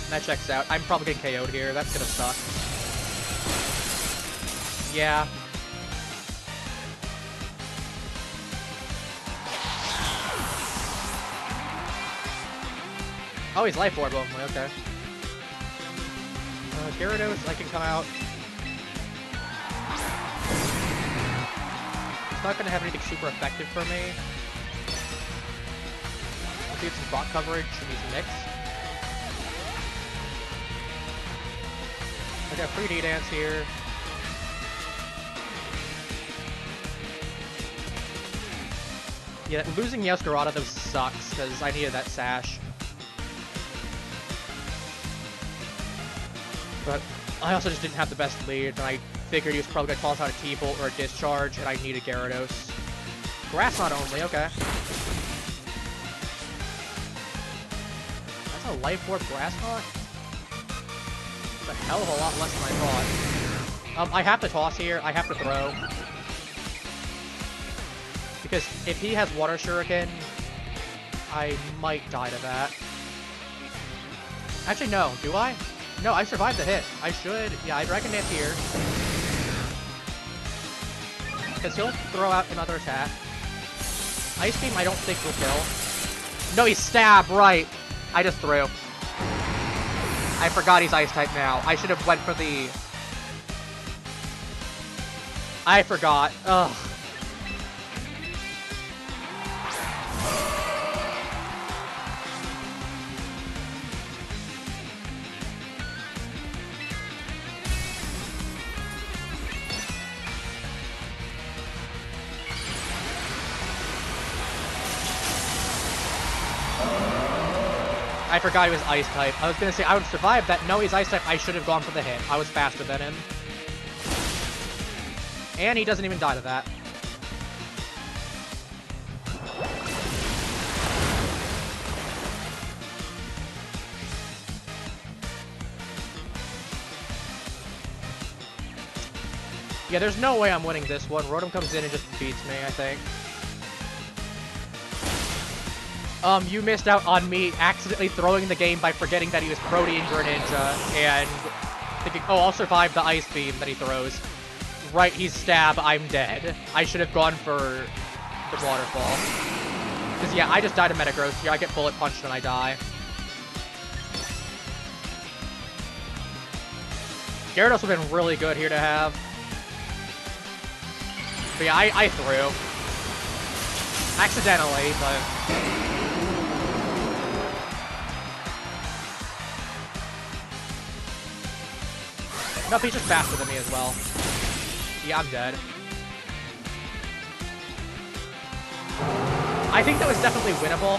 That checks out. I'm probably getting KO'd here. That's gonna suck. Yeah. Oh, he's Life Orb only. Okay. Gyarados, I can come out. It's not gonna have anything super effective for me. Let's get some rock coverage in these mix. I got free D-Dance here. Yeah, losing Meowscarada though sucks, because I needed that Sash. But I also just didn't have the best lead, and I figured he was probably going to toss out a T-Bolt or a Discharge, and I needed Gyarados. Grass Knot only, okay. That's a Life Orb Grass Knot? It's a hell of a lot less than I thought. I have to toss here, I have to throw. Because if he has Water Shuriken, I might die to that. Actually, no, do I? No, I survived the hit. I should. Yeah, I Dragon Dance here. Because he'll throw out another attack. Ice Beam I don't think will kill. No, he's Stab, right. I just threw. I forgot he's Ice-type now. I should have went for the... I forgot. Ugh. I forgot he was Ice-type. I was gonna say I would survive that. No, he's Ice-type. I should have gone for the hit. I was faster than him. And he doesn't even die to that. Yeah, there's no way I'm winning this one. Rotom comes in and just beats me, I think. You missed out on me accidentally throwing the game by forgetting that he was Protean Greninja and thinking, oh, I'll survive the Ice Beam that he throws. Right, he's Stab, I'm dead. I should have gone for the Waterfall. Because, yeah, I just died to Metagross here. I get Bullet Punched and I die. Gyarados would have been really good here to have. But yeah, I threw. Accidentally, but... Nope, he's just faster than me as well. Yeah, I'm dead. I think that was definitely winnable.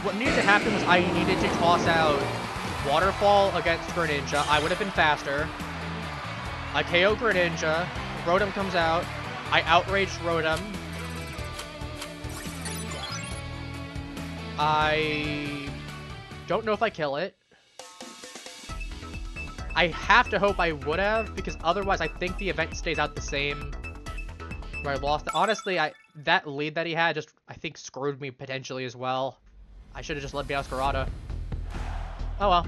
What needed to happen was I needed to toss out Waterfall against Greninja. I would have been faster. I KO Greninja. Rotom comes out. I outraged Rotom. I don't know if I kill it. I have to hope I would have, because otherwise I think the event stays out the same where I lost. Honestly, that lead that he had just, I think, screwed me potentially as well. I should have just let Gyarados. Oh well.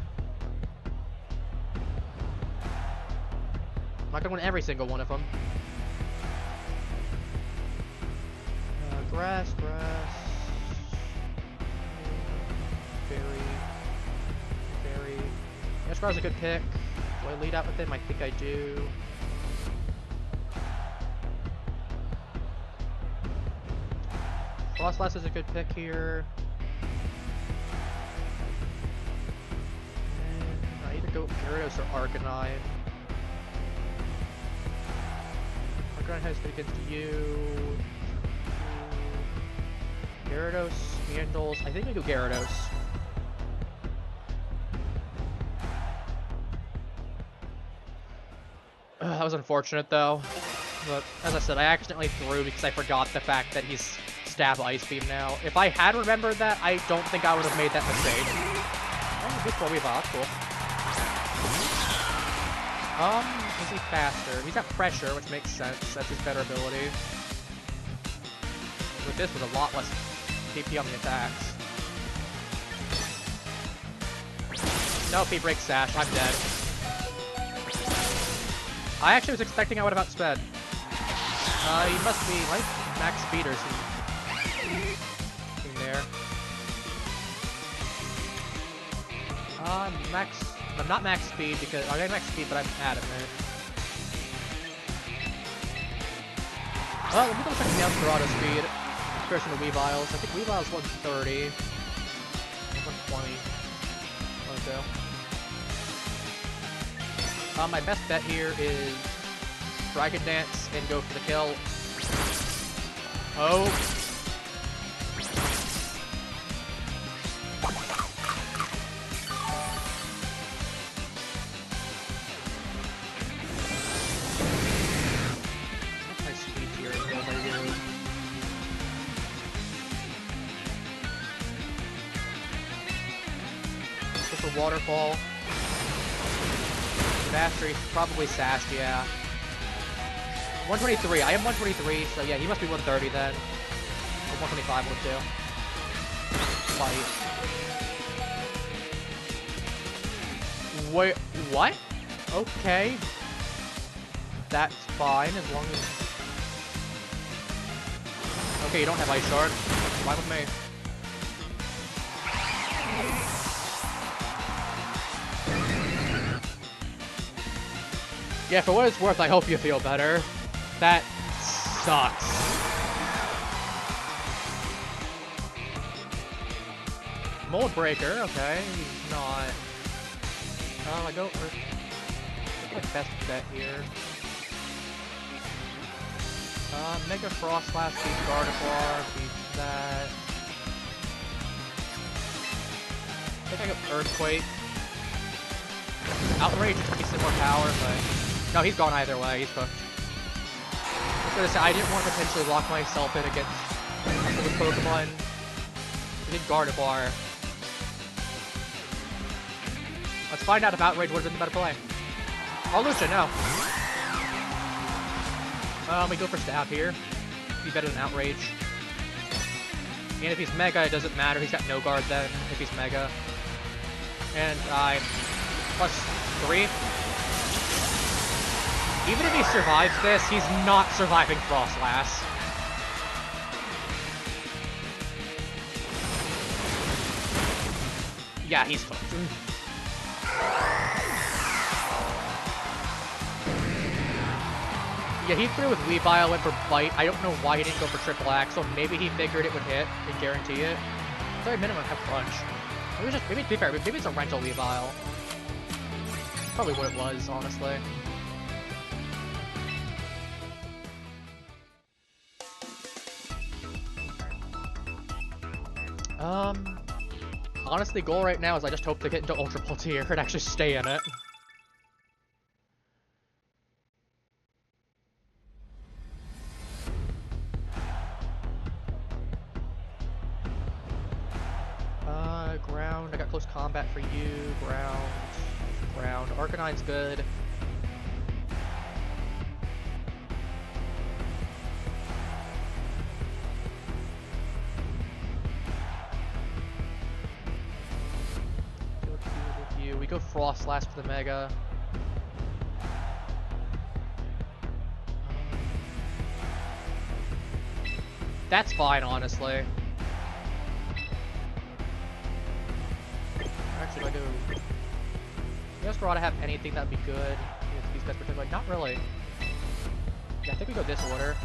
I'm not gonna win every single one of them. Grass. Fairy. Gyarados a good pick. Do I lead out with him? I think I do. Froslass is a good pick here. And I either go Gyarados or Arcanine. Arcanine has good against you. Gyarados handles. I think I go Gyarados. That was unfortunate though. But as I said, I accidentally threw because I forgot the fact that he's Stab Ice Beam now. If I had remembered that, I don't think I would have made that mistake. Oh, good 4-Weave, that's cool. Is he faster? He's got pressure, which makes sense. That's his better ability. With this, with a lot less PP on the attacks. Nope, he breaks Sash. I'm dead. I actually was expecting I would have outsped. He must be like max speed or something there. I'm not max speed because I got max speed, but I'm adamant. Well, let me go check the Apparitio speed. Comparison to Weavile's. I think Weavile's 130. 120. My best bet here is Dragon Dance and go for the kill. Oh. What's my speed here? Go for Waterfall. Mastery, probably Sash, yeah. 123, I am 123, so yeah, he must be 130 then. Or 125, one too. Fight. Wait, what? Okay. That's fine, as long as... Okay, you don't have Ice Shard. That's fine with me. Yeah, for what it's worth, I hope you feel better. That sucks. Mold Breaker, okay, he's not... I go for... What's my best bet here? Mega Froslass beats Gardevoir, beats that... I think I go Earthquake. Outrage is decent more power, but... No, he's gone either way. He's cooked. I was gonna say, I didn't want to potentially lock myself in against the Pokemon. I did Gardevoir. Let's find out if Outrage would have been the better play. Or Lucia, no. We go for Stab here. Be better than Outrage. And if he's Mega, it doesn't matter. He's got no guard then, if he's Mega. And I... +3. Even if he survives this, he's not surviving Froslass. Yeah, he's cooked. Yeah, he threw with Weavile, went for Bite. I don't know why he didn't go for Triple Axle. Maybe he figured it would hit and guarantee it. Sorry, minimum have Crunch. Maybe to be fair, maybe it's a rental Weavile. Probably what it was, honestly. Honestly, goal right now is I just hope to get into Ultra Ball tier and actually stay in it. combat for you. Ground. Arcanine's good. We go Froslass for the Mega. That's fine, honestly. Actually, I go. Does Gerada have anything that'd be good? These guys particularly, not really. Yeah, I think we go this order.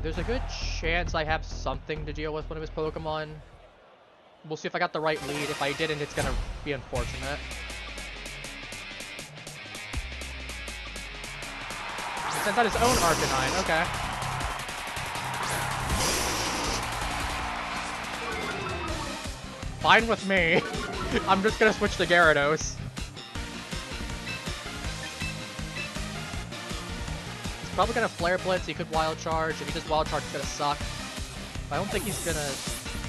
There's a good chance I have something to deal with one of his Pokemon. We'll see if I got the right lead. If I didn't, it's gonna be unfortunate. He sends out his own Arcanine, okay. Fine with me. I'm just gonna switch to Gyarados. He's probably gonna Flare Blitz, he could Wild Charge. If he does Wild Charge, it's gonna suck. But I don't think he's gonna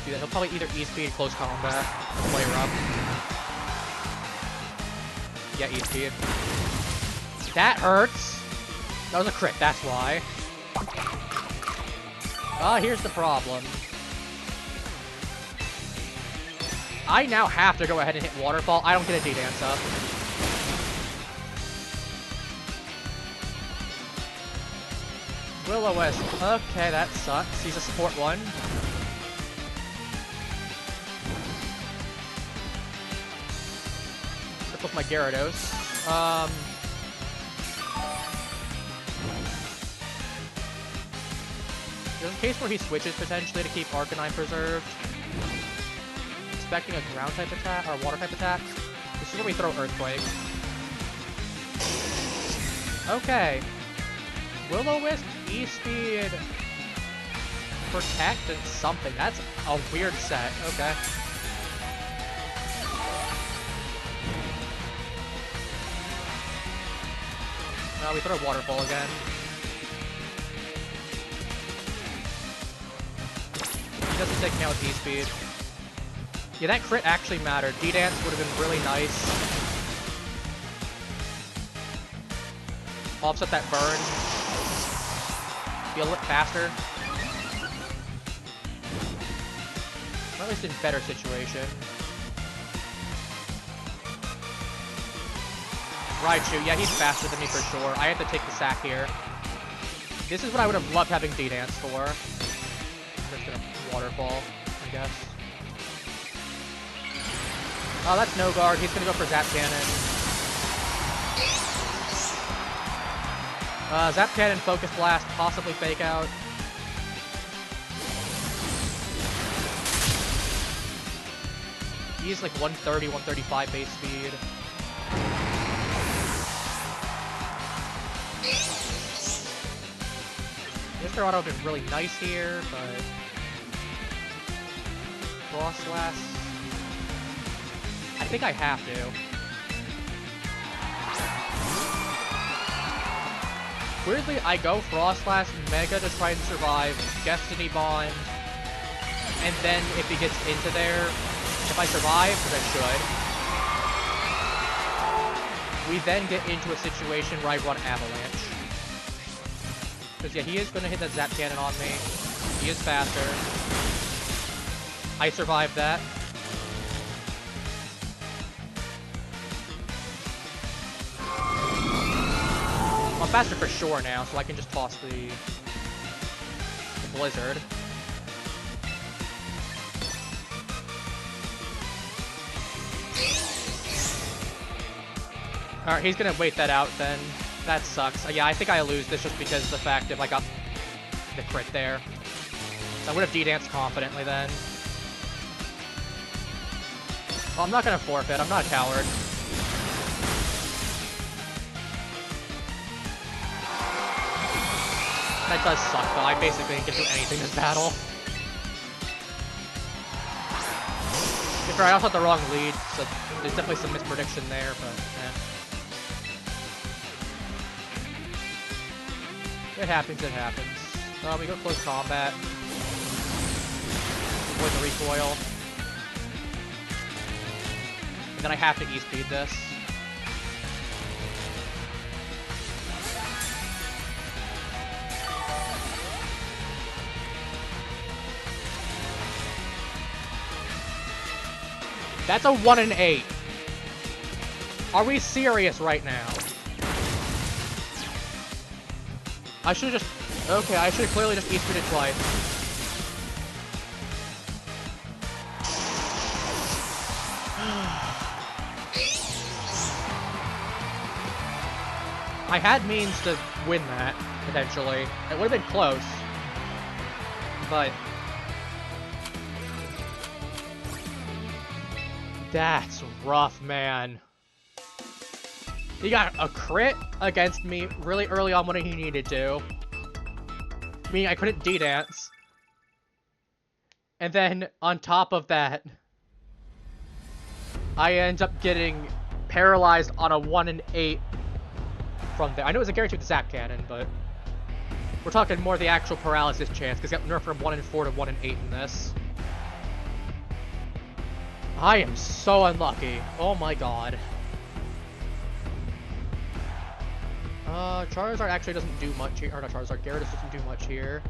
do that. He'll probably either E-Speed, Close Combat, or Flare Up. Yeah, E-Speed. That hurts! That was a crit, that's why. Here's the problem. I now have to go ahead and hit Waterfall. I don't get a D-Dance up. Will-O-Wisp. Okay, that sucks. He's a support one. Flip with my Gyarados. There's a case where he switches potentially to keep Arcanine preserved. Expecting a ground type attack or water type attack. This is where we throw Earthquake. Okay. Will-O-Wisp, E-Speed, Protect, and something. That's a weird set. Okay. We throw Waterfall again. He doesn't take me out with E-Speed. Yeah, that crit actually mattered. D-Dance would have been really nice. I'll offset that burn. Be a little faster. Or at least in better situation. Raichu, yeah, he's faster than me for sure. I had to take the sack here. This is what I would have loved having D-Dance for. I'm just gonna Waterfall, I guess. Oh, that's no guard. He's gonna go for Zap Cannon. Zap Cannon, Focus Blast, possibly Fake Out. He's like 130, 135 base speed. Mr. Auto would have been really nice here, but Froslass. I think I have to. Weirdly, I go Froslass Mega to try and survive Destiny Bond, and then if he gets into there, if I survive, which I should, we then get into a situation where I run Avalanche. Because yeah, he is going to hit that Zap Cannon on me. He is faster. I survived that. I'm faster for sure now, so I can just toss the Blizzard. Alright, he's gonna wait that out then. That sucks. Yeah, I think I lose this just because of the fact if I got the crit there. I would have D-Danced confidently then. Well, I'm not gonna forfeit. I'm not a coward. That does suck, though. I basically didn't get through anything this battle. I also had the wrong lead, so there's definitely some misprediction there, but it happens, it happens. We go close combat. Avoid the recoil. then I have to E-speed this. That's a 1 in 8. Are we serious right now? I should have just... Okay, I should have clearly just E-speeded twice. I had means to win that, eventually. It would have been close. But... That's rough, man. He got a crit against me really early on when he needed to. Meaning I couldn't D-dance. And then, on top of that, I end up getting paralyzed on a 1 in 8 from there. I know it was a guarantee with the Zap Cannon, but we're talking more the actual paralysis chance, because it got nerfed from 1 in 4 to 1 in 8 in this. I am so unlucky. Oh my god. Charizard actually doesn't do much here. Or not Charizard, Gyarados doesn't do much here.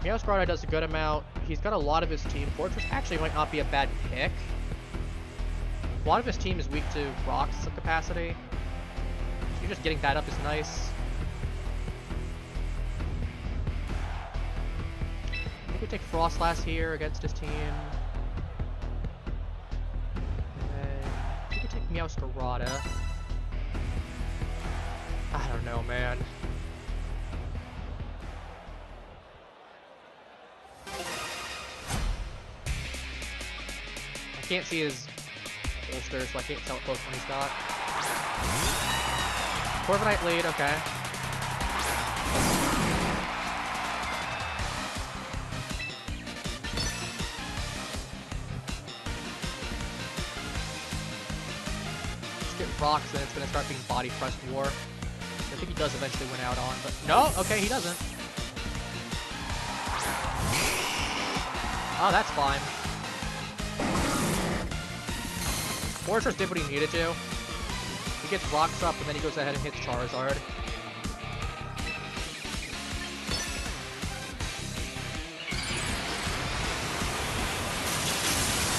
Meowscarada does a good amount. He's got a lot of his team. Fortress actually might not be a bad pick. A lot of his team is weak to rocks in some capacity. So just getting that up is nice. I think we take Froslass here against his team. And then I think we take Meowscarada. I don't know, man. I can't see his holster, so I can't tell what Pokemon he's got. Corviknight lead, okay. Just get rocks, and it's gonna start being body pressed war. I think he does eventually win out on, but no, okay, he doesn't. Oh, that's fine. Fortress did what he needed to. He gets rocks up, and then he goes ahead and hits Charizard.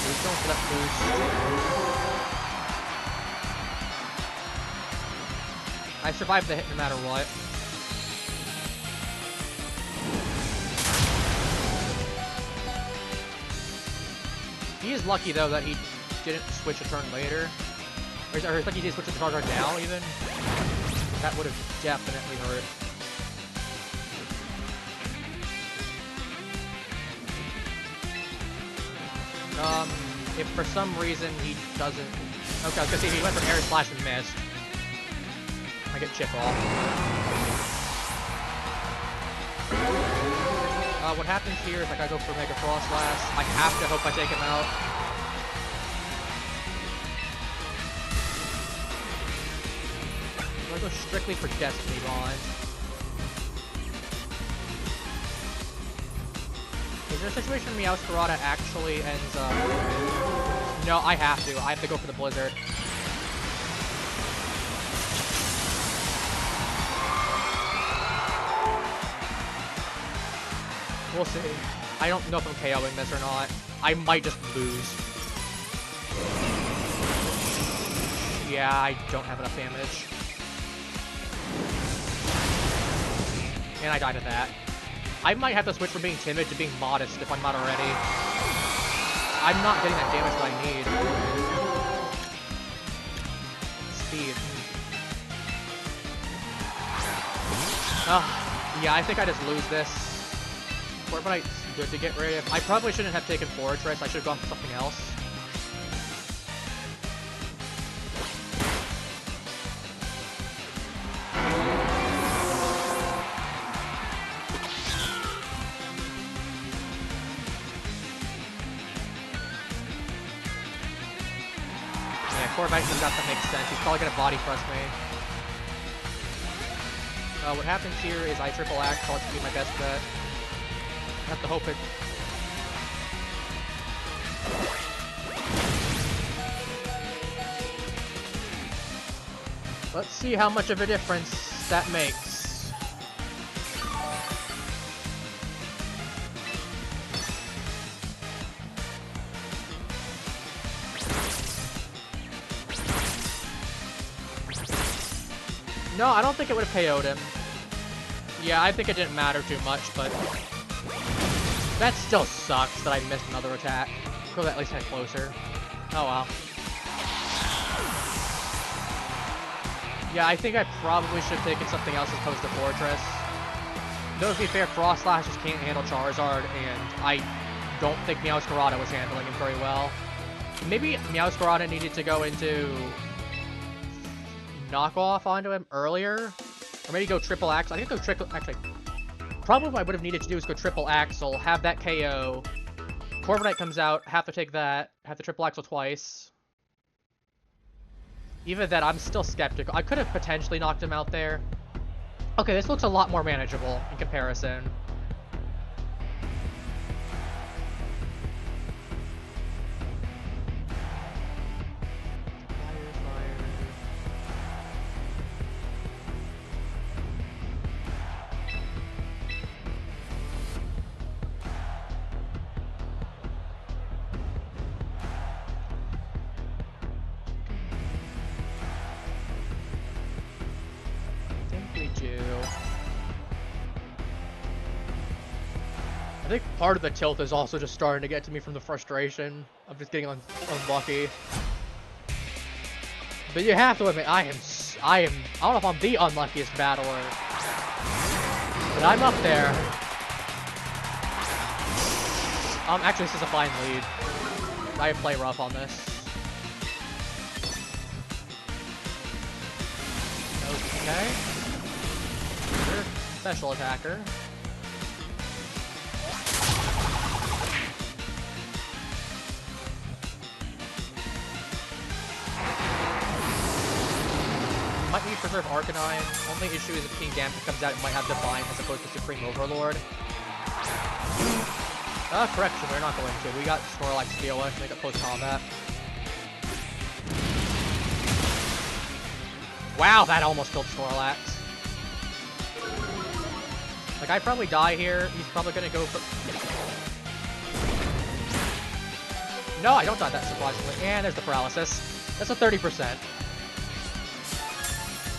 He's going for that boost. I survived the hit no matter what. He is lucky, though, that he didn't switch a turn later. Or I think he did switch the Charizard now, even. That would have definitely hurt. If for some reason he doesn't... Okay, I was gonna say, he went for Air Slash and missed. I get chip off. What happens here is like I go for Mega Froslass. I have to hope I take him out. I'm gonna go strictly for Destiny Bond. Is there a situation where Meowscarada actually ends up... No, I have to. I have to go for the Blizzard. We'll see. I don't know if I'm KOing this or not. I might just lose. Yeah, I don't have enough damage. And I died at that. I might have to switch from being timid to being modest if I'm not already. I'm not getting that damage that I need. Speed. Yeah, I think I just lose this. Corviknight's good to get rid of. I probably shouldn't have taken Fortress. I should have gone for something else. Yeah, Corviknight does not make sense. He's probably gonna body press me. What happens here is I triple axe, so it's gonna be my best bet. I have to hope it... Let's see how much of a difference that makes. No, I don't think it would have KO'd him. Yeah, I think it didn't matter too much, but that still sucks that I missed another attack. Could have at least had closer. Oh well. Yeah, I think I probably should have taken something else as opposed to Fortress. Though to be fair, Froslass just can't handle Charizard, and I don't think Meowscarada was handling him very well. Maybe Meowscarada needed to go into knockoff onto him earlier, or maybe go triple axle. I think go triple. Actually, probably what I would have needed to do is go triple axle, have that KO. Corviknight comes out, have to take that, have the triple axle twice. Even then, I'm still skeptical. I could have potentially knocked him out there. Okay, this looks a lot more manageable in comparison. I think part of the tilt is also just starting to get to me from the frustration of just getting unlucky. But you have to admit, I don't know if I'm the unluckiest battler, but I'm up there. Actually, this is a fine lead. I play rough on this. Okay. Special attacker. Might need to preserve Arcanine. Only issue is if King Gambit comes out, it might have Divine as opposed to Supreme Overlord. Correction, we're not going to. We got Snorlax to deal with, make it post-combat. Wow, that almost killed Snorlax. Like, I'd probably die here. He's probably gonna go for... No, I don't die that surprisingly. And there's the paralysis. That's a 30%.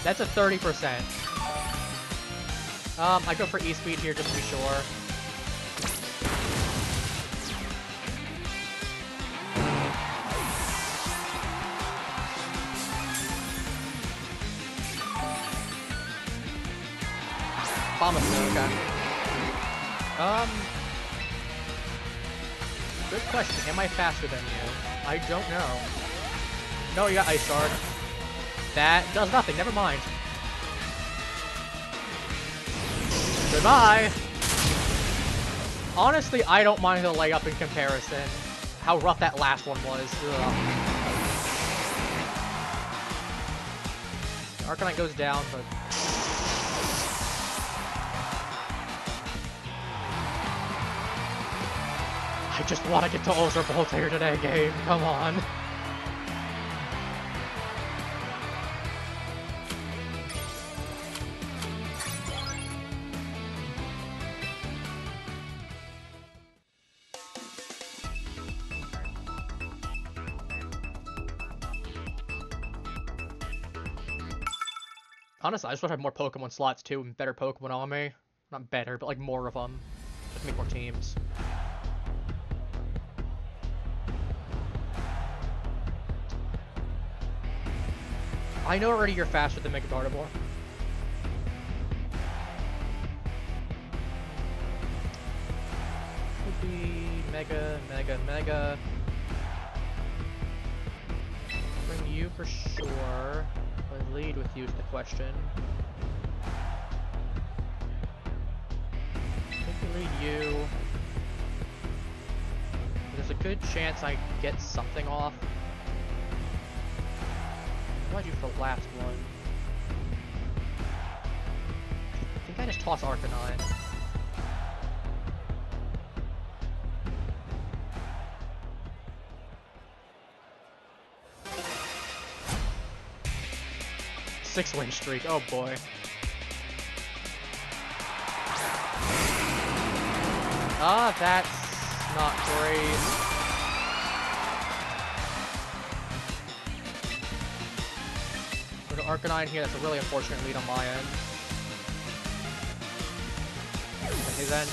That's a 30%. I go for E-Speed here just to be sure. Okay. Good question. Am I faster than you? I don't know. No, you got Ice Shard. That does nothing. Never mind. Goodbye. Honestly, I don't mind the layup in comparison. How rough that last one was. Arcanine goes down, but... I just want to get to Ultra Voltaire today, game. Come on. Honestly, I just want to have more Pokemon slots too and better Pokemon on me. Not better, but like more of them. Just make more teams. I know already you're faster than Mega Gardevoir. Could be Mega. Bring you for sure. I lead with you is the question. I think we lead you. There's a good chance I get something off. Why'd you for the last one? I think I just toss Arcanine. 6-win streak. Oh boy. Ah, that's not great. There's an Arcanine here. That's a really unfortunate lead on my end. Okay, then.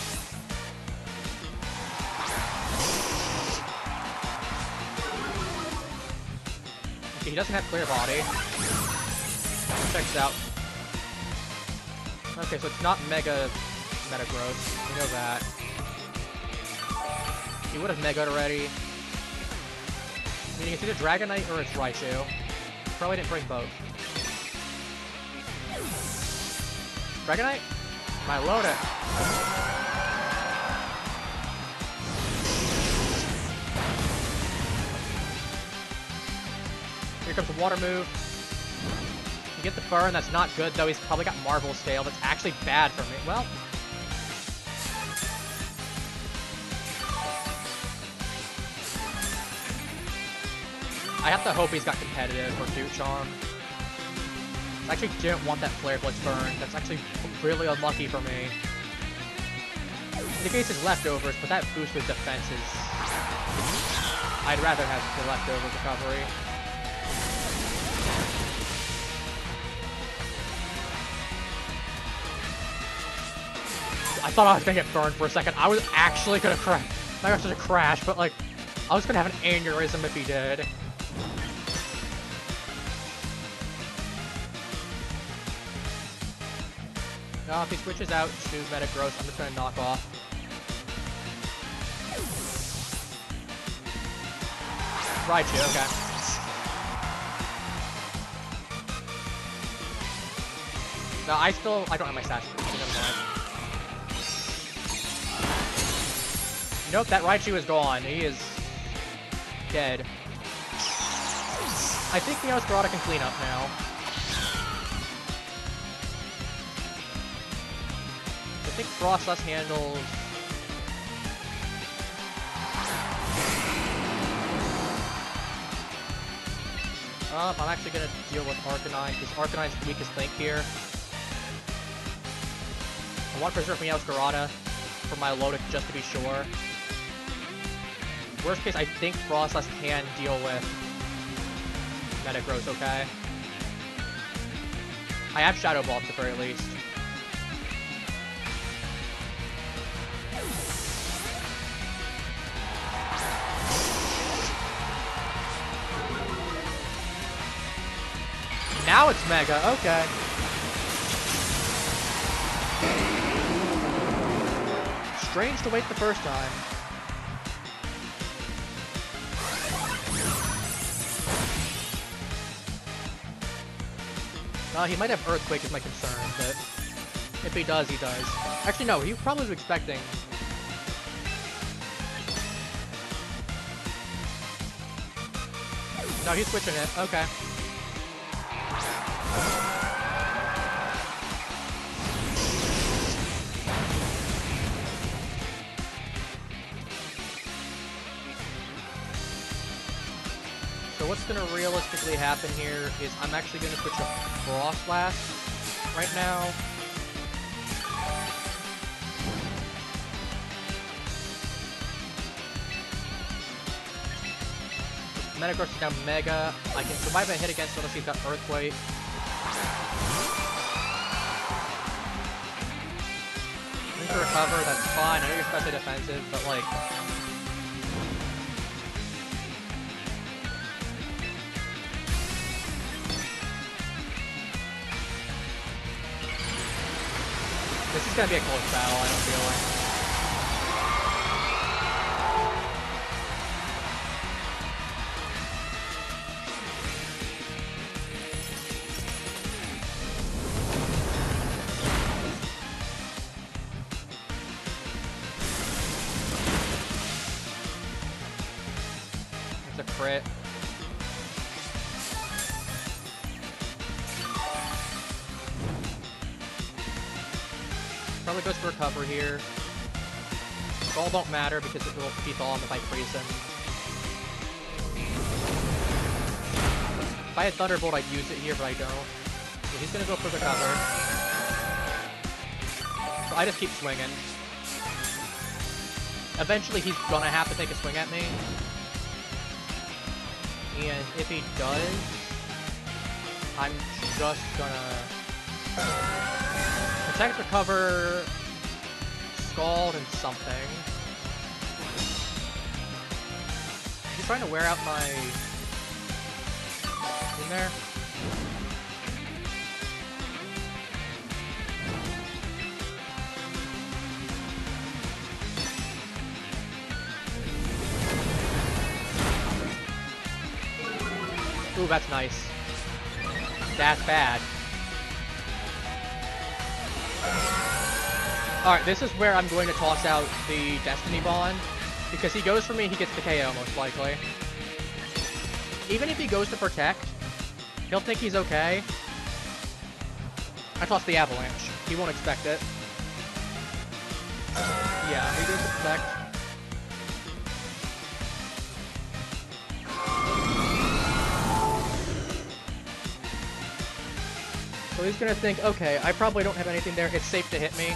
Okay, he doesn't have clear body. Checks out. Okay, so it's not Mega Metagross. We know that. He would have Mega'd already. Meaning it's either Dragonite or it's Raichu. Probably didn't bring both. Dragonite? Might load it. Here comes the water move. You get the burn, that's not good though. He's probably got Marvel's Tail. That's actually bad for me. Well. I have to hope he's got competitive or Ducharm. I actually didn't want that Flare Blitz burn. That's actually really unlucky for me. In the case is leftovers, but that boosted defenses. I'd rather have the leftover recovery. I thought I was gonna get burned for a second. I was actually gonna crash. Not gonna crash, but like, I was gonna have an aneurysm if he did. No, if he switches out to Metagross, I'm just gonna knock off. Raichu, okay. No, I don't have my stats. Nope, that Raichu is gone. He is dead. I think Meowscarada can clean up now. I think Froslass handles... I'm actually going to deal with Arcanine, because Arcanine's the weakest link here. I want to preserve Meowscarada for my Lodic just to be sure. Worst case, I think Froslass can deal with Metagross, okay? I have Shadow Ball at the very least. Now it's Mega, okay. Strange to wait the first time. He might have Earthquake is my concern, but if he does, he does. Actually, no, he probably was expecting. No, he's switching it. Okay. So what's going to realistically happen here is I'm actually going to switch to Froslass right now. Metagross is now Mega. I can survive a hit against it unless he's got Earthquake. I'm going to recover, that's fine. I know you're especially defensive, but like... This is going to be a close battle, I don't feel like. It's a crit. Probably goes for recover here. Ball don't matter because it will P-Thaw him if I freeze him. If I had Thunderbolt, I'd use it here, but I don't. So he's gonna go for the cover. So I just keep swinging. Eventually he's gonna have to take a swing at me. And if he does, I'm just gonna protect the cover, Scald, and something. He's trying to wear out my... in there? Ooh, that's nice. That's bad. Alright, this is where I'm going to toss out the Destiny Bond. Because he goes for me, he gets the KO most likely. Even if he goes to protect, he'll think he's okay. I toss the Avalanche. He won't expect it. Yeah, he goes to protect. So he's gonna think, okay, I probably don't have anything there. It's safe to hit me.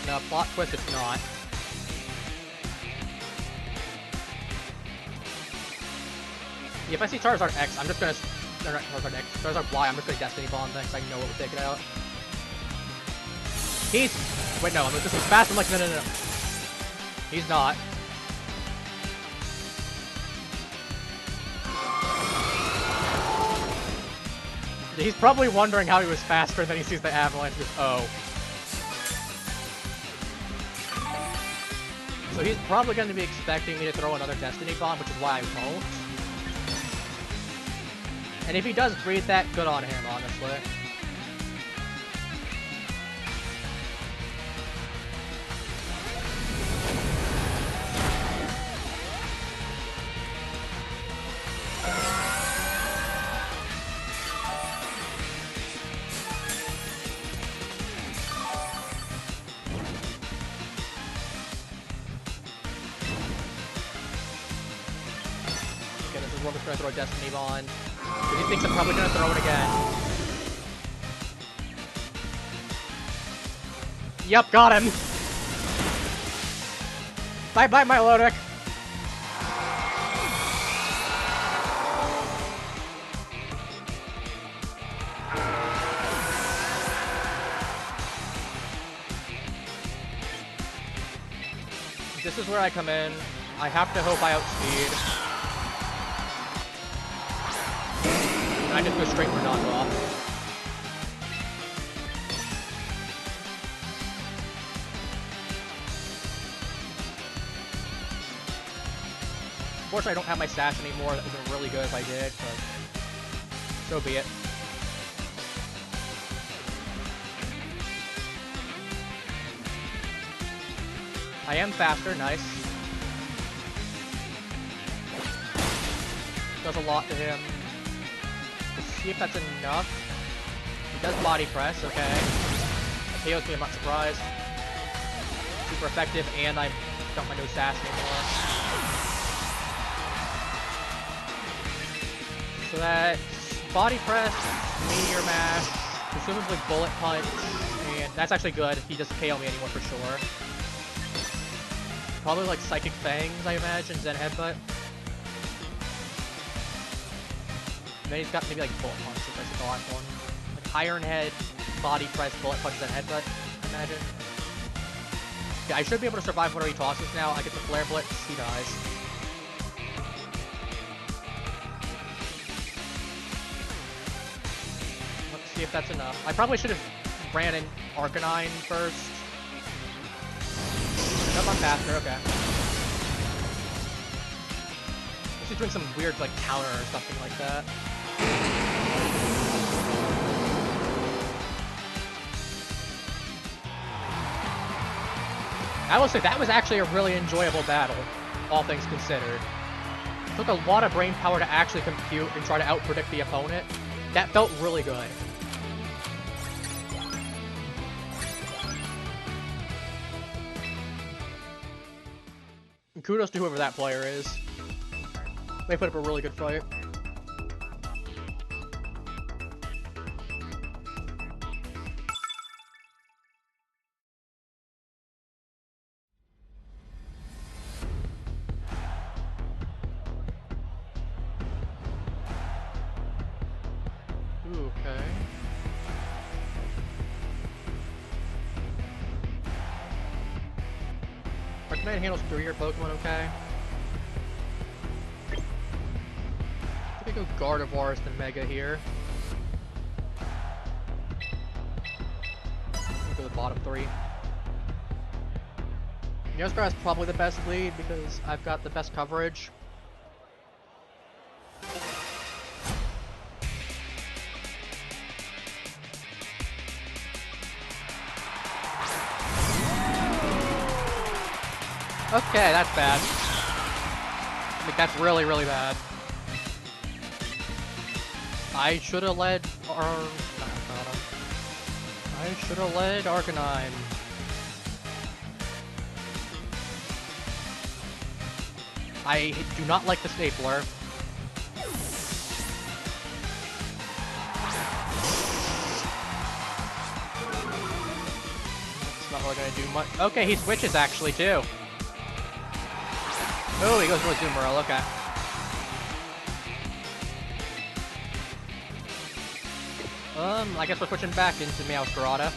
No, plot twist, it's not. If I see Charizard X, I'm just gonna... No, not Charizard X. Charizard Y, I'm just gonna Destiny Bond because I know it would take it out. He's... Wait, no, this is fast. I'm like, no. He's not. He's probably wondering how he was faster, and then he sees the Avalanche and goes, oh. So he's probably going to be expecting me to throw another Destiny Bomb, which is why I won't. And if he does breathe that, good on him, honestly. We're just gonna throw a Destiny Bond. Because he thinks I'm probably gonna throw it again. Yep, got him! Bye-bye, my Lodic! This is where I come in. I have to hope I outspeed. I just go straight for knockoff. Unfortunately, I don't have my stash anymore. That would have been really good if I did, but so be it. I am faster, nice. Does a lot to him. See if that's enough. He does body press, okay. KO's me, I'm not surprised. Super effective, and I don't my no sass anymore. So that's body press, meteor mash, presumably bullet punch, and that's actually good. He doesn't KO me anymore for sure. Probably like psychic fangs, I imagine, then headbutt. Then he's got maybe like bullet punch, if that's the last one. Like iron head, body press, bullet punch, then headbutt, I imagine. Yeah, I should be able to survive whatever he tosses now. I get the flare blitz, he dies. Let's see if that's enough. I probably should have ran in Arcanine first. Nope, I'm faster, okay. He's doing some weird like counter or something like that. I will say that was actually a really enjoyable battle, all things considered. It took a lot of brain power to actually compute and try to outpredict the opponent. That felt really good. And kudos to whoever that player is. They put up a really good fight. Ooh, okay. Arcanine handles 3-year Pokemon, okay. I think I go Gardevoir as the Mega here. I'll go the bottom 3. Neoscar has probably the best lead because I've got the best coverage. Okay, that's bad. I think that's really, really bad. I should have led Arcanine. I do not like the stapler. It's not really gonna do much. Okay, he switches actually too. Oh, he goes for a Zoomerl, okay. I guess we're switching back into Meowscarada.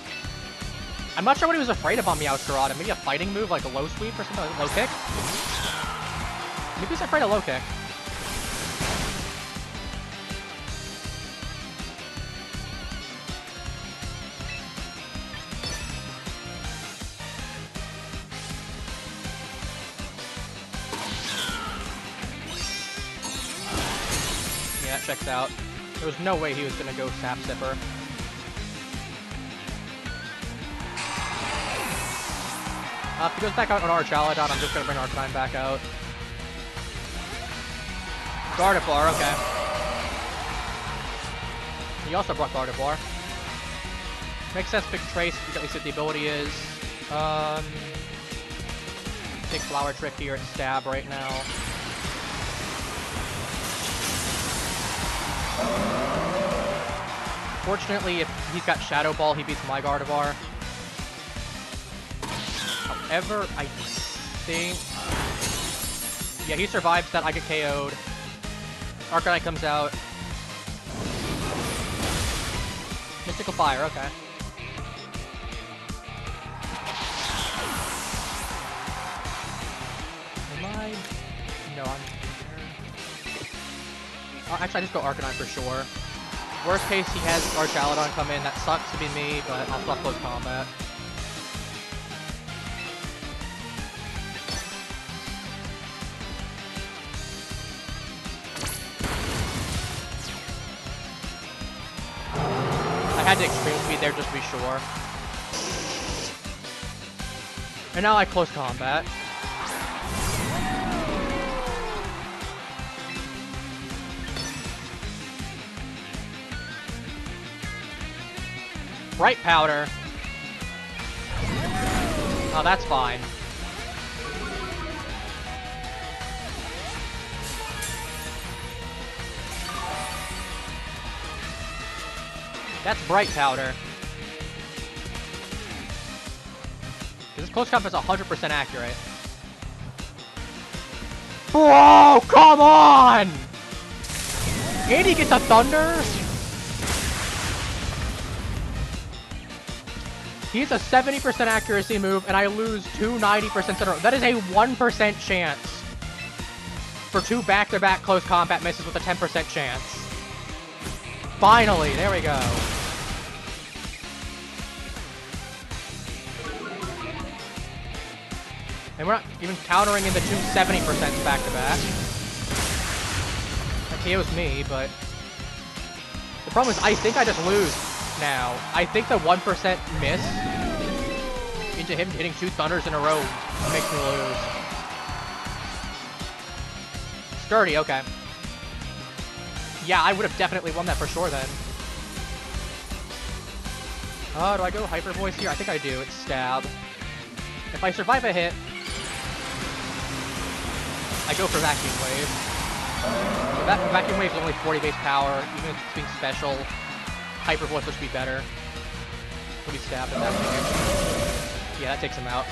I'm not sure what he was afraid of on Meowscarada. Maybe a fighting move, like a low sweep or something, like low kick? Maybe he's afraid of low kick. Yeah, that checks out. There was no way he was gonna go Sap Sipper. If he goes back out on Archaludon, I'm just gonna bring Arcanine back out. Gardevoir, okay. He also brought Gardevoir. Makes sense, pick Trace, at least what the ability is. Take Flower Trick here at Stab right now. Fortunately, if he's got Shadow Ball, he beats my Gardevoir. However, I think... Yeah, he survives that, I get KO'd. Arcanine comes out. Mystical Fire, okay. Am I... No, I'm... Oh, actually, I just go Arcanine for sure. Worst case, he has Archaludon come in. That sucks to be me, but I'll stop close combat. I had to extreme speed there just to be sure. And now I close combat. Bright Powder. Oh, that's fine. That's Bright Powder. This close combat is 100% accurate. Bro, come on! And he gets a Thunder? He's a 70% accuracy move, and I lose two 90% in a row. That is a 1% chance for two back-to-back close combat misses with a 10% chance. Finally, there we go. And we're not even countering in the two 70% back-to-back. That KOs me, but... The problem is, I think I just lose now. I think the 1% miss into him hitting two Thunders in a row makes me lose. Sturdy, okay. Yeah, I would have definitely won that for sure then. Do I go Hyper Voice here? I think I do. It's Stab. If I survive a hit, I go for Vacuum Wave. So that Vacuum Wave is only 40 base power, even if it's being special. Hyper Voice would be better. Would be stabbed at that damage. Yeah, that takes him out.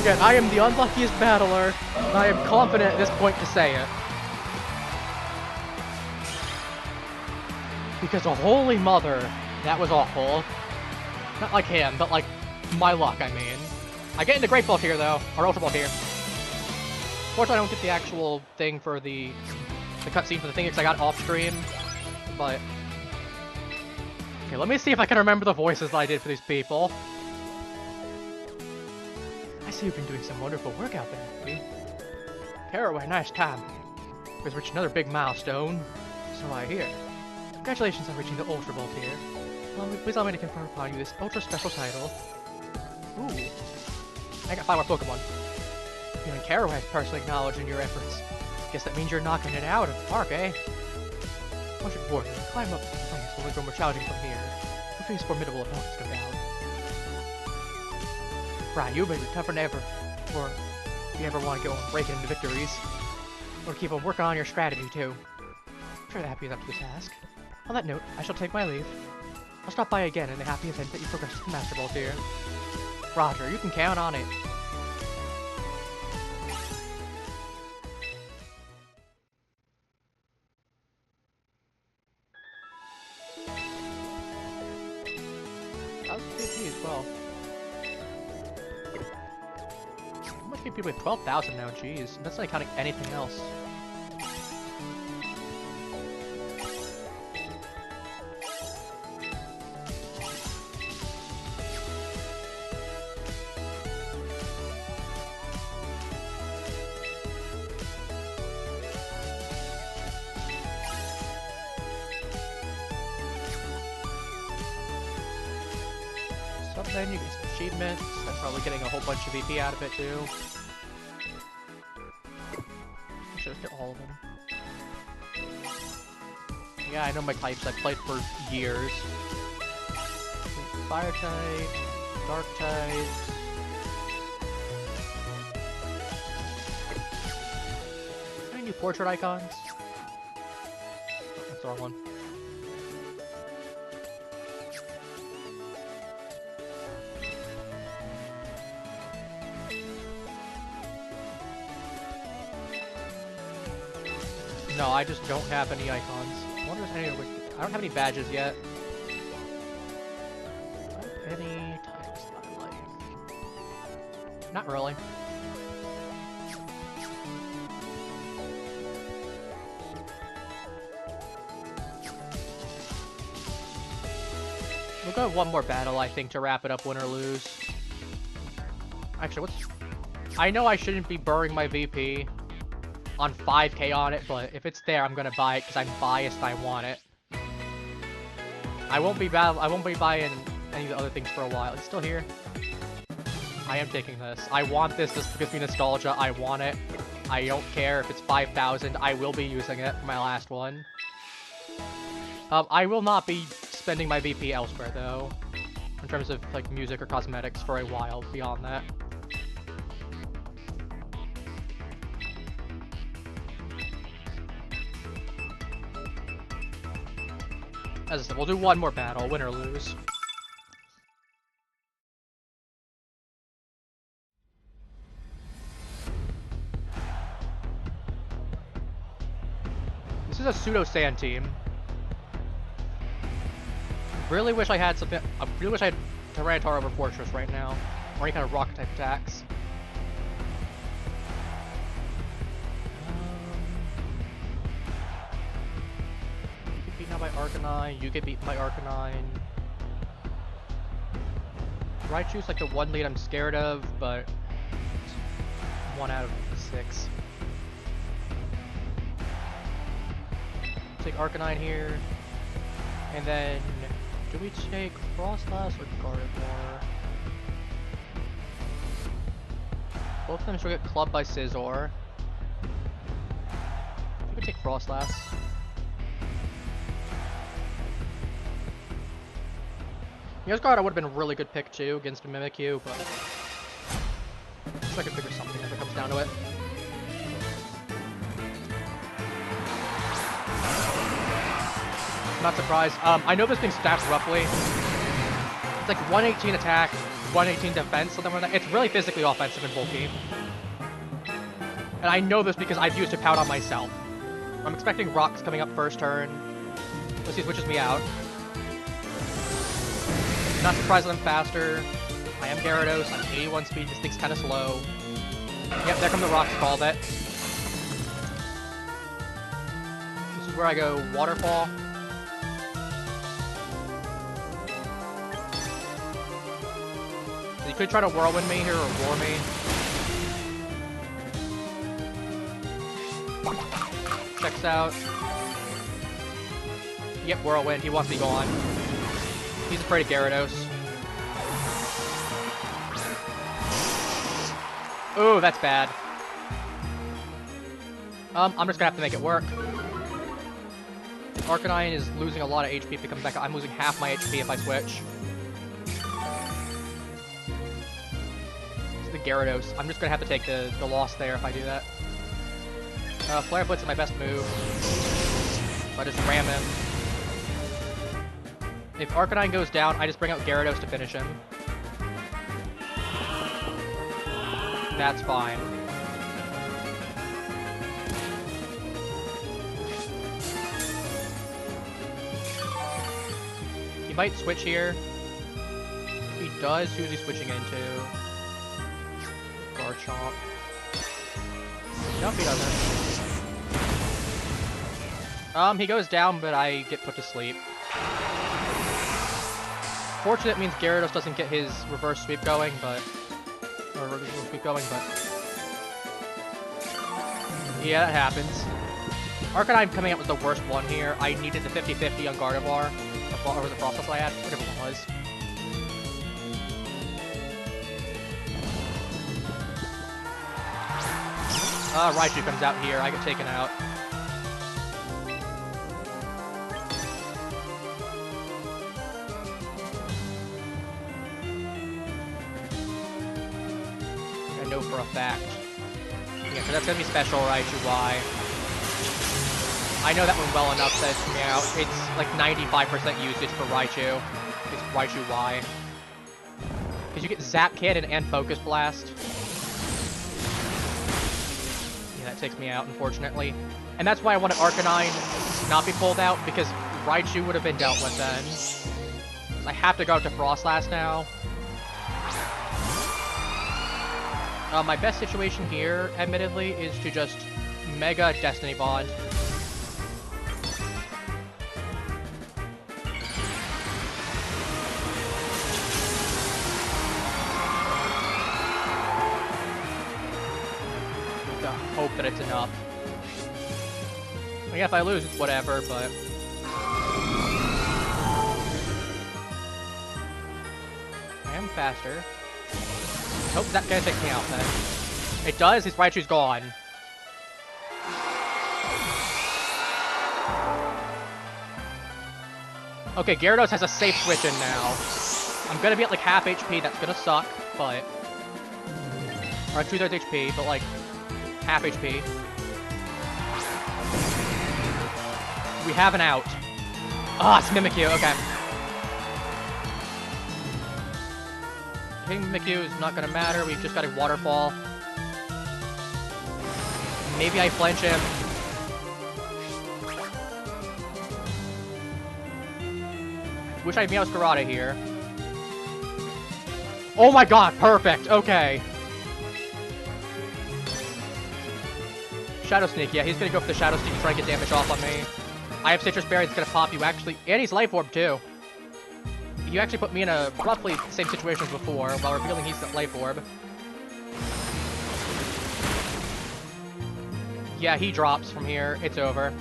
Again, I am the unluckiest battler, and I am confident at this point to say it. Because holy mother, that was awful. Not like him, but like my luck, I mean. I get into Great Ball tier though, or Ultra Ball tier. Fortunately, I don't get the actual thing for the cutscene for the thing because I got it off stream. But okay, let me see if I can remember the voices that I did for these people. I see you've been doing some wonderful work out there. Caraway, nice time. We've reached another big milestone, so I hear. Congratulations on reaching the Ultra Ball tier. Please allow me to confer upon you this ultra special title. Ooh. I got 5 more Pokemon. You and Caraway personally acknowledging your efforts. Guess that means you're knocking it out of the park, eh? Once you're bored, climb up the planks will go more challenging from here. We'll face formidable opponents come down. Right, you may be tougher than ever. Or if you ever want to go and break into victories. Or keep on working on your strategy too. I'm sure the happy is up to the task. On that note, I shall take my leave. I'll stop by again in the happy event that you progress to the Master Ball tier. Roger, you can count on it. That was PvP as well. How much PvP with 12,000 now? Jeez, that's not counting anything else. Then you get some achievements. I'm probably getting a whole bunch of VP out of it too. Should get all of them. Yeah, I know my types. I've played for years. Fire type, dark type. Any new portrait icons? Oh, that's the wrong one. No, I just don't have any icons. I wonder if any of which... I don't have any badges yet. Any types that I like? Not really. We'll go one more battle, I think, to wrap it up, win or lose. Actually, what's... I know I shouldn't be burning my VP on 5k on it, but if it's there, I'm gonna buy it because I'm biased and I want it. I won't be buying any of the other things for a while. It's still here. I am taking this. I want this. This gives me nostalgia. I want it. I don't care if it's 5,000. I will be using it for my last one. I will not be spending my VP elsewhere though, in terms of like music or cosmetics for a while beyond that. As I said, we'll do one more battle, win or lose. This is a pseudo sand team. Really wish I had something. I really wish I had Tyranitar over Fortress right now, or any kind of rock type attacks. By Arcanine, you get beaten by Arcanine. Raichu's like the one lead I'm scared of, but it's 1 out of 6. Take Arcanine here, and then do we take Froslass or Gardevoir? Both of them should get clubbed by Scizor. We could take Froslass. Gyarados would have been a really good pick too against a Mimikyu, but I can figure something if it comes down to it. Not surprised. I know this thing's stacked roughly. It's like 118 attack, 118 defense, something like that. It's really physically offensive and bulky. And I know this because I've used it pout on myself. I'm expecting rocks coming up first turn. Let's see, switches me out. Not surprised that I'm faster. I am Gyarados. I'm 81 speed. This thing's kind of slow. Yep, there come the rocks. Called it. This is where I go waterfall. So you could try to whirlwind me here or roar me. Checks out. Yep, whirlwind. He wants me gone. He's afraid of Gyarados. Ooh, that's bad. I'm just gonna have to make it work. Arcanine is losing a lot of HP if it comes back. I'm losing half my HP if I switch. It's the Gyarados. I'm just gonna have to take the loss there if I do that. Flare Blitz is my best move. So I just ram him. If Arcanine goes down, I just bring out Gyarados to finish him. That's fine. He might switch here. If he does, who's he switching into? Garchomp. Nope, he doesn't. He goes down, but I get put to sleep. Fortunate means Gyarados doesn't get his reverse sweep going, but... Or reverse sweep going, but... Yeah, that happens. Arcanine coming out was the worst one here. I needed the 50-50 on Gardevoir. Or was it Froslass I had? Whatever one was. Raichu comes out here. I get taken out. I know for a fact. Yeah, so that's gonna be special Raichu Y. I know that one well enough that it's coming out. It's like 95% usage for Raichu. It's Raichu Y. Because you get Zap Cannon and Focus Blast. Yeah, that takes me out, unfortunately. And that's why I wanted Arcanine not be pulled out, because Raichu would have been dealt with then. So I have to go to Froslass now. My best situation here, admittedly, is to just Mega Destiny Bond. Hope that it's enough. Well, yeah, if I lose, it's whatever, but... I am faster. Hope that guy takes me out then. It does? His Raichu's gone. Okay, Gyarados has a safe switch in now. I'm gonna be at like half HP, that's gonna suck, but... Or 2/3 HP, but like... half HP. We have an out. Ah, it's Mimikyu, okay. King Mimikyu is not gonna matter, we've just got a waterfall. Maybe I flinch him. Wish I had Meowscarada here. Oh my god, perfect, okay. Shadow Sneak, yeah, he's gonna go for the Shadow Sneak to try and get damage off on me. I have Citrus Berry that's gonna pop you actually, and he's Life Orb too. You actually put me in a roughly the same situation as before, while revealing he's the Life Orb. Yeah, he drops from here, it's over.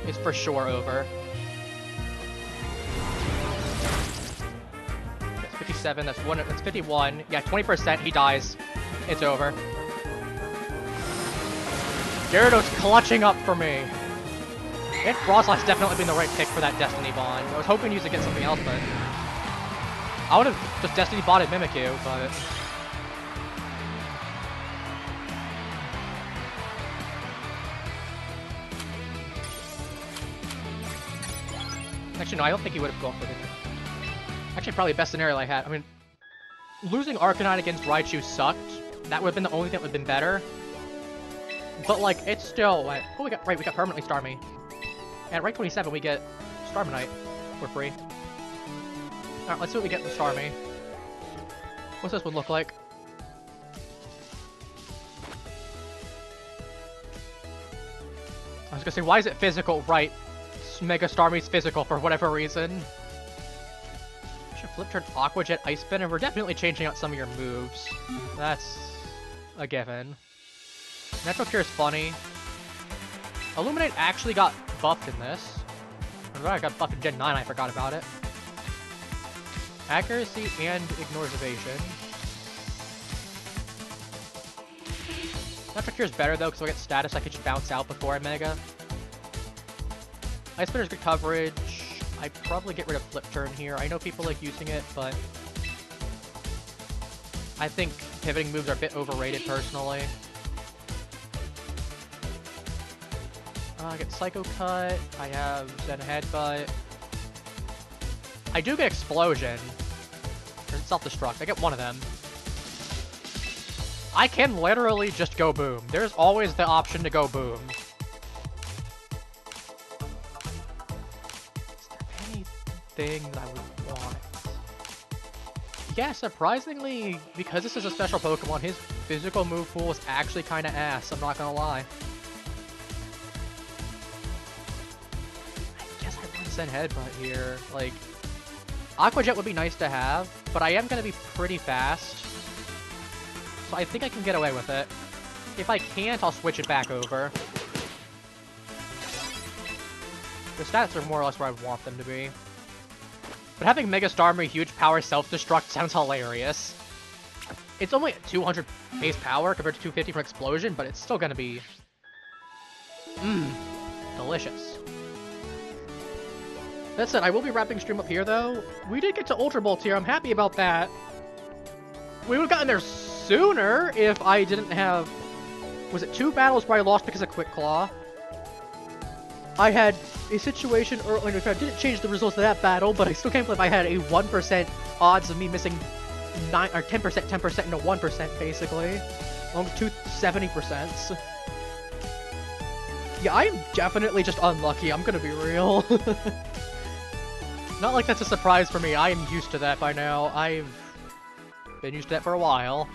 It's for sure over. 57, that's 51. Yeah, 20%, he dies. It's over. Gyarados clutching up for me. And Froslass definitely been the right pick for that Destiny Bond. I was hoping to use it against something else, but... I would have just Destiny Bonded Mimikyu, but... Actually, no, I don't think he would have gone for it. Actually, probably the best scenario I had. I mean, losing Arcanine against Raichu sucked. That would have been the only thing that would have been better. But, like, it's still, like, oh, we got Permanently Starmie. And at rank 27, we get Starmanite for free. Alright, let's see what we get with Starmie. What's this one look like? I was gonna say, why is it physical? Right. Mega Starmie's physical for whatever reason. Should flip turn Aqua Jet Ice Spin, and we're definitely changing out some of your moves. That's a given. Natural Cure is funny. Illuminate actually got buffed in this. I got buffed in Gen 9, I forgot about it. Accuracy and ignores evasion. Natural Cure is better though, because I'll get status I can just bounce out before I Mega. Ice Spinner's good coverage. I'd probably get rid of Flip Turn here. I know people like using it, but I think pivoting moves are a bit overrated personally. I get Psycho Cut. I have Zen Headbutt. I do get Explosion. Or Self-Destruct. I get one of them. I can literally just go Boom. There's always the option to go Boom. Thing that I would want. Yeah, surprisingly, because this is a special Pokemon, his physical move pool is actually kind of ass, I'm not gonna lie. I guess I run Zen Headbutt here. Like, Aqua Jet would be nice to have, but I am gonna be pretty fast. So I think I can get away with it. If I can't, I'll switch it back over. The stats are more or less where I want them to be. But having Mega Starmie Huge Power Self-Destruct sounds hilarious. It's only at 200 base power compared to 250 for Explosion, but it's still gonna be... delicious. That said, I will be wrapping stream up here, though. We did get to Ultra Bolt here, I'm happy about that. We would've gotten there sooner if I didn't have... Was it 2 battles where I lost because of Quick Claw? I had a situation earlier, I didn't change the results of that battle, but I still can't believe I had a 1% odds of me missing 9 or 10% into 1% basically, along with 70%. Yeah, I'm definitely just unlucky, I'm gonna be real. Not like that's a surprise for me, I am used to that by now. I've been used to that for a while.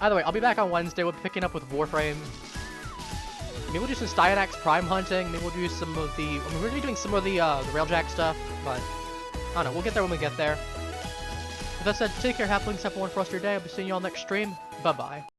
Either way, I'll be back on Wednesday, we'll be picking up with Warframe. Maybe we'll do some Styanax Prime hunting, maybe we'll do some of the... I mean, we're gonna be doing some of the Railjack stuff, but... I don't know, we'll get there when we get there. With that said, take care, Halflings, have a wonderful rest of your day, I'll be seeing you all next stream. Bye-bye.